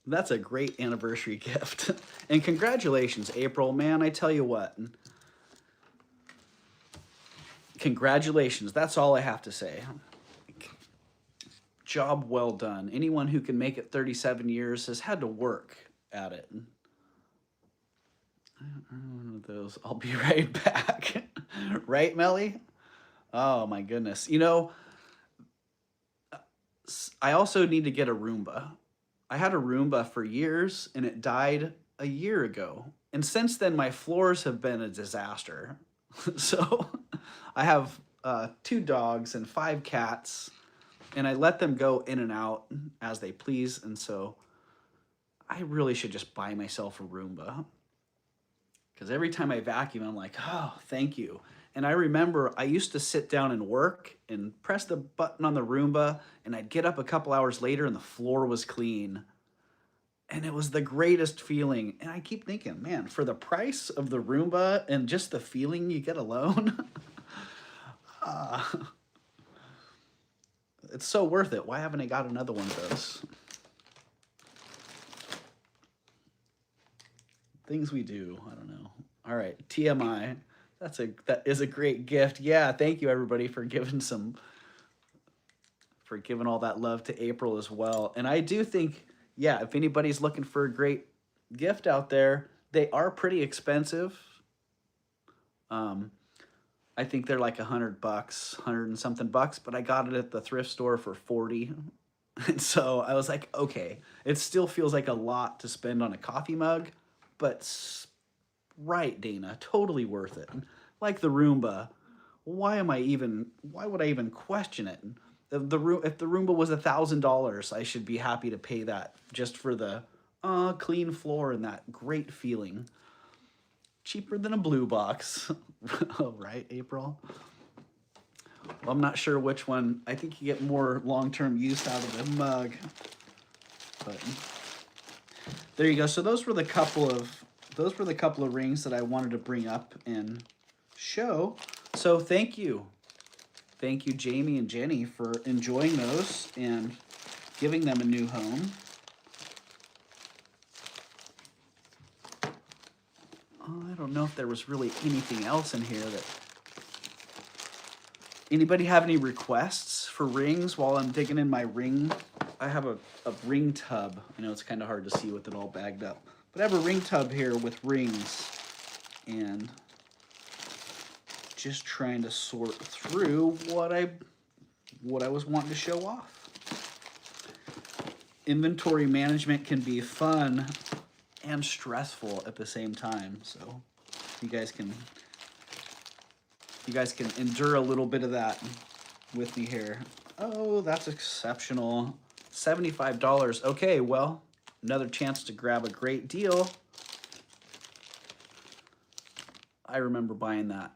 That's a great anniversary gift. And congratulations, April. Man, I tell you what. Congratulations. That's all I have to say. Job well done. Anyone who can make it 37 years has had to work at it. One of those. I'll be right back. Right, Melly? Oh, my goodness. You know, I also need to get a Roomba. I had a Roomba for years, and it died a year ago. And since then, my floors have been a disaster. So I have 2 dogs and 5 cats, and I let them go in and out as they please. And so I really should just buy myself a Roomba. Because every time I vacuum, I'm like, oh, thank you. And I remember I used to sit down and work and press the button on the Roomba, and I'd get up a couple hours later and the floor was clean. And it was the greatest feeling. And I keep thinking, man, for the price of the Roomba and just the feeling you get alone, it's so worth it. Why haven't I got another one of those? Things we do. I don't know. All right, TMI. That is a great gift. Yeah, thank you everybody for giving all that love to April as well. And I do think, yeah, if anybody's looking for a great gift out there, they are pretty expensive. I think they're like $100, 100 and something bucks, but I got it at the thrift store for 40. And so I was like, okay, it still feels like a lot to spend on a coffee mug, but right, Dana, totally worth it. Like the Roomba, why would I even question it? If the Roomba was $1,000, I should be happy to pay that just for the clean floor and that great feeling. Cheaper than a blue box. Right, April? Well, I'm not sure which one. I think you get more long-term use out of the mug. But there you go. So those were the couple of rings that I wanted to bring up and show. So thank you. Thank you, Jamie and Jenny, for enjoying those and giving them a new home. I don't know if there was really anything else in here that... Anybody have any requests for rings while I'm digging in my ring? I have a ring tub. I know it's kind of hard to see with it all bagged up. But I have a ring tub here with rings. And just trying to sort through what I was wanting to show off. Inventory management can be fun and stressful at the same time, so you guys can endure a little bit of that with me here. Oh, that's exceptional. $75. Okay, well, another chance to grab a great deal. I remember buying that.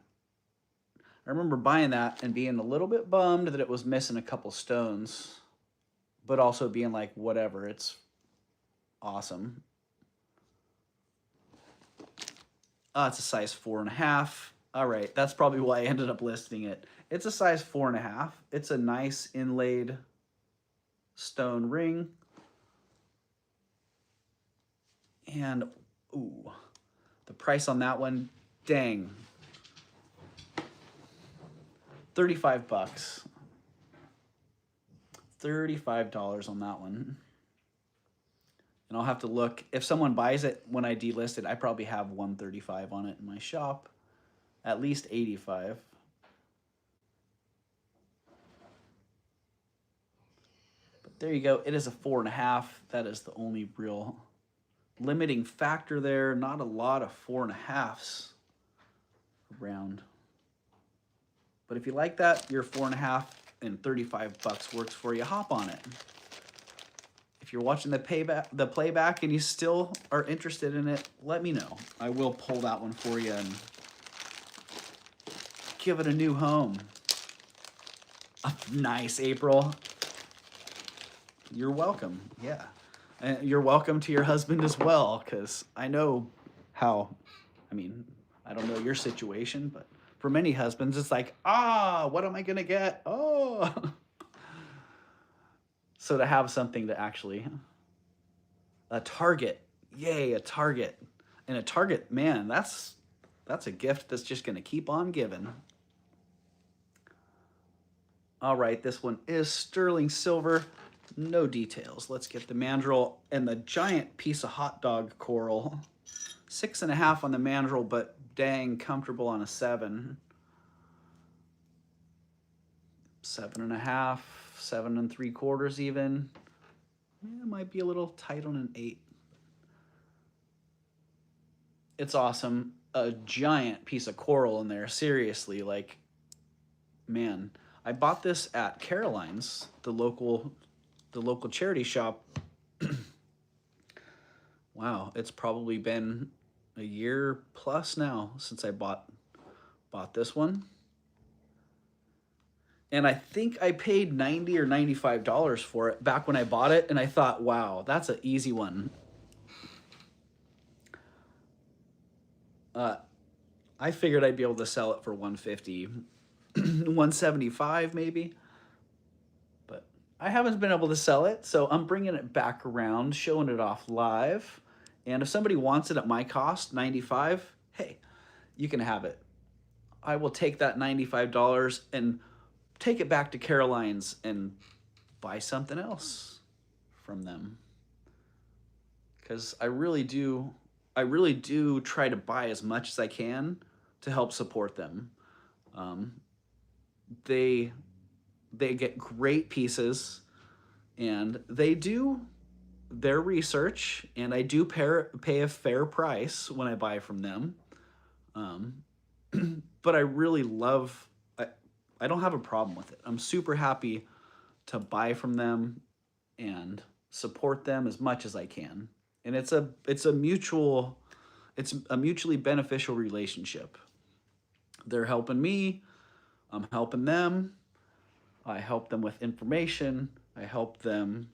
And being a little bit bummed that it was missing a couple stones, but also being like, whatever, it's awesome. It's a size 4.5. All right, that's probably why I ended up listing it. It's a size 4.5. It's a nice inlaid stone ring. And, ooh, the price on that one, dang. $35. $35 on that one. And I'll have to look. If someone buys it when I delist it, I probably have $135 on it in my shop. At least $85. But there you go. It is a 4.5. That is the only real limiting factor there. Not a lot of 4.5s around. But if you like that, your 4.5 and $35 works for you. Hop on it. If you're watching the playback and you still are interested in it, let me know. I will pull that one for you and give it a new home. Nice, April. You're welcome. Yeah. And you're welcome to your husband as well, because I know how, I mean, I don't know your situation, but for many husbands, it's like, what am I going to get? Oh. So to have something to actually, a target, yay, a target. And a target, man, that's a gift that's just going to keep on giving. All right, this one is sterling silver, no details. Let's get the mandrel and the giant piece of hot dog coral. 6.5 on the mandrel, but dang comfortable on a 7. 7.5, 7 3/4 even. It might be a little tight on an 8. It's awesome. A giant piece of coral in there. Seriously, like, man. I bought this at Caroline's, the local charity shop. Wow, it's probably been a year plus now since I bought this one. And I think I paid $90 or $95 for it back when I bought it, and I thought, wow, that's an easy one. I figured I'd be able to sell it for $150, $175 maybe. But I haven't been able to sell it, so I'm bringing it back around, showing it off live. And if somebody wants it at my cost, $95, hey, you can have it. I will take that $95 and take it back to Caroline's and buy something else from them. Because I really do try to buy as much as I can to help support them. They get great pieces, and they do their research, and I do pay a fair price when I buy from them. But I really love, I don't have a problem with it. I'm super happy to buy from them and support them as much as I can. And it's a mutually beneficial relationship. They're helping me, I'm helping them. I help them with information. I help them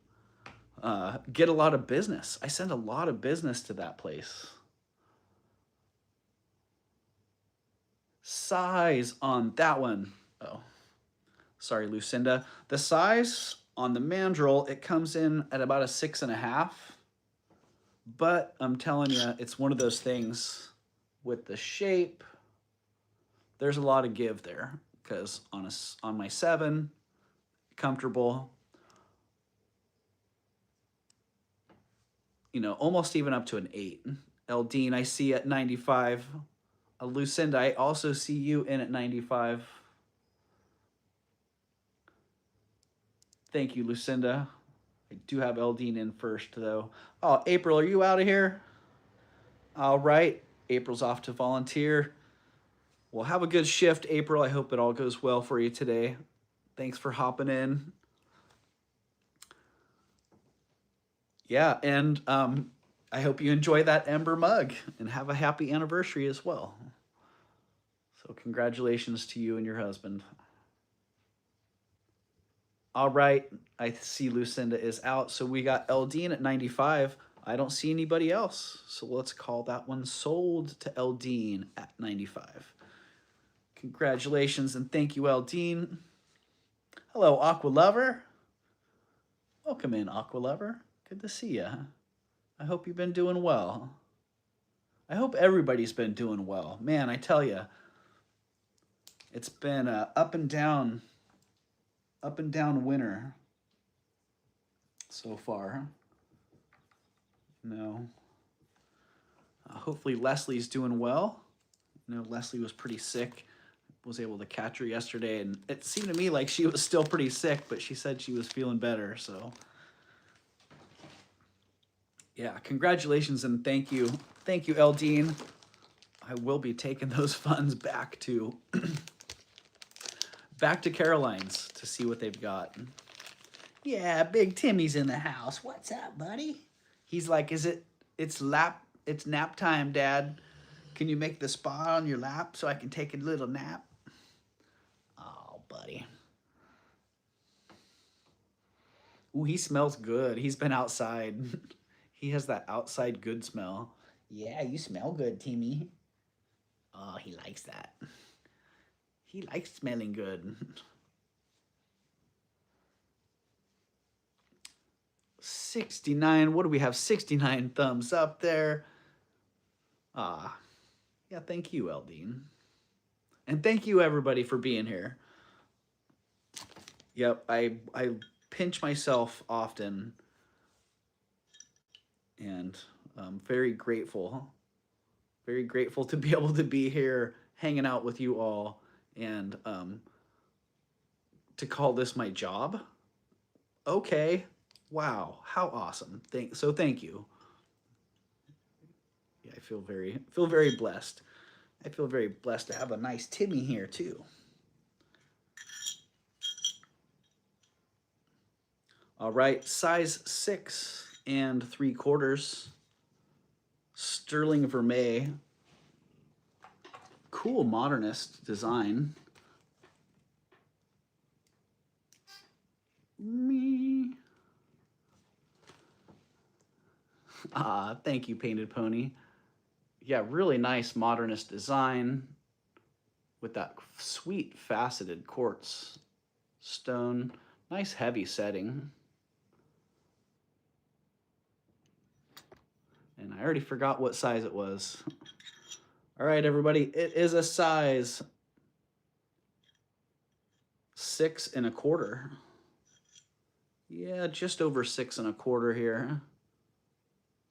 get a lot of business. I send a lot of business to that place. Size on that one. Oh, sorry, Lucinda. The size on the mandrel, it comes in at about a 6.5. But I'm telling you, it's one of those things with the shape. There's a lot of give there, because on my 7, comfortable, you know, almost even up to an 8. Eldine, I see at 95. Lucinda, I also see you in at 95. Thank you, Lucinda. I do have Eldine in first, though. Oh, April, are you out of here? All right. April's off to volunteer. Well, have a good shift, April. I hope it all goes well for you today. Thanks for hopping in. Yeah, and I hope you enjoy that Ember mug and have a happy anniversary as well. So congratulations to you and your husband. All right, I see Lucinda is out, so we got Eldine at 95. I don't see anybody else, so let's call that one sold to Eldine at 95. Congratulations and thank you, Eldine. Hello, Aqua Lover. Welcome in, Aqua Lover. Good to see you. I hope you've been doing well. I hope everybody's been doing well. Man, I tell you, it's been up and down winter so far. No. Hopefully Leslie's doing well. You know, Leslie was pretty sick. Was able to catch her yesterday, and it seemed to me like she was still pretty sick, but she said she was feeling better, so. Yeah, congratulations and thank you. Thank you, Eldine. I will be taking those funds back to Caroline's to see what they've got. Yeah, Big Timmy's in the house. What's up, buddy? He's like, it's nap time, Dad. Can you make the spa on your lap so I can take a little nap? Oh, buddy. Ooh, he smells good. He's been outside. He has that outside good smell. Yeah, you smell good, Timmy. Oh, he likes that. He likes smelling good. 69, what do we have? 69 thumbs up there. Yeah, thank you, Eldine. And thank you, everybody, for being here. Yep, I pinch myself often. And I'm very grateful to be able to be here hanging out with you all and to call this my job. Okay, wow, how awesome. Thank you. Yeah, I feel very blessed. I feel very blessed to have a nice Timmy here too. All right, size 6 3/4, sterling vermeil, cool modernist design. Me. Thank you, Painted Pony. Yeah, really nice modernist design with that sweet faceted quartz stone. Nice heavy setting. And I already forgot what size it was. All right, everybody, it is a size 6 1/4. Yeah, just over 6 1/4 here.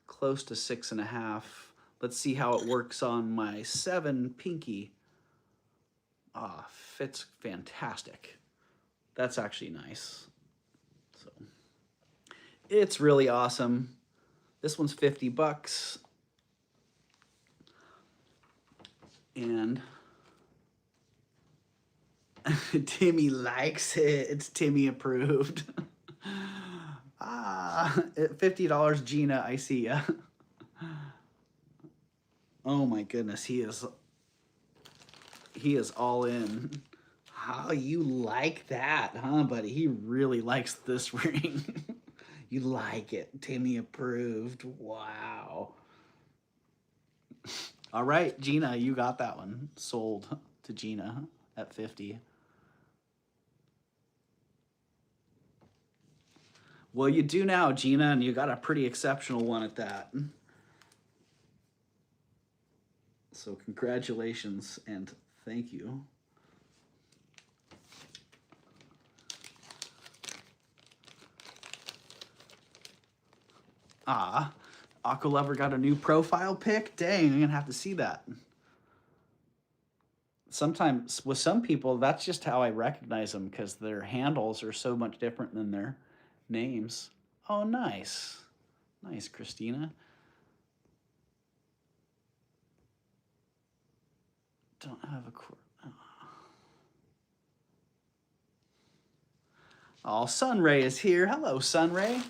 Close to 6 1/2. Let's see how it works on my 7 pinky. Ah, fits fantastic. That's actually nice. So it's really awesome. This one's 50 bucks. And Timmy likes it. It's Timmy approved. $50, Gina, I see ya. Oh my goodness, he is all in. How you like that, huh, buddy? He really likes this ring. You like it. Timmy approved. Wow. All right, Gina, you got that one. Sold to Gina at 50. Well, you do now, Gina, and you got a pretty exceptional one at that. So congratulations and thank you. Ah, Aqua Lover got a new profile pic? Dang, I'm gonna have to see that. Sometimes with some people, that's just how I recognize them because their handles are so much different than their names. Oh, nice. Nice, Christina. Don't have a Quart. Oh, Sunray is here. Hello, Sunray.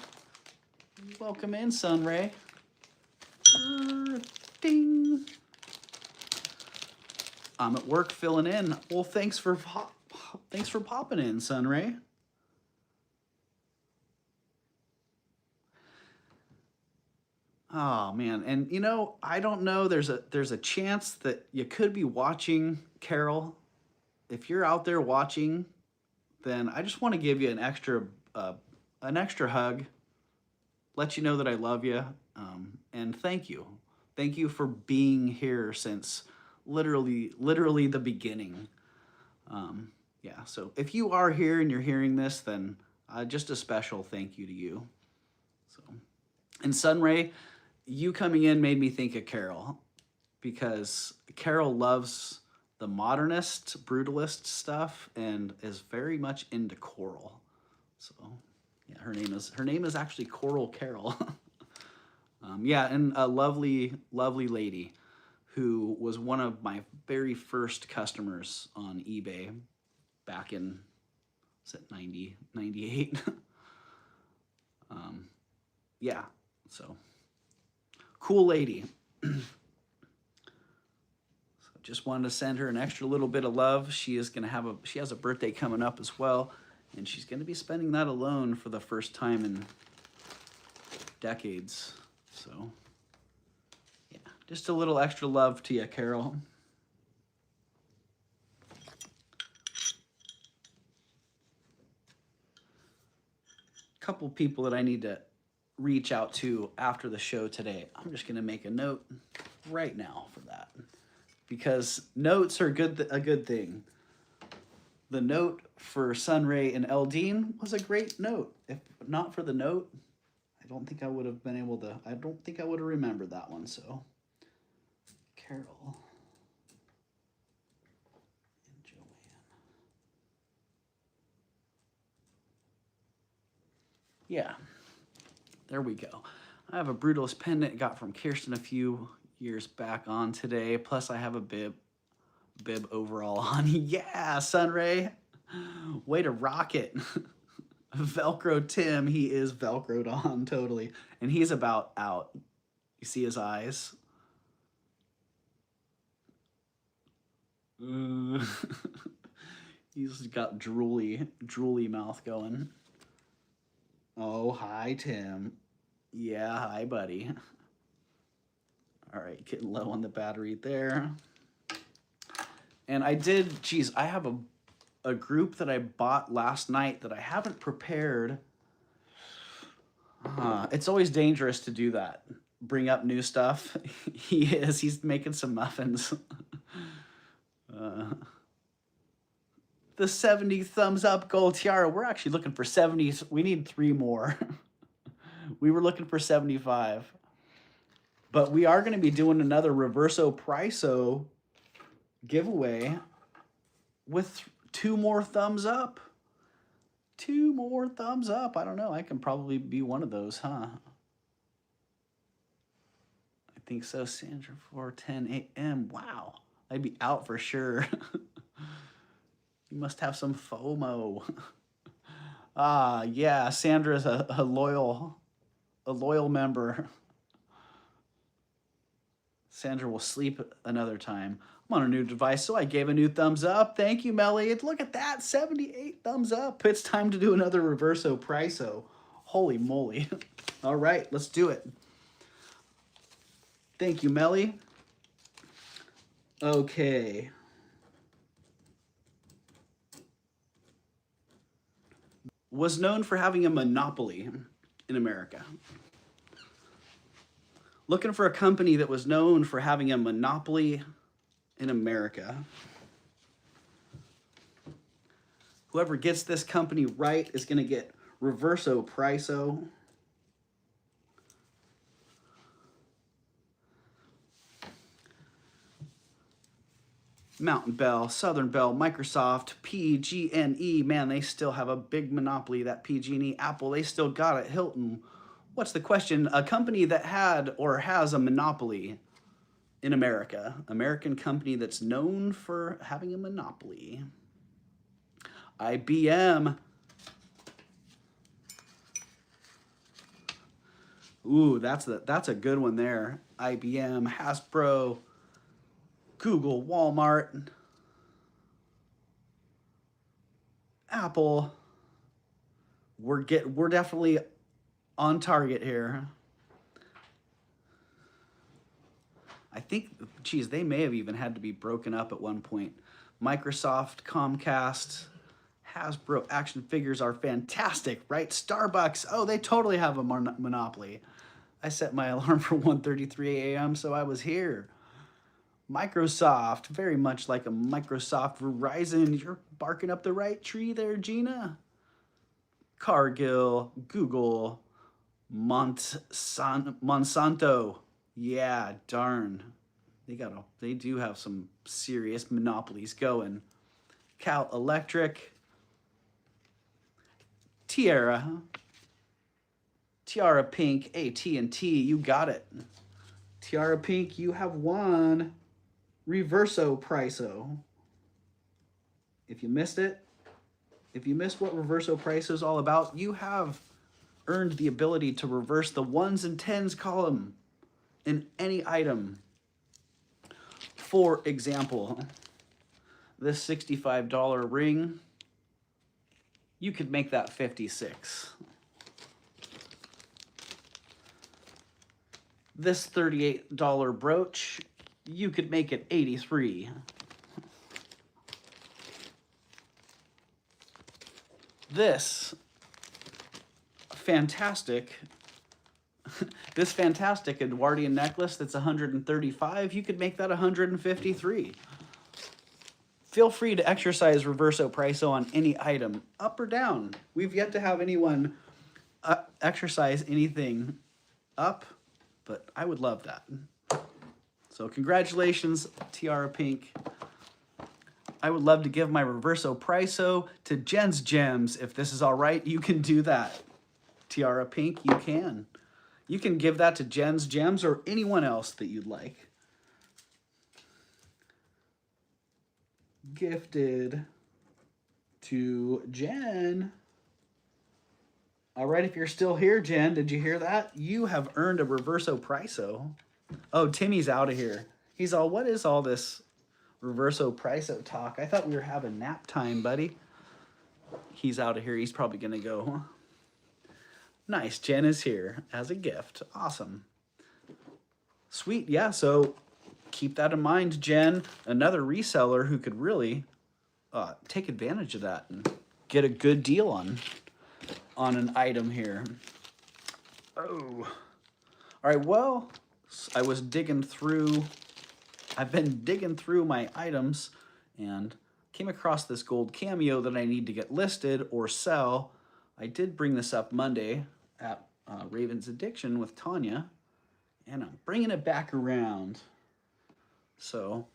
Welcome in, Sunray. Ding. I'm at work filling in. Well, thanks for popping in, Sunray. Oh man, and you know, I don't know. There's a chance that you could be watching, Carol. If you're out there watching, then I just want to give you an extra hug, let you know that I love you, and thank you. Thank you for being here since literally the beginning. Yeah, so if you are here and you're hearing this, then just a special thank you to you. So, and Sunray, you coming in made me think of Carol, because Carol loves the modernist, brutalist stuff and is very much into coral. So yeah, her name is actually Coral Carol. Yeah, and a lovely lady who was one of my very first customers on eBay back in, was it 90, 98? Yeah, so cool lady. So just wanted to send her an extra little bit of love. She has a birthday coming up as well, and she's gonna be spending that alone for the first time in decades. So yeah, just a little extra love to you, Carol. Couple people that I need to reach out to after the show today. I'm just gonna make a note right now for that, because notes are a good thing. The note for Sunray and Eldine was a great note. If not for the note, I don't think I would have been able to, I don't think I would have remembered that one. So Carol and Joanne. Yeah, there we go. I have a Brutalist pendant got from Kirsten a few years back on today. Plus I have a bib overall on. Yeah, Sunray. Way to rock it. Velcro Tim, he is Velcroed on totally. And he's about out. You see his eyes? He's got drooly mouth going. Oh, hi, Tim. Yeah, hi, buddy. All right, getting low on the battery there. And I have a group that I bought last night that I haven't prepared. It's always dangerous to do that. Bring up new stuff. He's making some muffins. the 70 thumbs up gold tiara. We're actually looking for 70s. We need 3 more. We were looking for 75. But we are going to be doing another Reverso Priso giveaway with 2 more thumbs up. 2 more thumbs up. I don't know. I can probably be one of those, huh? I think so. Sandra, 4:10 a.m. Wow. I'd be out for sure. You must have some FOMO. Ah, yeah. Sandra's a loyal member. Sandra will sleep another time. I'm on a new device, so I gave a new thumbs up. Thank you, Melly. Look at that, 78 thumbs up. It's time to do another Reverso Priso. Holy moly. All right, let's do it. Thank you, Melly. Okay. Was known for having a monopoly in America. Looking for a company that was known for having a monopoly in America. Whoever gets this company right is going to get Reverso Priso. Mountain Bell, Southern Bell, Microsoft, PG&E. Man, they still have a big monopoly, that PG&E. Apple, they still got it. Hilton. What's the question? A company that had or has a monopoly in America. American company that's known for having a monopoly. IBM. Ooh, that's a good one there. IBM, Hasbro, Google, Walmart, Apple. We're definitely on target here. I think, geez, they may have even had to be broken up at one point. Microsoft, Comcast, Hasbro action figures are fantastic, right? Starbucks, oh, they totally have a monopoly. I set my alarm for 1:33 a.m., so I was here. Microsoft, very much like a Microsoft. Verizon, you're barking up the right tree there, Gina. Cargill, Google, Monsanto. Yeah, darn. They do have some serious monopolies going. Cal Electric. Tiara Pink, AT&T, you got it. Tiara Pink, you have won Reverso Priso. If you missed it, if you missed what Reverso Priso is all about, you have earned the ability to reverse the 1s and 10s column in any item. For example, this $65 ring, you could make that 56. This $38 brooch, you could make it 83. This fantastic Edwardian necklace that's 135, you could make that 153. Feel free to exercise Reverso Priso on any item, up or down. We've yet to have anyone exercise anything up, but I would love that. So congratulations, Tiara Pink. I would love to give my Reverso Priso to Jen's Gems. If this is all right, you can do that. Tiara Pink, you can. You can give that to Jen's Gems or anyone else that you'd like. Gifted to Jen. All right, if you're still here, Jen, did you hear that? You have earned a Reverso Priso. Oh, Timmy's out of here. He's all, what is all this Reverso Priso talk? I thought we were having nap time, buddy. He's out of here. He's probably going to go. Nice. Jen is here as a gift. Awesome. Sweet. Yeah, so keep that in mind, Jen. Another reseller who could really take advantage of that and get a good deal on an item here. Oh. All right, well, I've been digging through my items and came across this gold Cameo that I need to get listed or sell. I did bring this up Monday at Raven's Addiction with Tanya, and I'm bringing it back around. So,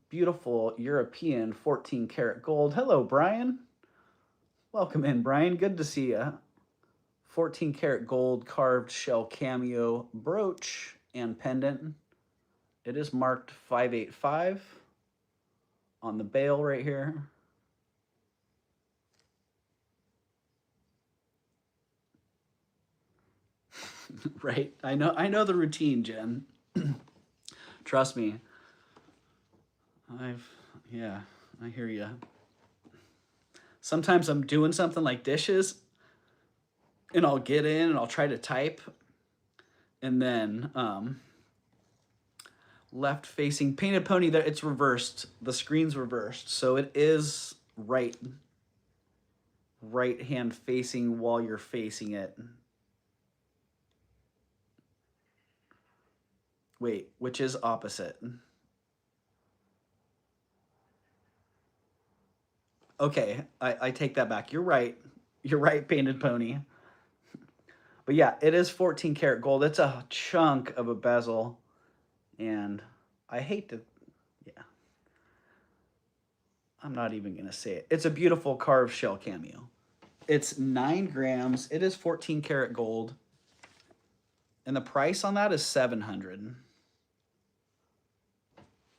beautiful European 14 karat gold. Hello, Brian. Welcome in, Brian. Good to see you. 14 karat gold carved shell Cameo brooch and pendant. It is marked 585 on the bail right here. Right? I know the routine, Jen. Trust me. Yeah, I hear you. Sometimes I'm doing something like dishes and I'll get in and I'll try to type, and then left facing painted pony, that it's reversed. The screen's reversed. So it is right hand facing while you're facing it. Wait, which is opposite? Okay, I take that back. You're right. You're right, painted pony. But yeah, it is 14 karat gold. It's a chunk of a bezel. And I hate to, yeah. I'm not even going to say it. It's a beautiful carved shell Cameo. It's 9 grams. It is 14 karat gold. And the price on that is $700.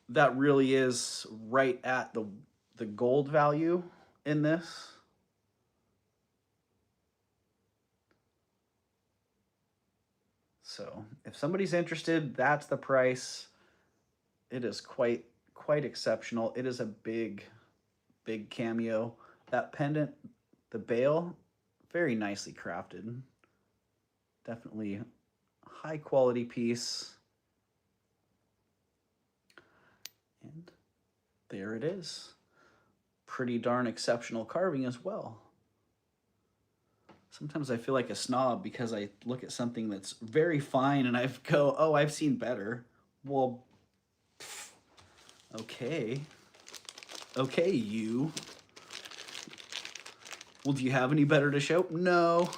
That really is right at the gold value in this. So if somebody's interested, that's the price. It is quite exceptional. It is a big Cameo. That pendant, the bail, very nicely crafted. Definitely a high quality piece. And there it is. Pretty darn exceptional carving as well. Sometimes I feel like a snob because I look at something that's very fine and I go, oh, I've seen better. Well, okay. Okay, you. Well, do you have any better to show? No.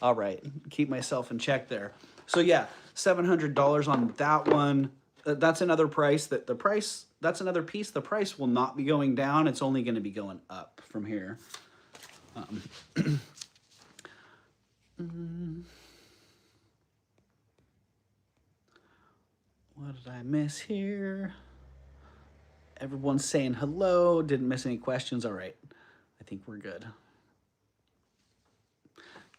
All right, keep myself in check there. So yeah, $700 on that one. That's another price. That's another piece. The price will not be going down. It's only going to be going up from here. What did I miss here? Everyone's saying hello. Didn't miss any questions. All right. I think we're good.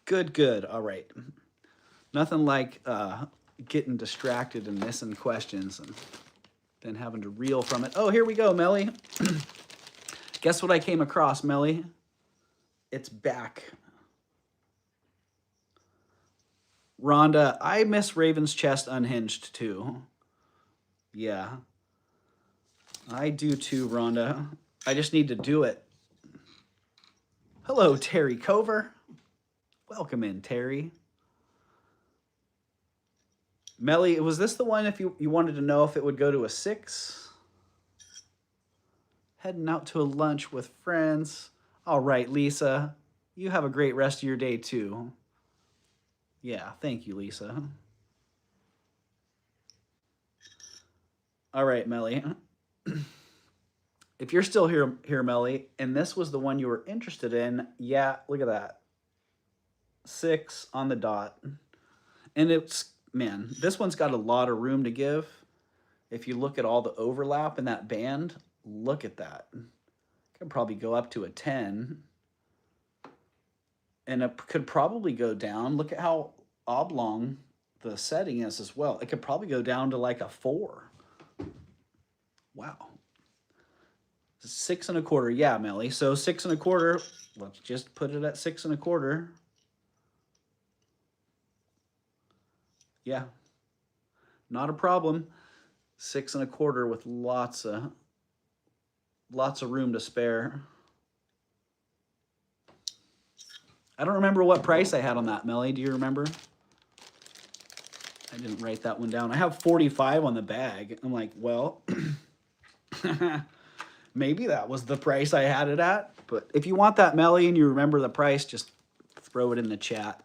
Good. All right. Nothing like getting distracted and missing questions and then having to reel from it. Oh, here we go, Melly. Guess what I came across, Melly? It's back. Rhonda, I miss Raven's Chest Unhinged too. Yeah. I do too, Rhonda. I just need to do it. Hello, Terry Cover. Welcome in, Terry. Melly, was this the one if you wanted to know if it would go to a 6? Heading out to a lunch with friends. All right, Lisa. You have a great rest of your day too. Yeah, thank you, Lisa. All right, Melly. If you're still here, Melly, and this was the one you were interested in, yeah, look at that. 6 on the dot. And it's, man, this one's got a lot of room to give. If you look at all the overlap in that band, look at that. Could probably go up to a 10. And it could probably go down. Look at how oblong the setting is as well. It could probably go down to like a 4. Wow. 6 1/4. Yeah, Melly. So 6 1/4. Let's just put it at 6 1/4. Yeah. Not a problem. 6 1/4 with lots of room to spare. I don't remember what price I had on that, Melly. Do you remember? I didn't write that one down. I have 45 on the bag. I'm like, well, Maybe that was the price I had it at. But if you want that Melly and you remember the price, just throw it in the chat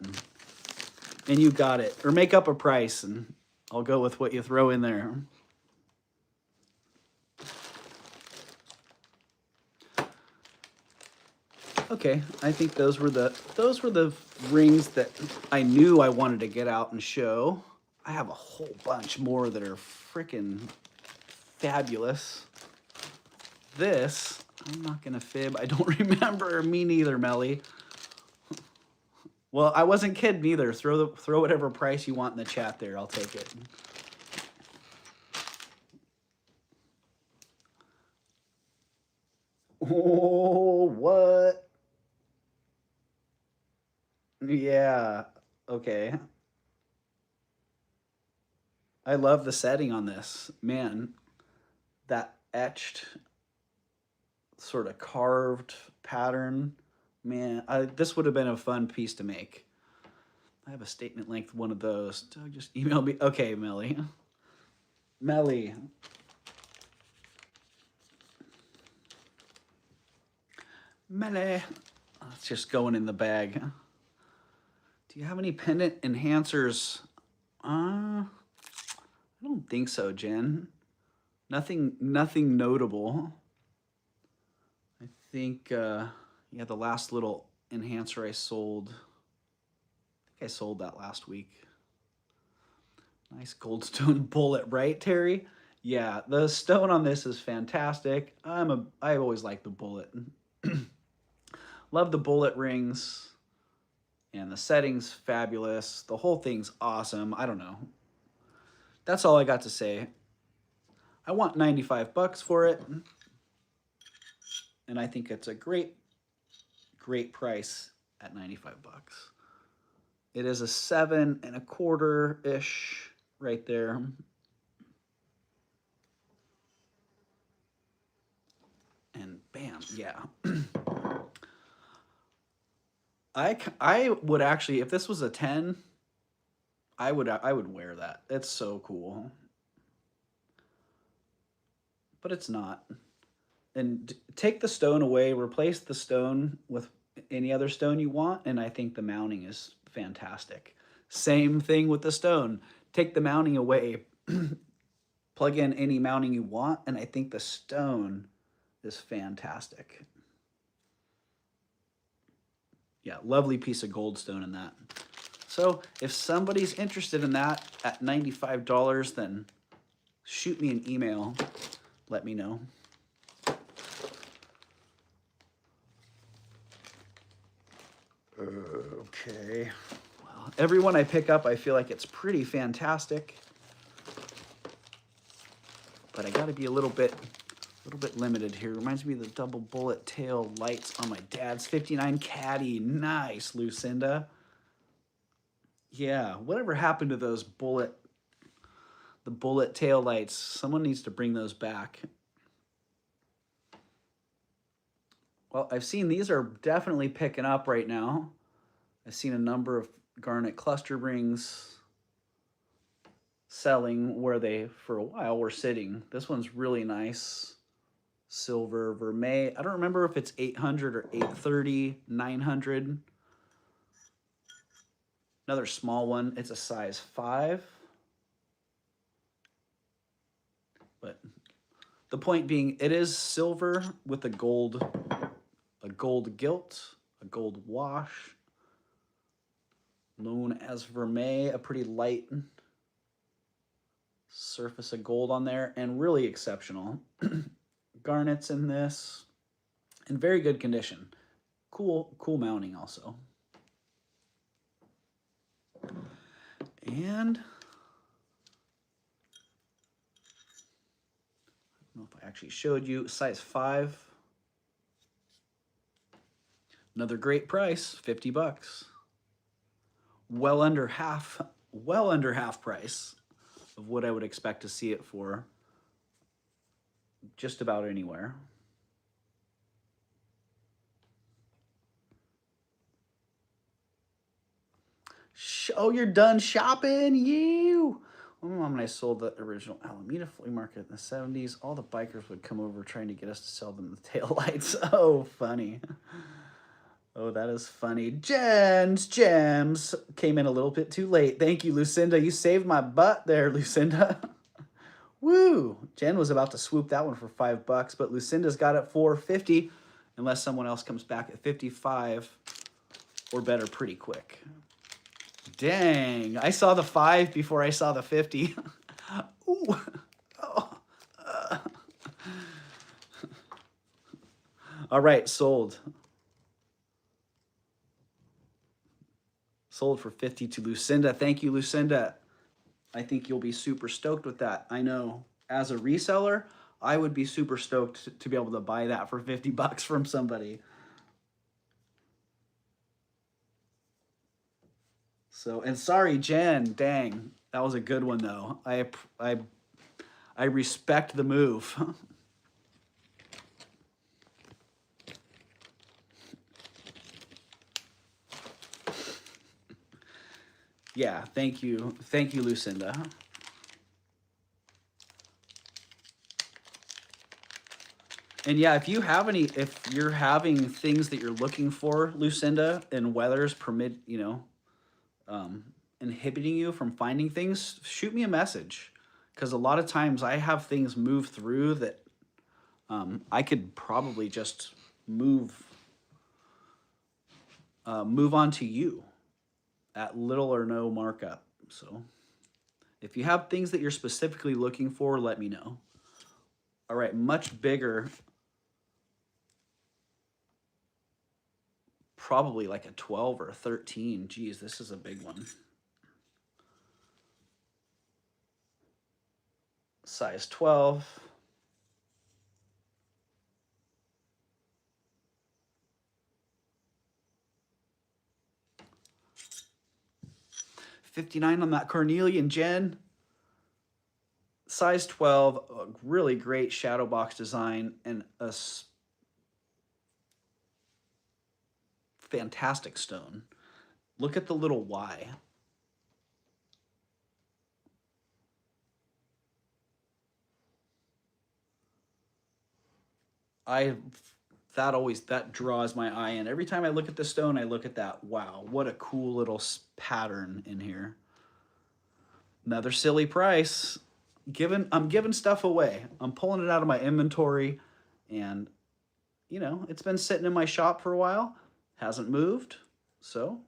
and you got it. Or make up a price and I'll go with what you throw in there. Okay, I think those were the rings that I knew I wanted to get out and show. I have a whole bunch more that are freaking fabulous. This, I'm not gonna fib. I don't remember. Me neither, Melly. Well, I wasn't kidding either. Throw whatever price you want in the chat there. I'll take it. Oh, what? Yeah. Okay. I love the setting on this. Man, that etched sort of carved pattern. Man, this would have been a fun piece to make. I have a statement length one of those. Doug just emailed me. Okay, Melly. Melly. Melly. It's just going in the bag. Do you have any pendant enhancers? I don't think so, Jen. Nothing notable. I think, yeah, the last little enhancer I sold, I think I sold that last week. Nice goldstone bullet, right, Terry? Yeah, the stone on this is fantastic. I always like the bullet. Love the bullet rings. And the setting's fabulous. The whole thing's awesome. I don't know. That's all I got to say. I want 95 bucks for it. And I think it's a great price at 95 bucks. It is a 7 1/4-ish right there. And bam, yeah. I would actually, if this was a 10, I would wear that. It's so cool. But it's not. And take the stone away, replace the stone with any other stone you want, and I think the mounting is fantastic. Same thing with the stone. Take the mounting away, plug in any mounting you want, and I think the stone is fantastic. Yeah, lovely piece of goldstone in that. So if somebody's interested in that at $95, then shoot me an email. Let me know. Okay. Well, everyone I pick up, I feel like it's pretty fantastic. But I got to be a little bit limited here. Reminds me of the double bullet tail lights on my dad's 59 Caddy. Nice, Lucinda. Yeah, whatever happened to those bullet tail lights? Someone needs to bring those back. Well, I've seen these are definitely picking up right now. I've seen a number of garnet cluster rings selling where they, for a while, were sitting. This one's really nice. Silver vermeil. I don't remember if it's 800 or 830, 900. Another small one. It's a size 5. But the point being, it is silver with a gold gilt, a gold wash, known as vermeil, a pretty light surface of gold on there, and really exceptional. Garnets in this, in very good condition. Cool mounting also. And I don't know if I actually showed you, size 5. Another great price, 50 bucks. Well under half price of what I would expect to see it for just about anywhere. Oh, you're done shopping? You. My mom and I sold the original Alameda flea market in the 70s. All the bikers would come over trying to get us to sell them the taillights. Oh, funny. Oh, that is funny. Jen's Gems came in a little bit too late. Thank you, Lucinda. You saved my butt there, Lucinda. Woo! Jen was about to swoop that one for $5, but Lucinda's got it for $50, unless someone else comes back at 55 or better pretty quick. Dang, I saw the 5 before I saw the 50. Ooh. Oh. All right, sold. Sold for 50 to Lucinda. Thank you, Lucinda. I think you'll be super stoked with that. I know as a reseller, I would be super stoked to be able to buy that for $50 from somebody. So, and sorry, Jen, dang, that was a good one though. I respect the move. Yeah, thank you, Lucinda. And yeah, if you're having things that you're looking for, Lucinda, and weather's permit, inhibiting you from finding things, shoot me a message. Because a lot of times I have things move through that I could probably just move on to you at little or no markup. So if you have things that you're specifically looking for, let me know. All right, much bigger. Probably like a 12 or a 13. Geez, this is a big one. Size 12. $59 on that Cornelian, Jen. Size 12, a really great shadow box design and a fantastic stone. Look at the little Y. That draws my eye in. Every time I look at the stone, I look at that. Wow, what a cool little pattern in here. Another silly price. I'm giving stuff away. I'm pulling it out of my inventory, and it's been sitting in my shop for a while, hasn't moved, so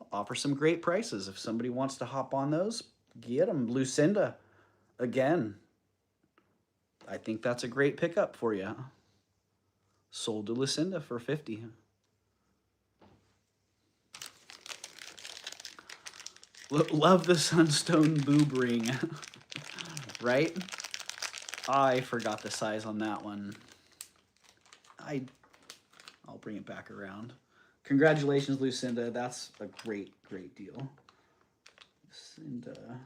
I'll offer some great prices. If somebody wants to hop on those, get them. Lucinda, again, I think that's a great pickup for you. Sold to Lucinda for 50. Love the Sunstone boob ring. Right? I forgot the size on that one. I'll bring it back around. Congratulations, Lucinda. That's a great, great deal. Lucinda.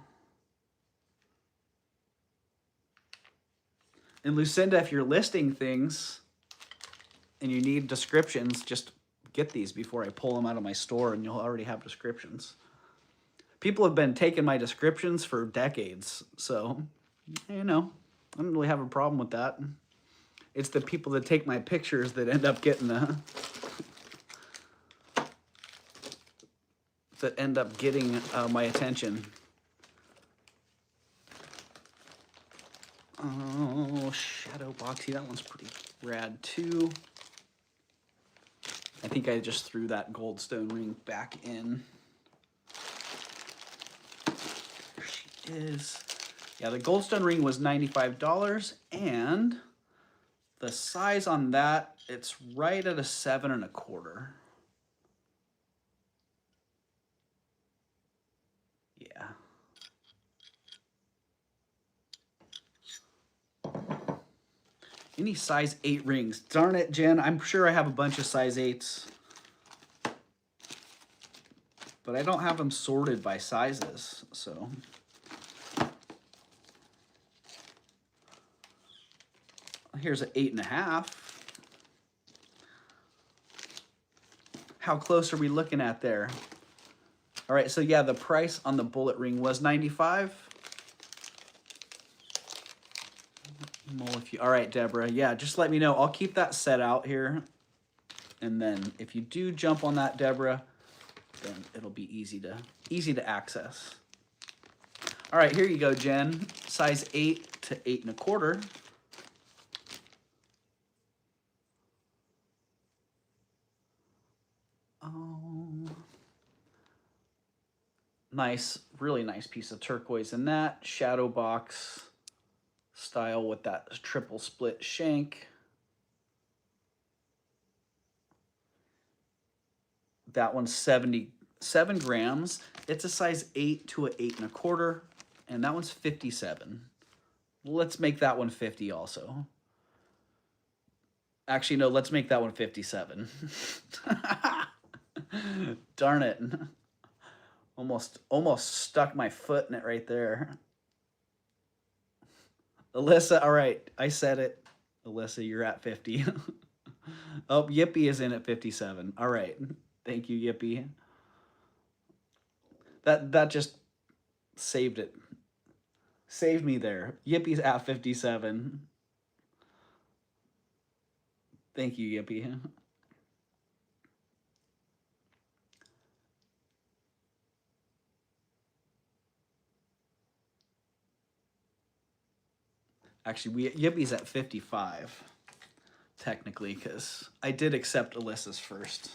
And Lucinda, if you're listing things and you need descriptions, just get these before I pull them out of my store, and you'll already have descriptions. People have been taking my descriptions for decades, so, I don't really have a problem with that. It's the people that take my pictures that end up getting my attention. Oh, shadow boxy, that one's pretty rad too. I think I just threw that gold stone ring back in. There she is. Yeah, the gold stone ring was $95, and the size on that, it's right at a 7 1/4. Yeah. Any size 8 rings. Darn it, Jen. I'm sure I have a bunch of size 8s. But I don't have them sorted by sizes, so. Here's an 8 1/2. How close are we looking at there? All right, so yeah, the price on the bullet ring was $95. All right, Deborah. Yeah, just let me know. I'll keep that set out here. And then if you do jump on that, Deborah, then it'll be easy to access. All right, here you go, Jen. Size 8 to 8 1/4. Nice, really nice piece of turquoise in that. Shadow box style with that triple split shank. That one's 77 grams. It's a size 8 to 8 1/4, and that one's 57. Let's make that one 50 also. Actually, no, let's make that one 57. Darn it. Almost stuck my foot in it right there. Alyssa, all right, I said it. Alyssa, you're at 50. Oh, Yippee is in at 57. All right. Thank you, Yippee. That just saved it. Saved me there. Yippie's at 57. Thank you, Yippee. Actually, Yippie's at 55, technically, because I did accept Alyssa's first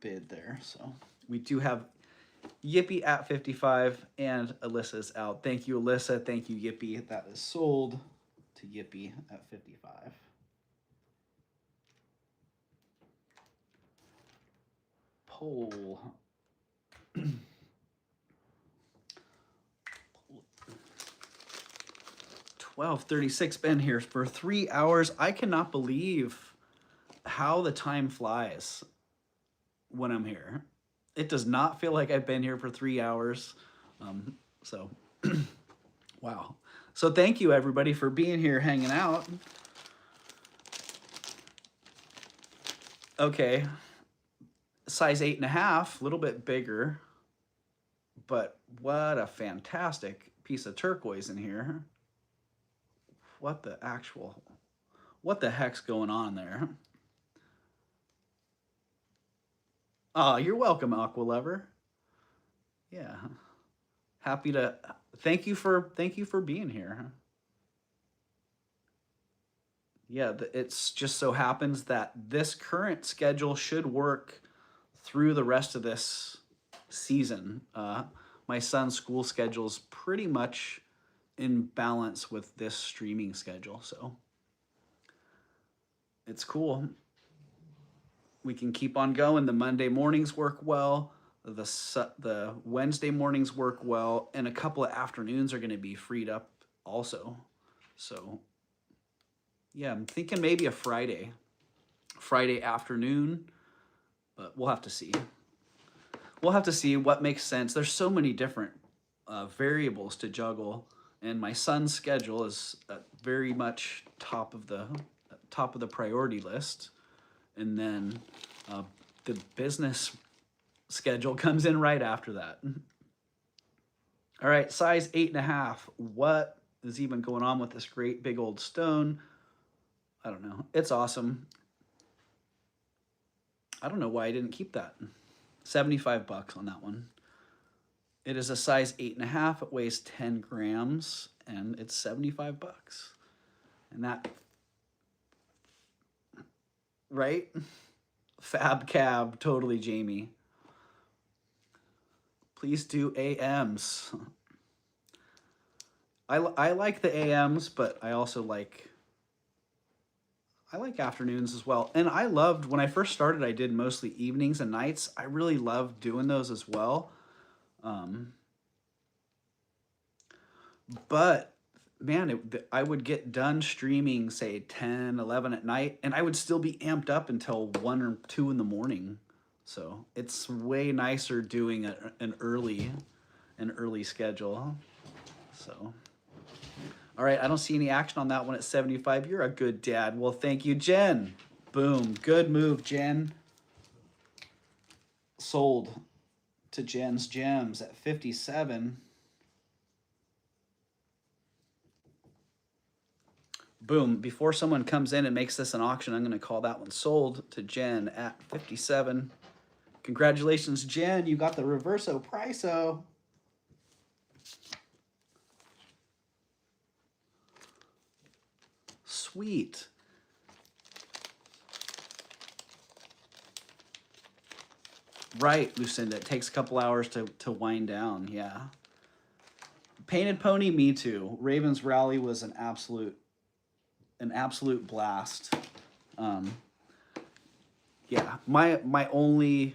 bid there. So we do have Yippee at 55 and Alyssa's out. Thank you, Alyssa. Thank you, Yippee. That is sold to Yippee at 55. Poll. 12:36, been here for 3 hours. I cannot believe how the time flies when I'm here. It does not feel like I've been here for 3 hours. So, wow. So thank you, everybody, for being here, hanging out. Okay. Size 8 1/2, a little bit bigger. But what a fantastic piece of turquoise in here. What the heck's going on there? Oh, you're welcome, Aqua Lover. Yeah. Happy to thank you for being here. Yeah, it's just so happens that this current schedule should work through the rest of this season. My son's school schedule's pretty much in balance with this streaming schedule, so it's cool. We can keep on going. The Monday mornings work well. The Wednesday mornings work well, and a couple of afternoons are going to be freed up also. So yeah, I'm thinking maybe a Friday afternoon, but we'll have to see. We'll have to see what makes sense. There's so many different variables to juggle, and my son's schedule is very much top of the priority list, and then the business schedule comes in right after that. All right, size 8 1/2. What is even going on with this great big old stone? I don't know. It's awesome. I don't know why I didn't keep that. 75 bucks on that one. It is a size 8 1/2. It weighs 10 grams, and it's 75 bucks. And that, right? Fab cab, totally, Jamie. Please do AMs. I like the AMs, but I also like afternoons as well. And I loved, when I first started, I did mostly evenings and nights. I really loved doing those as well. But man, I would get done streaming, say 10, 11 at night, and I would still be amped up until 1 or 2 in the morning. So it's way nicer doing an early schedule. So, all right, I don't see any action on that one at 75. You're a good dad. Well, thank you, Jen. Boom, good move, Jen. sold to Jen's Gems at 57. Boom. Before someone comes in and makes this an auction, I'm going to call that one sold to Jen at 57. Congratulations, Jen. You got the Reverso Priso. Sweet. Right, Lucinda. It takes a couple hours to wind down. Yeah. Painted Pony, me too. Raven's Rally was an absolute blast. Yeah, my only,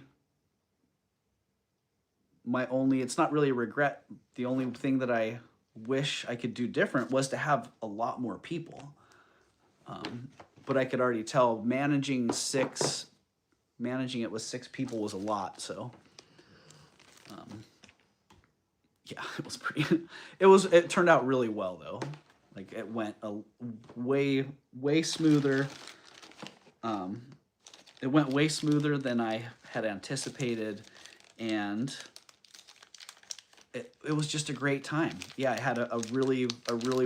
it's not really a regret. The only thing that I wish I could do different was to have a lot more people. But I could already tell managing it with 6 people was a lot. So, yeah, it was pretty, it turned out really well though. Like it went a way smoother. It went way smoother than I had anticipated, and it was just a great time. Yeah, I had a really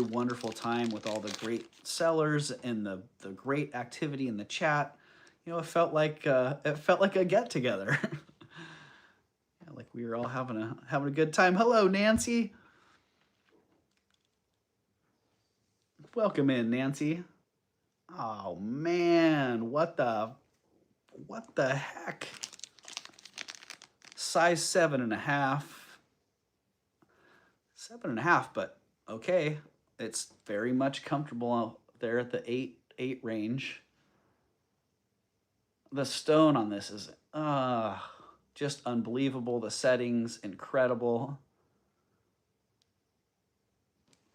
wonderful time with all the great sellers and the great activity in the chat. You know, it felt like a get together. Yeah, like we were all having a good time. Hello, Nancy. Welcome in, Nancy. Oh man, what the heck? Size 7.5. 7.5, but okay. It's very much comfortable out there at the 8 range. The stone on this is just unbelievable. The settings, incredible.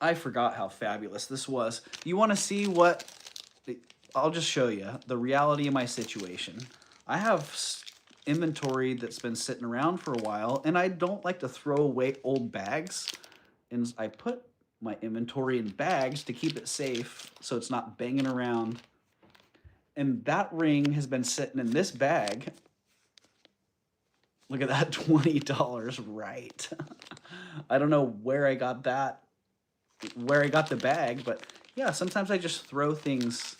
I forgot how fabulous this was. You want to see what... I'll just show you the reality of my situation. I have inventory that's been sitting around for a while, and I don't like to throw away old bags. And I put my inventory in bags to keep it safe so it's not banging around. And that ring has been sitting in this bag. Look at that, $20, right? I don't know where I got that, where I got the bag, but yeah, sometimes I just throw things.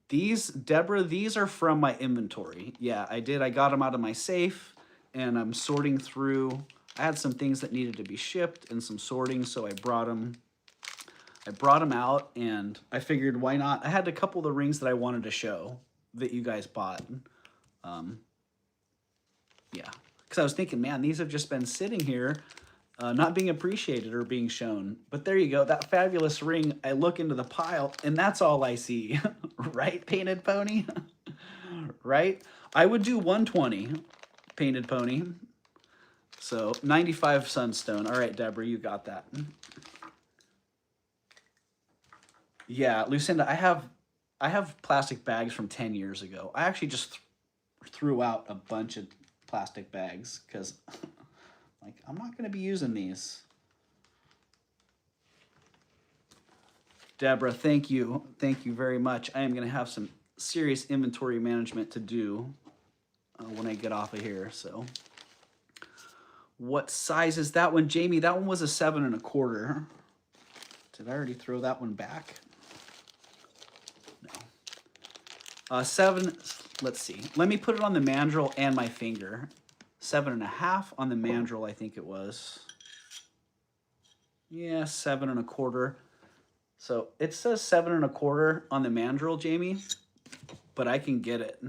These, Deborah, these are from my inventory. Yeah, I did. I got them out of my safe, and I'm sorting through. I had some things that needed to be shipped and some sorting, so I brought them out, and I figured why not. I had a couple of the rings that I wanted to show that you guys bought. Yeah, because I was thinking, man, these have just been sitting here, not being appreciated or being shown. But there you go, that fabulous ring. I look into the pile, and that's all I see. Right, Painted Pony? Right? I would do 120, Painted Pony. So 95 Sunstone. All right, Deborah, you got that. Yeah, Lucinda, I have plastic bags from 10 years ago. I actually just threw out a bunch of plastic bags because like I'm not going to be using these. Deborah, thank you very much. I am going to have some serious inventory management to do when I get off of here. So what size is that one, Jamie? That one was a 7.25. Did I already throw that one back? No. 7. Let's see. Let me put it on the mandrel and my finger. 7.5 on the mandrel, I think it was. Yeah, 7.25. So it says 7.25 on the mandrel, Jamie, but I can get it.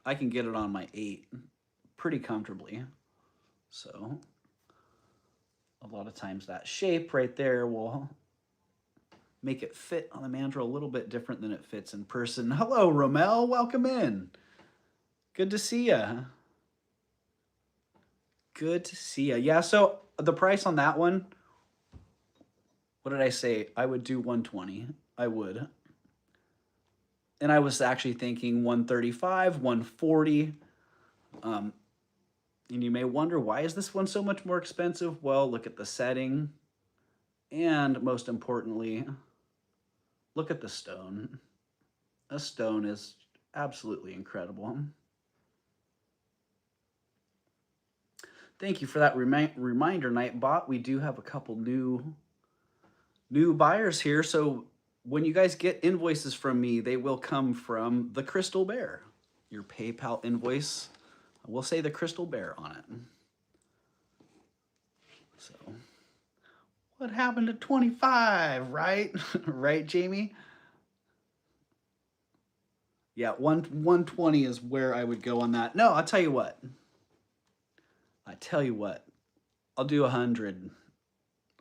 I can get it on my 8 pretty comfortably. So a lot of times that shape right there will make it fit on the mandrel a little bit different than it fits in person. Hello, Romel. Welcome in. Good to see ya. Good to see ya. Yeah, so the price on that one, what did I say? I would do 120. I would. And I was actually thinking 135, 140. And you may wonder, why is this one so much more expensive? Well, look at the setting. And most importantly, look at the stone. The stone is absolutely incredible. Thank you for that reminder, Nightbot. We do have a couple new buyers here. So when you guys get invoices from me, they will come from the Crystal Bear. Your PayPal invoice will say the Crystal Bear on it. So what happened to 25, right? Right, Jamie? Yeah, 120 is where I would go on that. No, I'll tell you what. I'll do 100.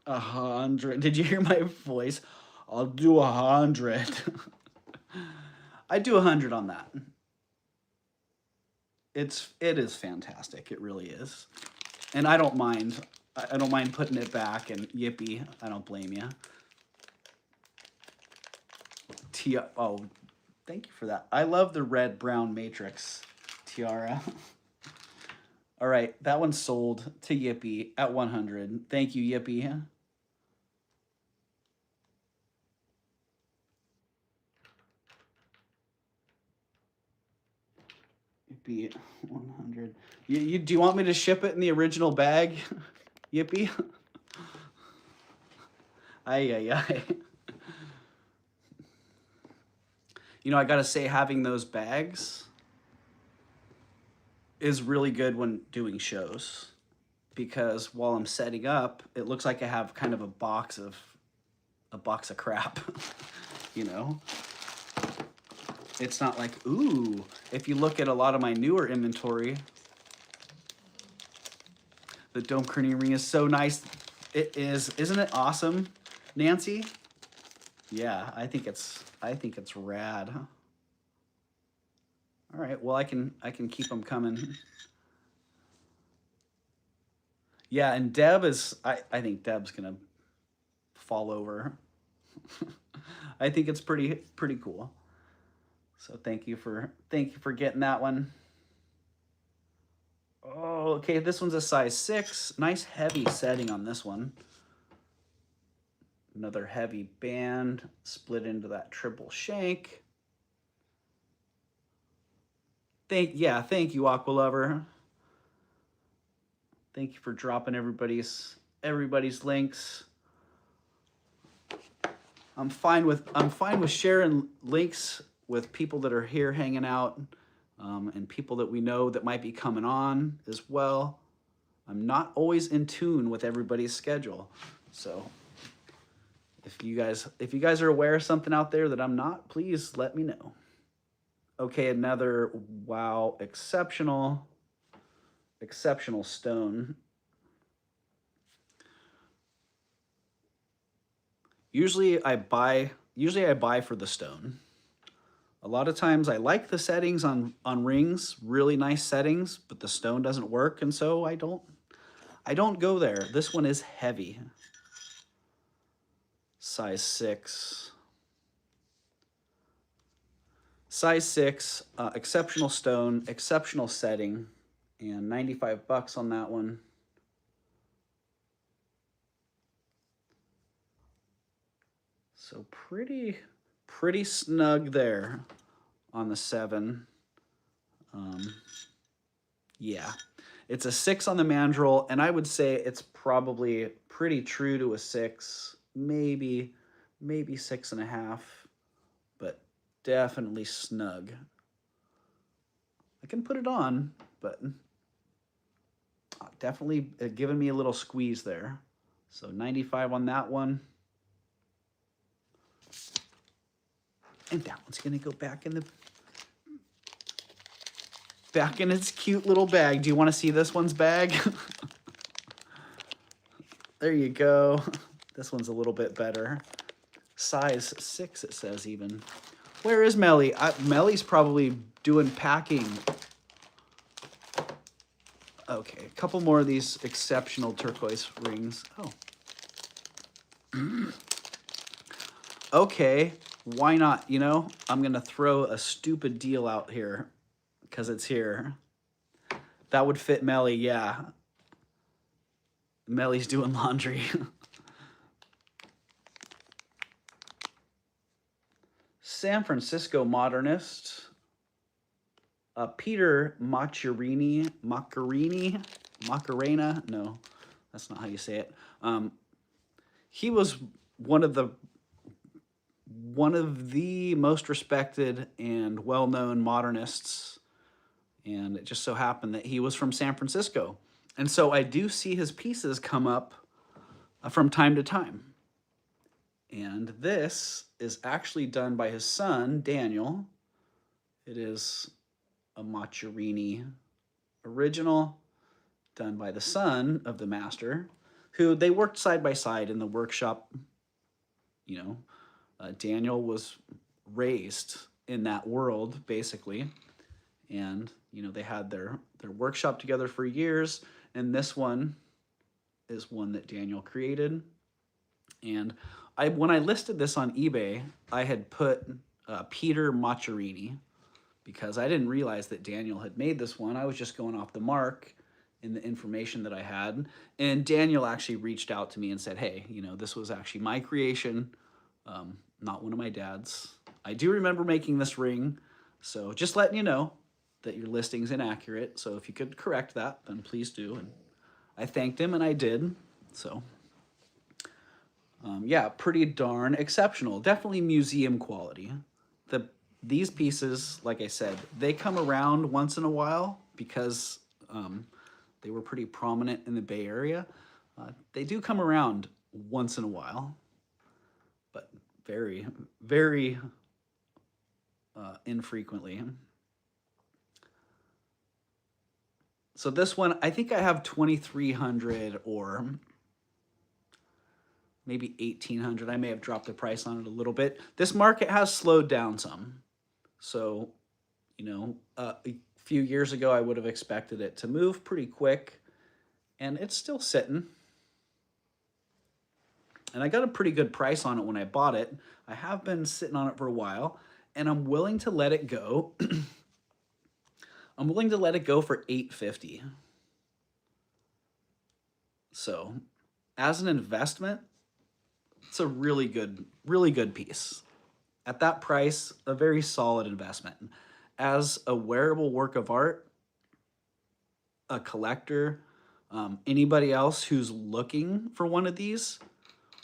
100. Did you hear my voice? I'll do 100. I do 100 on that. It is fantastic. It really is. And I don't mind. I don't mind putting it back, and yippee. I don't blame you. Oh, thank you for that. I love the red brown matrix tiara. All right, that one's sold to Yippee at 100. Thank you, Yippee. Yippee, 100. Do you want me to ship it in the original bag, Yippee? Ay. You know, I gotta say, having those bags is really good when doing shows, because while I'm setting up, it looks like I have kind of a box of crap, you know? It's not like, ooh, if you look at a lot of my newer inventory, the dome kerning ring is so nice. It is, isn't it awesome, Nancy? Yeah, I think it's rad. Huh? All right, well, I can keep them coming. Yeah, and Deb is, I think Deb's gonna fall over. I think it's pretty cool. So thank you for getting that one. Oh, okay, this one's a size 6. Nice heavy setting on this one. Another heavy band split into that triple shank. Thank you, Aqua Lover. Thank you for dropping everybody's links. I'm fine with sharing links with people that are here hanging out, and people that we know that might be coming on as well. I'm not always in tune with everybody's schedule, so if you guys are aware of something out there that I'm not, please let me know. Okay, another wow, exceptional stone. Usually I buy for the stone. A lot of times I like the settings on rings, really nice settings, but the stone doesn't work, and so I don't go there. This one is heavy. Size 6. Size 6, exceptional stone, exceptional setting, and 95 bucks on that one. So pretty snug there on the 7. Yeah, it's a 6 on the mandrel, and I would say it's probably pretty true to a 6, maybe 6.5, but definitely snug. I can put it on, but definitely giving me a little squeeze there. So 95 on that one. And that one's gonna go back in its cute little bag. Do you want to see this one's bag? There you go. This one's a little bit better. Size 6, it says even. Where is Melly? Melly's probably doing packing. Okay, a couple more of these exceptional turquoise rings. Oh. Okay, why not? You know, I'm going to throw a stupid deal out here because it's here. That would fit Melly, yeah. Melly's doing laundry. San Francisco modernist. Peter Macchiarini. Macarena. No, that's not how you say it. He was one of the most respected and well-known modernists, and it just so happened that he was from San Francisco. And so I do see his pieces come up from time to time. And this is actually done by his son, Daniel. It is a Machiarini original, done by the son of the master, who they worked side by side in the workshop. You know, Daniel was raised in that world, basically. And, you know, they had their workshop together for years. And this one is one that Daniel created. And when I listed this on eBay, I had put Peter Machiarini, because I didn't realize that Daniel had made this one. I was just going off the mark in the information that I had. And Daniel actually reached out to me and said, hey, you know, this was actually my creation, not one of my dad's. I do remember making this ring, so just letting you know that your listing's inaccurate. So if you could correct that, then please do. And I thanked him, and I did. So yeah, pretty darn exceptional. Definitely museum quality. These pieces, like I said, they come around once in a while because they were pretty prominent in the Bay Area. They do come around once in a while, but very, very infrequently. So this one, I think I have 2,300 or maybe 1,800. I may have dropped the price on it a little bit. This market has slowed down some. So, you know, a few years ago, I would have expected it to move pretty quick, and it's still sitting. And I got a pretty good price on it when I bought it. I have been sitting on it for a while, and I'm willing to let it go. I'm willing to let it go for $850. So, as an investment, it's a really good piece. At that price, a very solid investment. As a wearable work of art, a collector, anybody else who's looking for one of these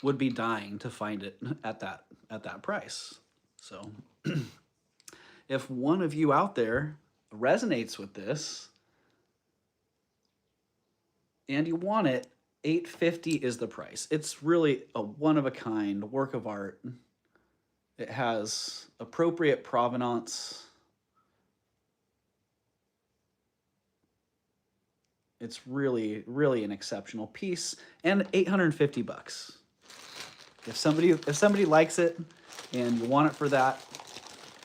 would be dying to find it at that price. So if one of you out there resonates with this and you want it, $850 is the price. It's really a one-of-a-kind work of art. It has appropriate provenance. It's really, really an exceptional piece, and 850 bucks. If somebody likes it and you want it for that,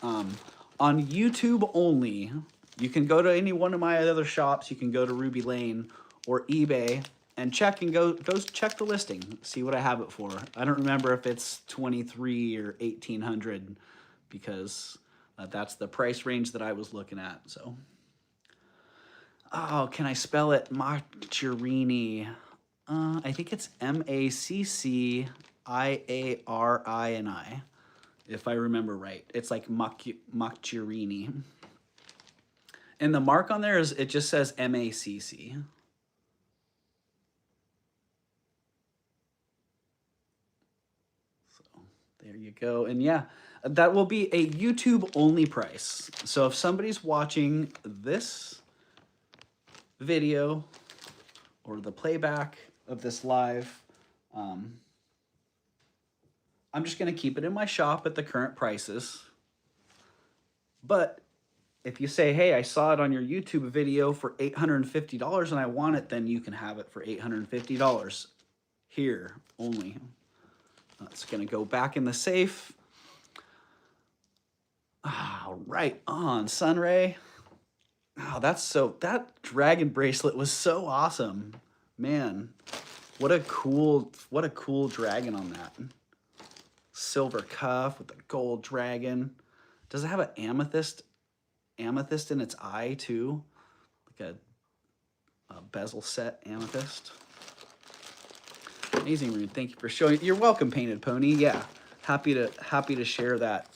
on YouTube only, you can go to any one of my other shops. You can go to Ruby Lane or eBay and check and go check the listing, see what I have it for. I don't remember if it's 23 or 1,800 because that's the price range that I was looking at. So, oh, can I spell it? Machiarini. I think it's Macciarini, if I remember right. It's like Machiarini. And the mark on there it just says MACC. There you go. And yeah, that will be a YouTube only price. So if somebody's watching this video or the playback of this live, I'm just going to keep it in my shop at the current prices. But if you say, hey, I saw it on your YouTube video for $850 and I want it, then you can have it for $850 here only. It's going to go back in the safe. Oh, right on, Sunray. Oh, that dragon bracelet was so awesome. Man, what a cool dragon on that. Silver cuff with a gold dragon. Does it have an amethyst in its eye too? Like a bezel set amethyst. Amazing rune. Thank you for showing. You're welcome, Painted Pony. Yeah, happy to share that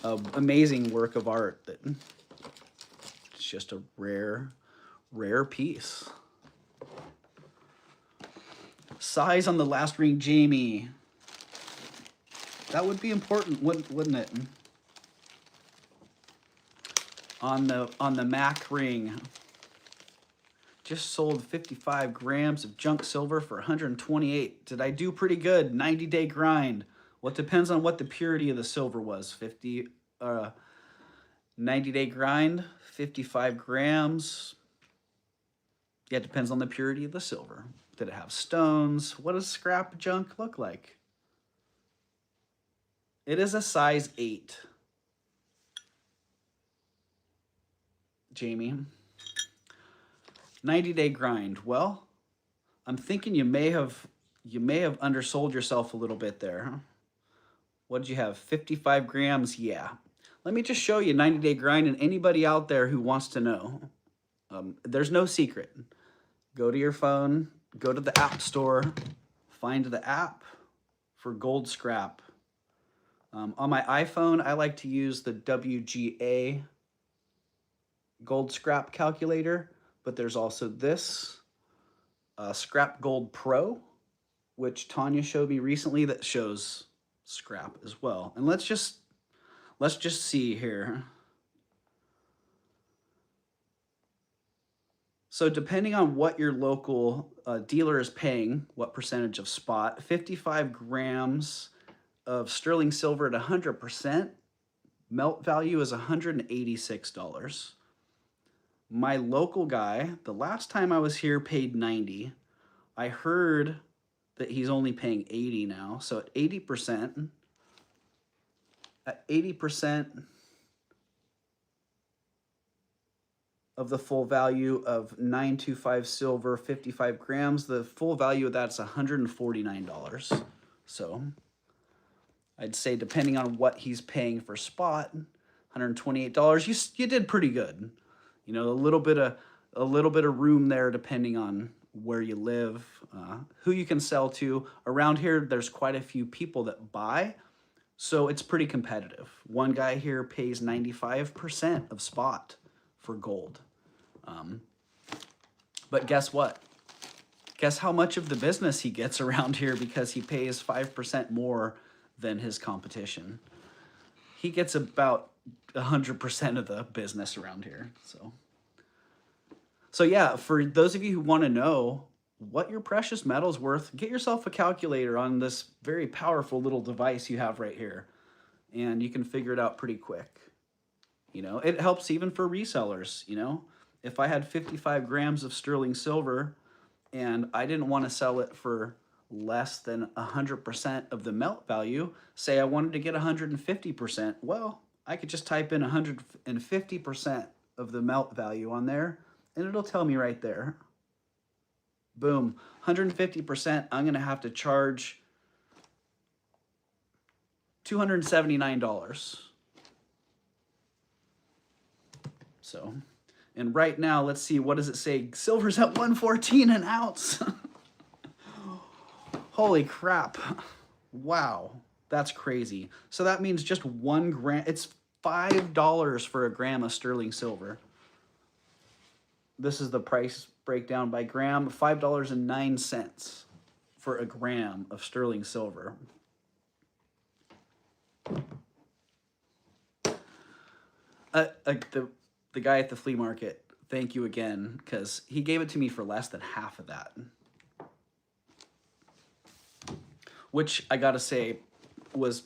amazing work of art. That it's just a rare piece. Size on the last ring, Jamie. That would be important, wouldn't it? On the MAC ring. Just sold 55 grams of junk silver for 128. Did I do pretty good? 90-day grind. Well, it depends on what the purity of the silver was. 90-day grind, 55 grams. Yeah, it depends on the purity of the silver. Did it have stones? What does scrap junk look like? It is a size 8. Jamie. 90-day grind. Well, I'm thinking you may have undersold yourself a little bit there. What did you have? 55 grams? Yeah. Let me just show you 90-day grind, and anybody out there who wants to know. There's no secret. Go to your phone, go to the app store, find the app for gold scrap. On my iPhone, I like to use the WGA gold scrap calculator, but there's also this Scrap Gold Pro, which Tanya showed me recently that shows scrap as well. And let's just see here. So depending on what your local dealer is paying, what percentage of spot, 55 grams of sterling silver at 100%, melt value is $186. My local guy, the last time I was here, paid 90. I heard that he's only paying 80 now. So at 80%, of the full value of 925 silver, 55 grams, the full value of that's $149. So I'd say depending on what he's paying for spot, $128. You did pretty good. You know, a little bit of room there depending on where you live, who you can sell to. Around here, there's quite a few people that buy, so it's pretty competitive. One guy here pays 95% of spot for gold. But guess what? Guess how much of the business he gets around here because he pays 5% more than his competition. He gets about 100% of the business around here. So yeah, for those of you who want to know what your precious metal's worth, get yourself a calculator on this very powerful little device you have right here, and you can figure it out pretty quick. You know, it helps even for resellers. You know, if I had 55 grams of sterling silver and I didn't want to sell it for less than 100% of the melt value, say I wanted to get 150%, well, I could just type in 150% of the melt value on there, and it'll tell me right there. Boom, 150%, I'm gonna have to charge $279. So, and right now, let's see, what does it say? Silver's at 114 an ounce. Holy crap. Wow, that's crazy. So that means just 1 gram, it's $5 for a gram of sterling silver. This is the price breakdown by gram, $5.09 for a gram of sterling silver. The guy at the flea market, thank you again, because he gave it to me for less than half of that. Which I gotta say was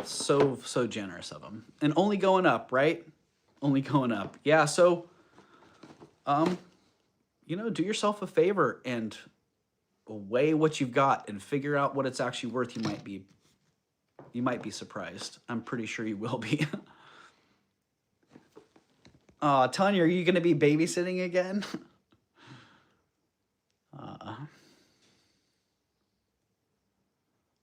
so generous of him. And only going up, right? Only going up. Yeah, so you know, do yourself a favor and weigh what you've got and figure out what it's actually worth. You might be surprised. I'm pretty sure you will be. Tanya, are you going to be babysitting again?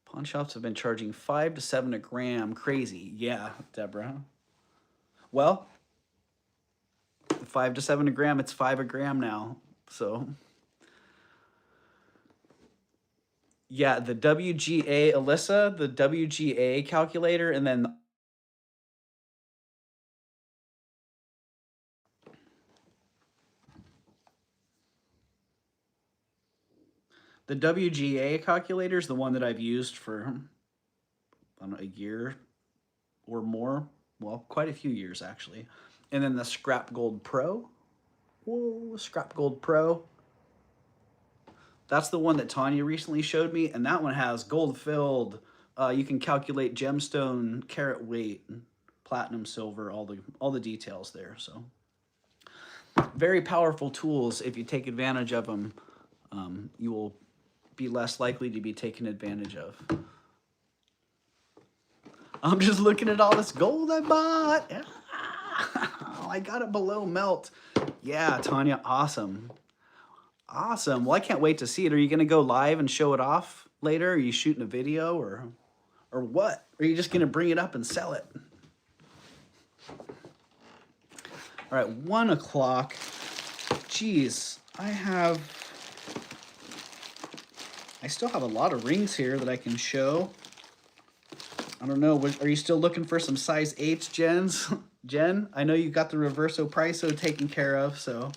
Pawn shops have been charging $5 to $7 a gram. Crazy. Yeah, Deborah. Well, 5 to 7 a gram, it's 5 a gram now. So, yeah, the WGA, Alyssa, the WGA calculator, and then The WGA calculator is the one that I've used for, I don't know, a year or more. Well, quite a few years actually. And then the Scrap Gold Pro. Whoa, Scrap Gold Pro. That's the one that Tanya recently showed me, and that one has gold filled. You can calculate gemstone, carat weight, platinum, silver, all the details there. So very powerful tools. If you take advantage of them, you will be less likely to be taken advantage of. I'm just looking at all this gold I bought. Oh, I got it below melt. Yeah, Tanya, awesome. Awesome. Well, I can't wait to see it. Are you going to go live and show it off later? Are you shooting a video or what? Or are you just going to bring it up and sell it? All right, 1 o'clock. Geez, I still have a lot of rings here that I can show. I don't know. Are you still looking for some size 8s, Jen? I know you got the Reverso Priso taken care of, so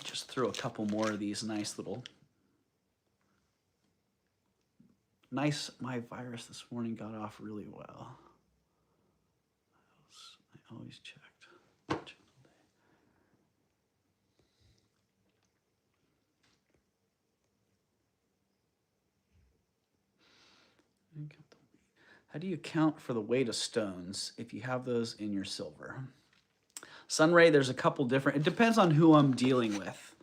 just throw a couple more of these nice little. Nice. My virus this morning got off really well. I always checked. How do you account for the weight of stones if you have those in your silver? Sunray, there's a couple different, it depends on who I'm dealing with.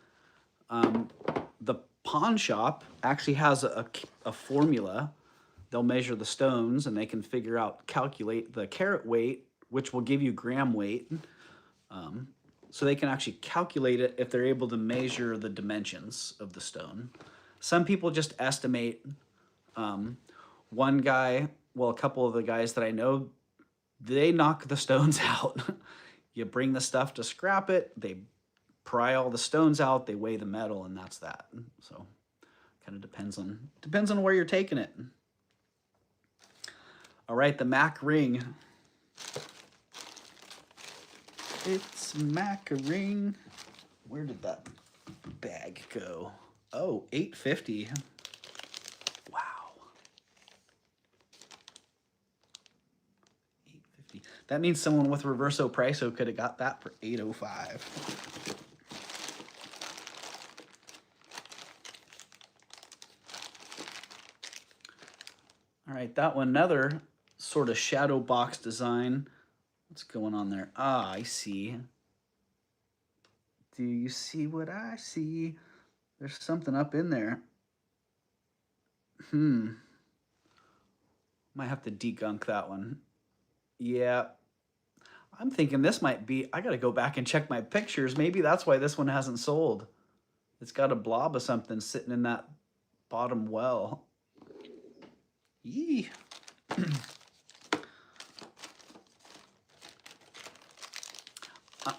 The pawn shop actually has a formula. They'll measure the stones and they can figure out, calculate the carat weight, which will give you gram weight. So they can actually calculate it if they're able to measure the dimensions of the stone. Some people just estimate. One guy, well, a couple of the guys that I know, they knock the stones out. You bring the stuff to scrap it, they pry all the stones out, they weigh the metal, and that's that. So kind of depends on where you're taking it. All right, the Mac ring. It's Mac ring. Where did that bag go? Oh, $8.50. Wow. $8.50. That means someone with Reverso Priso could have got that for $8.05. All right, that one, another sort of shadow box design. What's going on there? Ah, I see. Do you see what I see? There's something up in there. Might have to degunk that one. Yeah. I'm thinking this might be, I gotta go back and check my pictures. Maybe that's why this one hasn't sold. It's got a blob of something sitting in that bottom well. Yee.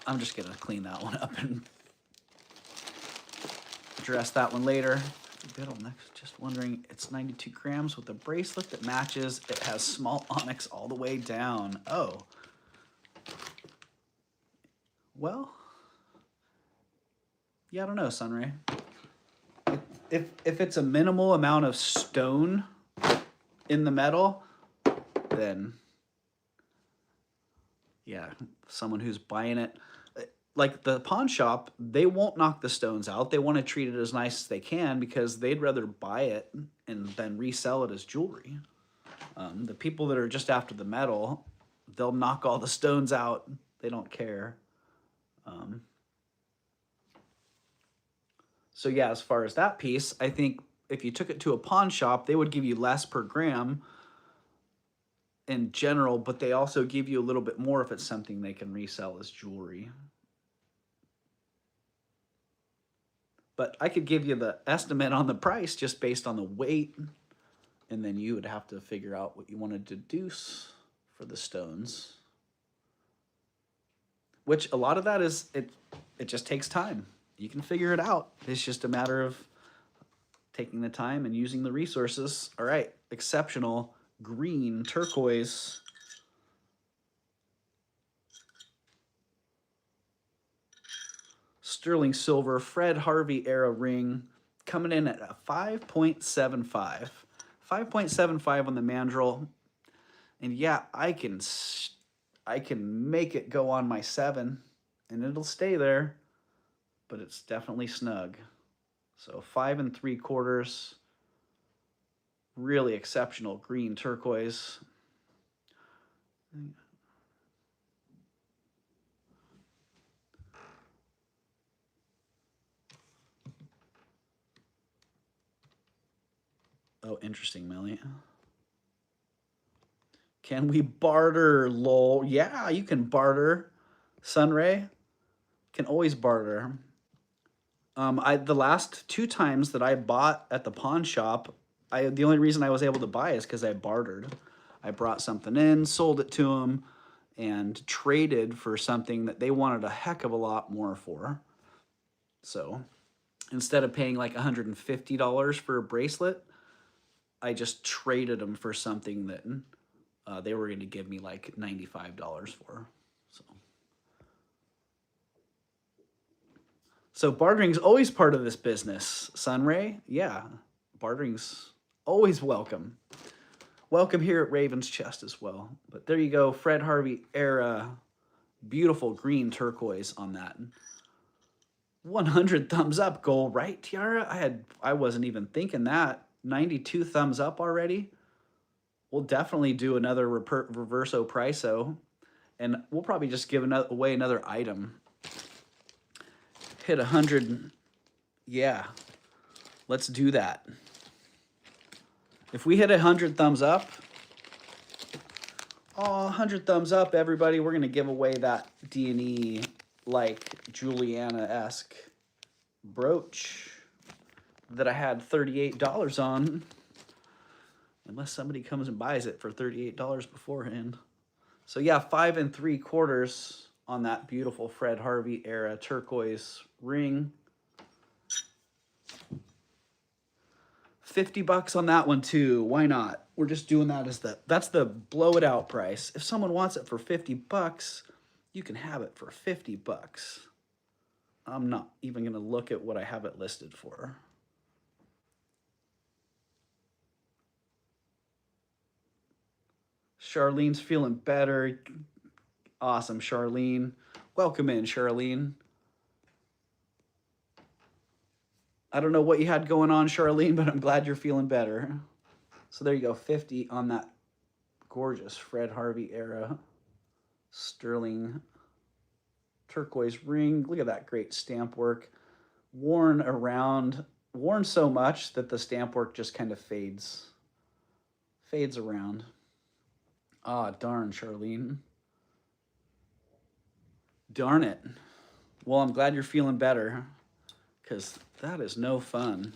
I'm just gonna clean that one up and address that one later. Next, just wondering, it's 92 grams with a bracelet that matches. It has small onyx all the way down. Oh. Well, yeah, I don't know, Sunray. If it's a minimal amount of stone in the metal, then yeah, someone who's buying it, like the pawn shop, they won't knock the stones out. They want to treat it as nice as they can because they'd rather buy it and then resell it as jewelry. The people that are just after the metal, they'll knock all the stones out. They don't care. So yeah, as far as that piece, I think if you took it to a pawn shop, they would give you less per gram in general, but they also give you a little bit more if it's something they can resell as jewelry. But I could give you the estimate on the price just based on the weight, and then you would have to figure out what you want to deduce for the stones. Which a lot of that is, it just takes time. You can figure it out. It's just a matter of taking the time and using the resources. All right, exceptional green turquoise. sterling silver Fred Harvey era ring, coming in at a 5.75. 5.75 on the mandrel. And yeah, I can make it go on my 7, and it'll stay there, but it's definitely snug. So 5 3/4, really exceptional green turquoise. Oh, interesting, Melly. Can we barter, lol? Yeah, you can barter. Sunray can always barter. The last 2 times that I bought at the pawn shop, the only reason I was able to buy is because I bartered. I brought something in, sold it to them, and traded for something that they wanted a heck of a lot more for. So instead of paying like $150 for a bracelet, I just traded them for something that they were going to give me like $95 for. So bartering's always part of this business, Sunray. Yeah, bartering's always welcome. Welcome here at Raven's Chest as well. But there you go, Fred Harvey era, beautiful green turquoise on that. 100 thumbs up goal, right, Tiara? I wasn't even thinking that. 92 thumbs up already. We'll definitely do another Reverso Priso, and we'll probably just give away another item. Hit 100. Yeah, let's do that. If we hit 100 thumbs up, oh, 100 thumbs up, everybody, we're going to give away that D&E like Juliana-esque brooch that I had $38 on. Unless somebody comes and buys it for $38 beforehand. So yeah, 5 3/4 on that beautiful Fred Harvey era turquoise ring. $50 on that one too. Why not? We're just doing that as that's the blow it out price. If someone wants it for $50, you can have it for $50. I'm not even gonna look at what I have it listed for. Charlene's feeling better. Awesome, Charlene. Welcome in, Charlene. I don't know what you had going on, Charlene, but I'm glad you're feeling better. So there you go, 50 on that gorgeous Fred Harvey era sterling turquoise ring. Look at that great stamp work. Worn so much that the stamp work just kind of fades around. Ah, darn, Charlene. Darn it. Well, I'm glad you're feeling better, because that is no fun.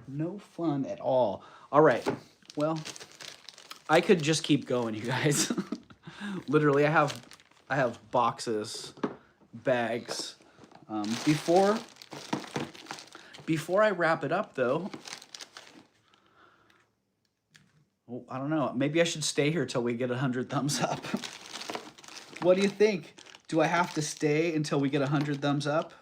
No fun at all. All right. Well, I could just keep going, you guys. Literally, I have boxes, bags. Before I wrap it up, though, well, I don't know. Maybe I should stay here till we get 100 thumbs up. What do you think? Do I have to stay until we get 100 thumbs up?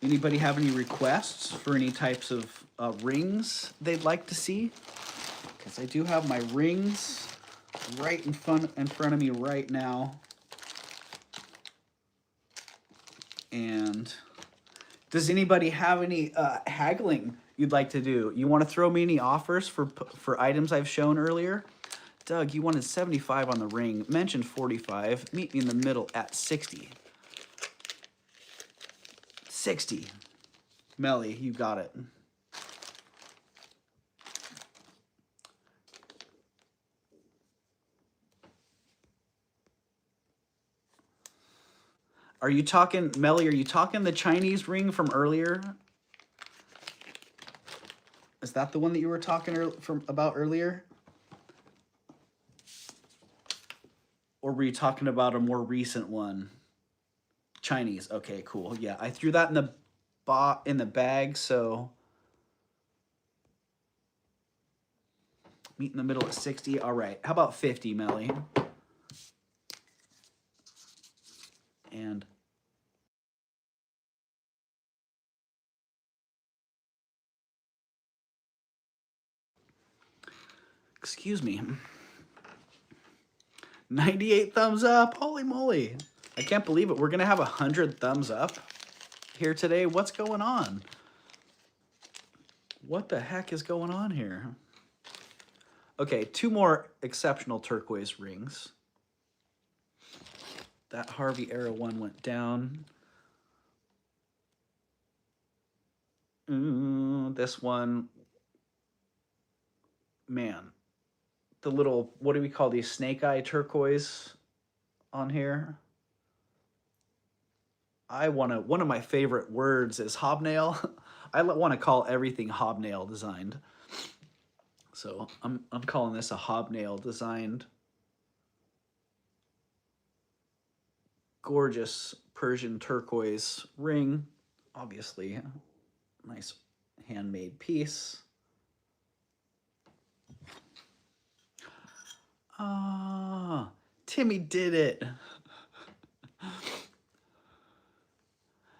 Anybody have any requests for any types of rings they'd like to see? Because I do have my rings right in front of me right now. And does anybody have any haggling you'd like to do? You want to throw me any offers for items I've shown earlier? Doug, you wanted 75 on the ring. Mentioned 45. Meet me in the middle at 60. 60. Melly, you got it. Are you talking, Melly, are you talking the Chinese ring from earlier? Is that the one that you were talking about earlier? Or were you talking about a more recent one? Chinese. Okay, cool. Yeah, I threw that in the bag, so Meet in the middle at 60. All right. How about 50, Melly? And excuse me. 98 thumbs up. Holy moly. I can't believe it. We're going to have 100 thumbs up here today. What's going on? What the heck is going on here? Okay, 2 more exceptional turquoise rings. That Harvey Era one went down. This one, man, the little, what do we call these, snake eye turquoise on here? One of my favorite words is hobnail. I want to call everything hobnail designed. So I'm calling this a hobnail designed gorgeous Persian turquoise ring. Obviously, nice handmade piece. Ah, Timmy did it.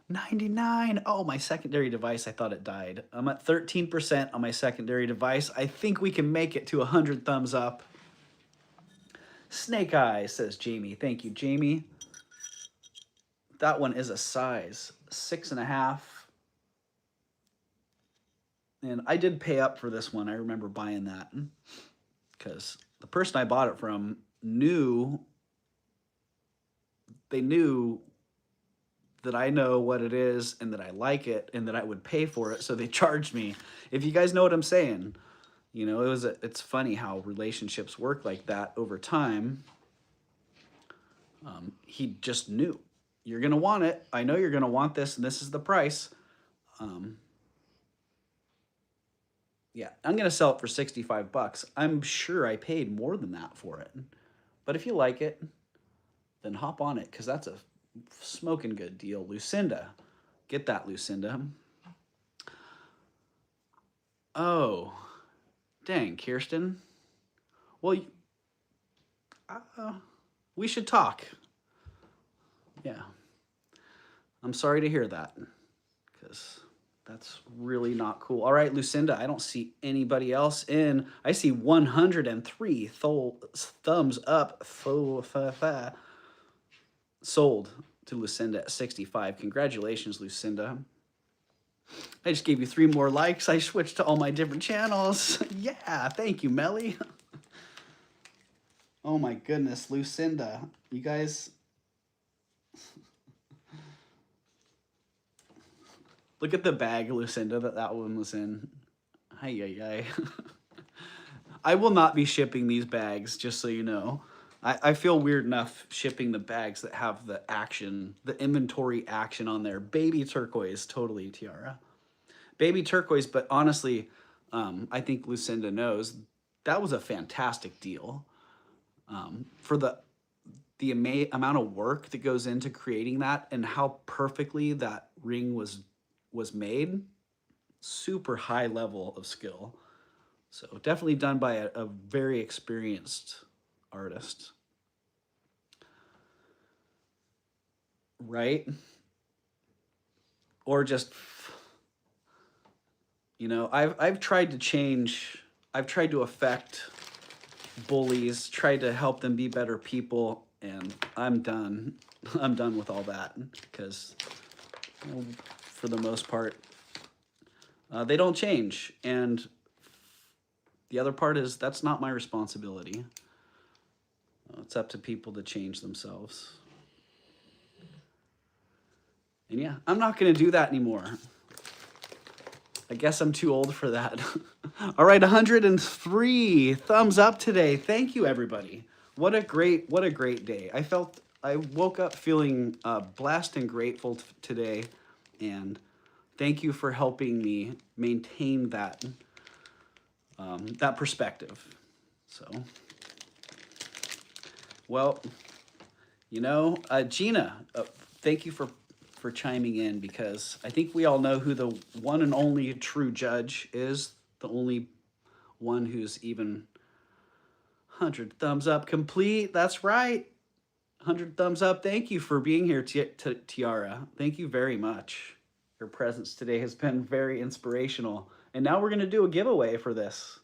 99. Oh, my secondary device, I thought it died. I'm at 13% on my secondary device. I think we can make it to 100 thumbs up. Snake Eye, says Jamie. Thank you, Jamie. That one is a size 6.5. And I did pay up for this one. I remember buying that because the person I bought it from knew that I know what it is and that I like it and that I would pay for it, so they charged me. If you guys know what I'm saying, you know, it's funny how relationships work like that over time. He just knew, you're gonna want it. I know you're gonna want this, and this is the price. Yeah, I'm gonna sell it for 65 bucks. I'm sure I paid more than that for it. But if you like it, then hop on it, because that's a smoking good deal. Lucinda. Get that, Lucinda. Oh, dang, Kirsten. Well, we should talk. Yeah. I'm sorry to hear that, because that's really not cool. All right, Lucinda, I don't see anybody else in. I see 103 thumbs up. Sold to Lucinda at 65. Congratulations, Lucinda. I just gave you 3 more likes. I switched to all my different channels. Yeah, thank you, Melly. Oh my goodness, Lucinda. You guys... Look at the bag, Lucinda, that one was in. Ay. I will not be shipping these bags, just so you know. I feel weird enough shipping the bags that have the action, the inventory action on there. Baby turquoise, totally, Tiara. Baby turquoise, but honestly, I think Lucinda knows, that was a fantastic deal. For the amount of work that goes into creating that and how perfectly that ring was made, super high level of skill. So definitely done by a very experienced artist. Right? Or just, you know, I've tried to change, I've tried to affect bullies, tried to help them be better people, and I'm done. I'm done with all that, because, you know, for the most part, they don't change. And the other part is, that's not my responsibility. It's up to people to change themselves. And yeah, I'm not going to do that anymore. I guess I'm too old for that. All right, 103 thumbs up today. Thank you, everybody. What a great day. I woke up feeling blessed and grateful today, and thank you for helping me maintain that that perspective. So, well, you know, Gina, thank you for chiming in, because I think we all know who the one and only true judge is, the only one who's even 100 thumbs up complete. That's right. 100 thumbs up. Thank you for being here, Tiara. Thank you very much. Your presence today has been very inspirational. And now we're going to do a giveaway for this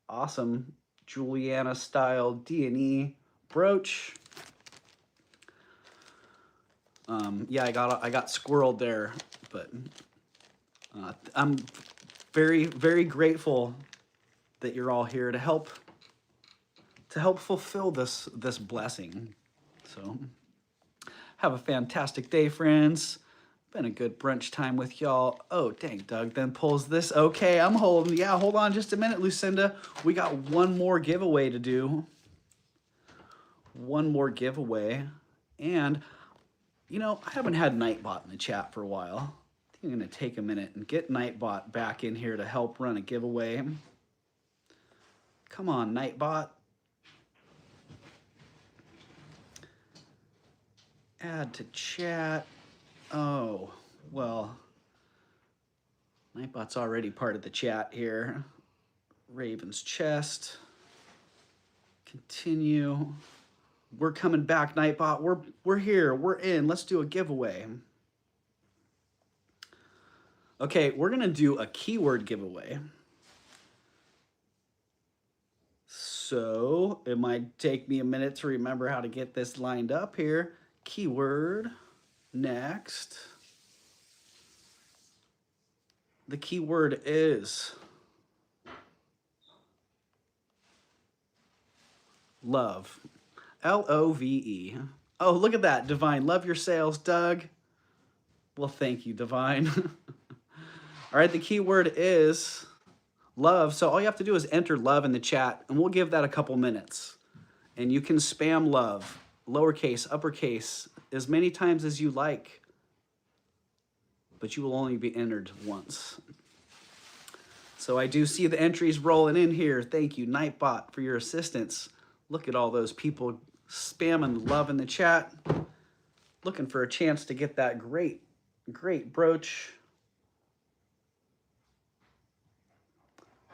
awesome Juliana style D&E brooch. Yeah, I got squirreled there, but I'm very, very grateful that you're all here to help fulfill this blessing. So have a fantastic day, friends. Been a good brunch time with y'all. Oh, dang, Doug then pulls this. Okay, I'm holding. Yeah, hold on just a minute, Lucinda. We got one more giveaway to do. One more giveaway. And, you know, I haven't had Nightbot in the chat for a while. I think I'm going to take a minute and get Nightbot back in here to help run a giveaway. Come on, Nightbot. Add to chat. Oh, well, Nightbot's already part of the chat here. Raven's chest. Continue. We're coming back, Nightbot. We're here. We're in. Let's do a giveaway. Okay, we're gonna do a keyword giveaway. So it might take me a minute to remember how to get this lined up here. Keyword. Next. The keyword is love. L-O-V-E. Oh, look at that, Divine. Love your sales, Doug. Well, thank you, Divine. All right, the keyword is love. So all you have to do is enter love in the chat, and we'll give that a couple minutes. And you can spam love, lowercase, uppercase, as many times as you like. But you will only be entered once. So I do see the entries rolling in here. Thank you, Nightbot, for your assistance. Look at all those people spamming love in the chat. Looking for a chance to get that great, great brooch.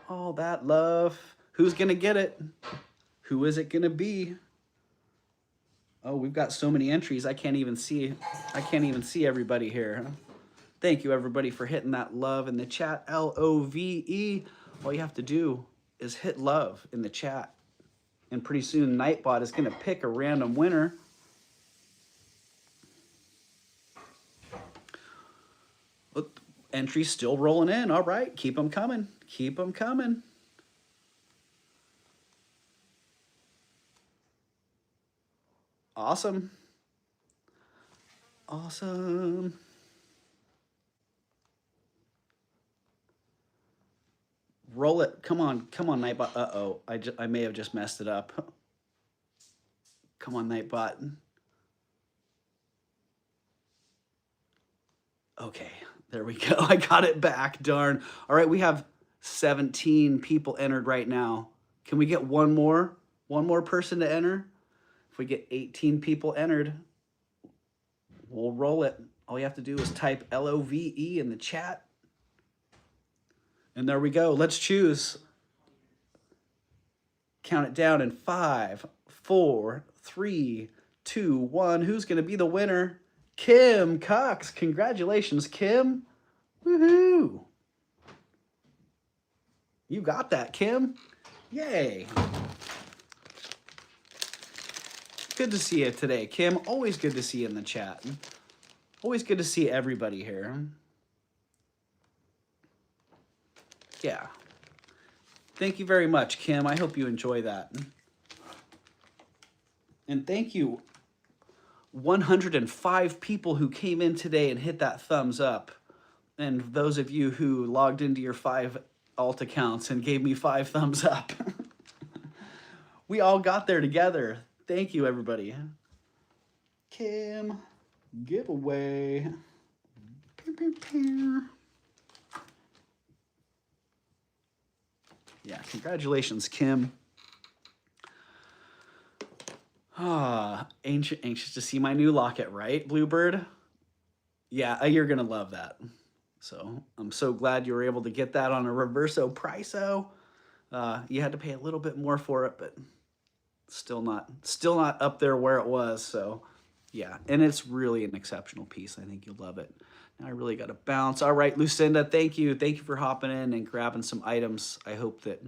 All that love. Who's gonna get it? Who is it gonna be? Oh, we've got so many entries. I can't even see everybody here. Thank you, everybody, for hitting that love in the chat. L-O-V-E. All you have to do is hit love in the chat. And pretty soon, Nightbot is going to pick a random winner. Look, entries still rolling in. All right, keep them coming. Keep them coming. Awesome. Awesome. Roll it. Come on, Nightbot. Uh-oh, I may have just messed it up. Come on, Nightbot. Okay, there we go. I got it back, darn. All right, we have 17 people entered right now. Can we get one more person to enter? If we get 18 people entered, we'll roll it. All you have to do is type L-O-V-E in the chat. And there we go. Let's choose. Count it down in 5, 4, 3, 2, 1. Who's going to be the winner? Kim Cox. Congratulations, Kim. Woohoo. You got that, Kim. Yay. Good to see you today, Kim. Always good to see you in the chat. Always good to see everybody here. Yeah. Thank you very much, Kim. I hope you enjoy that. And thank you, 105 people who came in today and hit that thumbs up. And those of you who logged into your 5 alt accounts and gave me 5 thumbs up. We all got there together. Thank you, everybody. Kim, giveaway. Pew, pew, pew. Yeah, congratulations, Kim. Anxious to see my new locket, right, Bluebird? Yeah, you're going to love that. So I'm so glad you were able to get that on a Reverso Priso. You had to pay a little bit more for it, but Still not up there where it was. So yeah, and it's really an exceptional piece. I think you'll love it. Now I really got to bounce. All right, Lucinda, thank you. Thank you for hopping in and grabbing some items. I hope that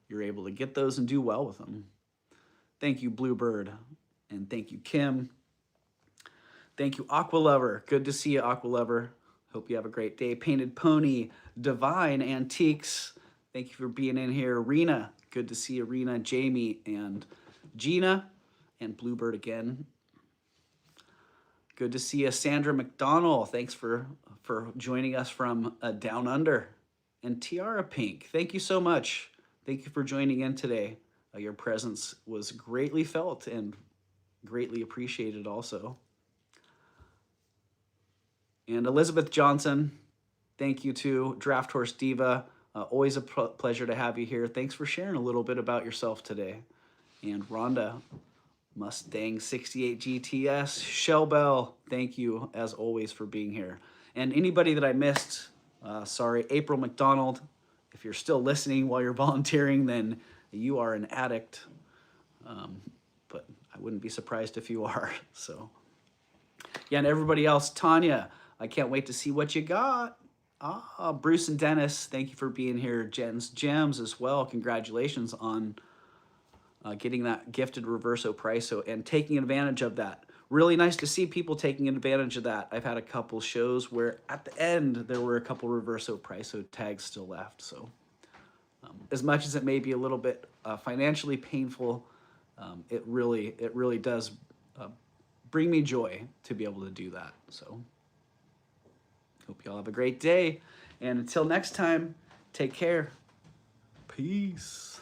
you're able to get those and do well with them. Thank you, Bluebird. And thank you, Kim. Thank you, Aqua Lover. Good to see you, Aqua Lover. Hope you have a great day. Painted Pony, Divine Antiques. Thank you for being in here. Rena, good to see you, Rena, Jamie, and Gina, and Bluebird again. Good to see you, Sandra McDonald. Thanks for joining us from Down Under. And Tiara Pink, thank you so much. Thank you for joining in today. Your presence was greatly felt and greatly appreciated also. And Elizabeth Johnson, thank you too. Draft Horse Diva, always a pleasure to have you here. Thanks for sharing a little bit about yourself today. And Rhonda, Mustang 68 GTS, Shellbell, thank you as always for being here. And anybody that I missed, sorry, April McDonald, if you're still listening while you're volunteering, then you are an addict. But I wouldn't be surprised if you are. So yeah, and everybody else, Tanya, I can't wait to see what you got. Bruce and Dennis, thank you for being here. Jen's Gems as well. Congratulations on getting that gifted Reverso Priso and taking advantage of that. Really nice to see people taking advantage of that. I've had a couple shows where at the end there were a couple Reverso Priso tags still left. So as much as it may be a little bit financially painful, it really does bring me joy to be able to do that. So hope y'all have a great day. And until next time, take care. Peace.